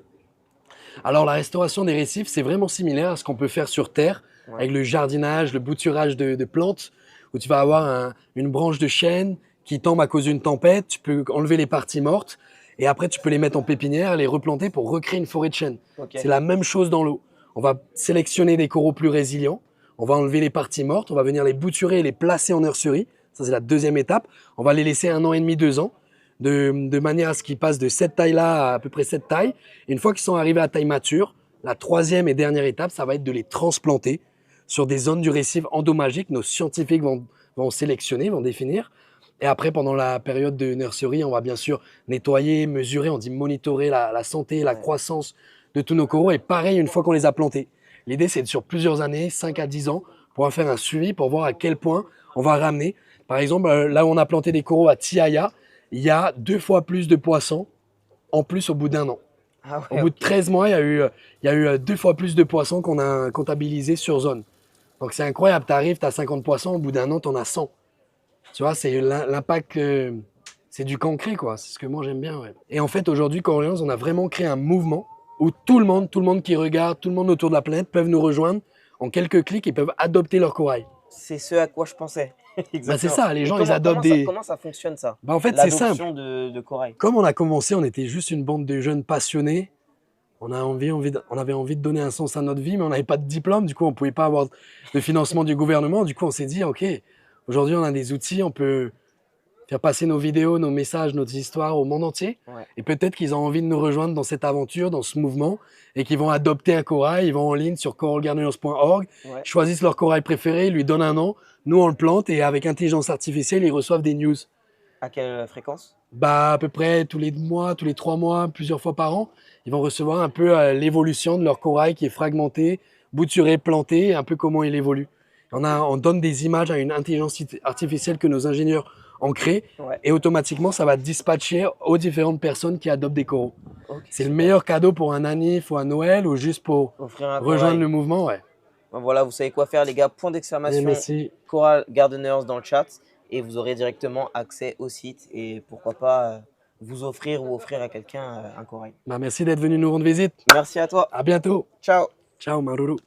Alors, la restauration des récifs, c'est vraiment similaire à ce qu'on peut faire sur Terre, Ouais. avec le jardinage, le bouturage de plantes, où tu vas avoir une branche de chêne qui tombe à cause d'une tempête, tu peux enlever les parties mortes, et après tu peux les mettre en pépinière, les replanter pour recréer une forêt de chêne. Ok. C'est la même chose dans l'eau. On va sélectionner des coraux plus résilients, on va enlever les parties mortes, on va venir les bouturer et les placer en nurserie. Ça, c'est la deuxième étape. On va les laisser 1 an et demi, 2 ans, de manière à ce qu'ils passent de cette taille-là à peu près cette taille. Et une fois qu'ils sont arrivés à taille mature, la troisième et dernière étape, ça va être de les transplanter sur des zones du récif endommagées que nos scientifiques vont sélectionner, vont définir. Et après, pendant la période de nurserie, on va bien sûr nettoyer, mesurer, on dit monitorer la santé, la croissance de tous nos coraux. Et pareil, une fois qu'on les a plantés. L'idée, c'est sur plusieurs années, 5 à 10 ans, pour faire un suivi, pour voir à quel point on va ramener. Par exemple, là où on a planté des coraux à Tiaya, il y a 2 fois plus de poissons en plus au bout d'1 an. Ah Au ouais, bout de 13 mois, il y a eu 2 fois plus de poissons qu'on a comptabilisés sur zone. Donc c'est incroyable, tu arrives, tu as 50 poissons, au bout d'1 an, tu en as 100. Tu vois, c'est l'impact, c'est du concret, quoi. C'est ce que moi j'aime bien. Ouais. Et en fait, aujourd'hui, Coralians, on a vraiment créé un mouvement où tout le monde qui regarde, tout le monde autour de la planète peuvent nous rejoindre. En quelques clics, ils peuvent adopter leur corail. c'est ce à quoi je pensais. Bah, c'est ça, les Et gens, ils adoptent des... Comment ça fonctionne ça? Bah, en fait, c'est simple. L'adoption de corail. Comme on a commencé, on était juste une bande de jeunes passionnés on avait envie de donner un sens à notre vie, mais on n'avait pas de diplôme. Du coup, on ne pouvait pas avoir de financement du gouvernement. Du coup, on s'est dit, OK, aujourd'hui, on a des outils, on peut faire passer nos vidéos, nos messages, nos histoires au monde entier. Ouais. Et peut-être qu'ils ont envie de nous rejoindre dans cette aventure, dans ce mouvement, et qu'ils vont adopter un corail. Ils vont en ligne sur coralgardeners.org, Ouais. choisissent leur corail préféré, ils lui donnent un nom. Nous, on le plante et avec intelligence artificielle, ils reçoivent des news. À quelle fréquence? Bah, à peu près tous les mois, tous les 3 mois, plusieurs fois par an, ils vont recevoir un peu l'évolution de leur corail qui est fragmenté, bouturé, planté, un peu comment il évolue. On donne des images à une intelligence artificielle que nos ingénieurs ont créée Ouais. et automatiquement, ça va dispatcher aux différentes personnes qui adoptent des coraux. Ok, C'est le super. meilleur cadeau pour un anniv ou un Noël ou juste pour Offrir un rejoindre corail. le mouvement, ouais. Ben voilà, vous savez quoi faire, les gars. Point Et d'exclamation merci. Coral Gardeners dans le chat et vous aurez directement accès au site et pourquoi pas vous offrir ou offrir à quelqu'un un corail. Bah, merci d'être venu nous rendre visite. Merci à toi. À bientôt. Ciao. Ciao, Maruru.